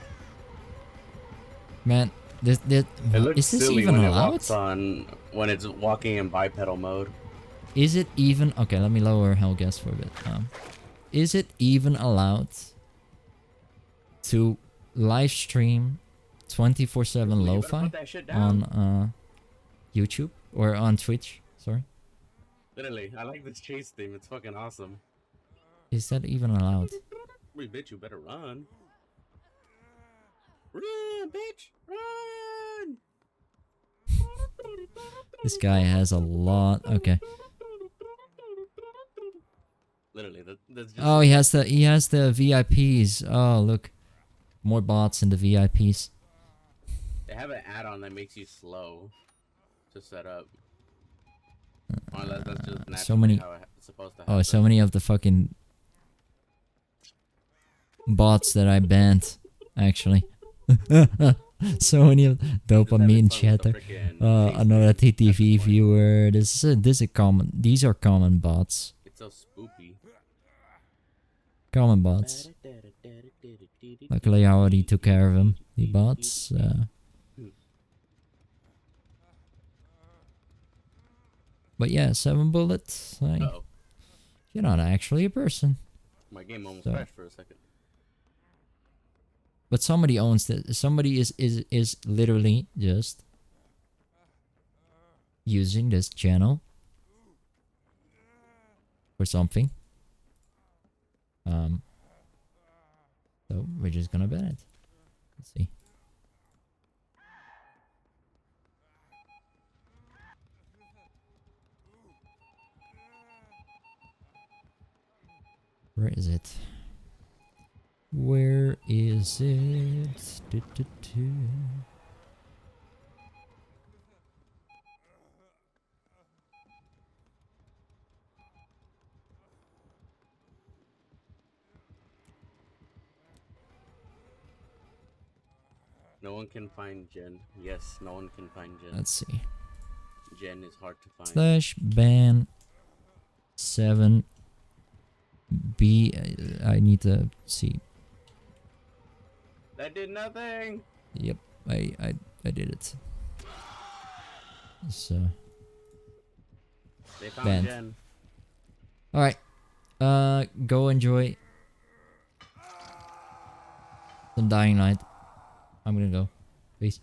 Man, It looks is this silly even when allowed? it walks on when it's walking in bipedal mode. Is it even... Okay, let me lower Hellgas for a bit. Is it even allowed to live stream 24/7 lo-fi Put that shit down. on YouTube? Or on Twitch, sorry. Literally, I like this chase theme. It's fucking awesome. Is that even allowed? Wait, bitch, you better run. Run, bitch, run! This guy has a lot... Okay. Literally, that's just... Oh, he has the VIPs. Oh, look. More bots in the VIPs. They have an add-on that makes you slow to set up. Unless that's just naturally so many... how it's supposed to happen. Oh, so many of the fucking bots that I banned, actually. So many of dopamine chatter. Another TTV viewer. This is common. These are common bots. It's so spoopy. Common bots. Luckily, I already took care of them. The bots. But yeah, 7 bullets. You're not actually a person. My game almost So. crashed for a second. But somebody owns this. Somebody is literally just using this channel for something. So we're just gonna ban it. Let's see. Where is it? Where is it? No one can find Jen. Yes, no one can find Jen. Let's see. Jen is hard to find. Slash ban 7 B. I need to see. That did nothing. Yep, I did it. So They found banned. Jen. All right, go enjoy some Dying Light. I'm gonna go. Peace.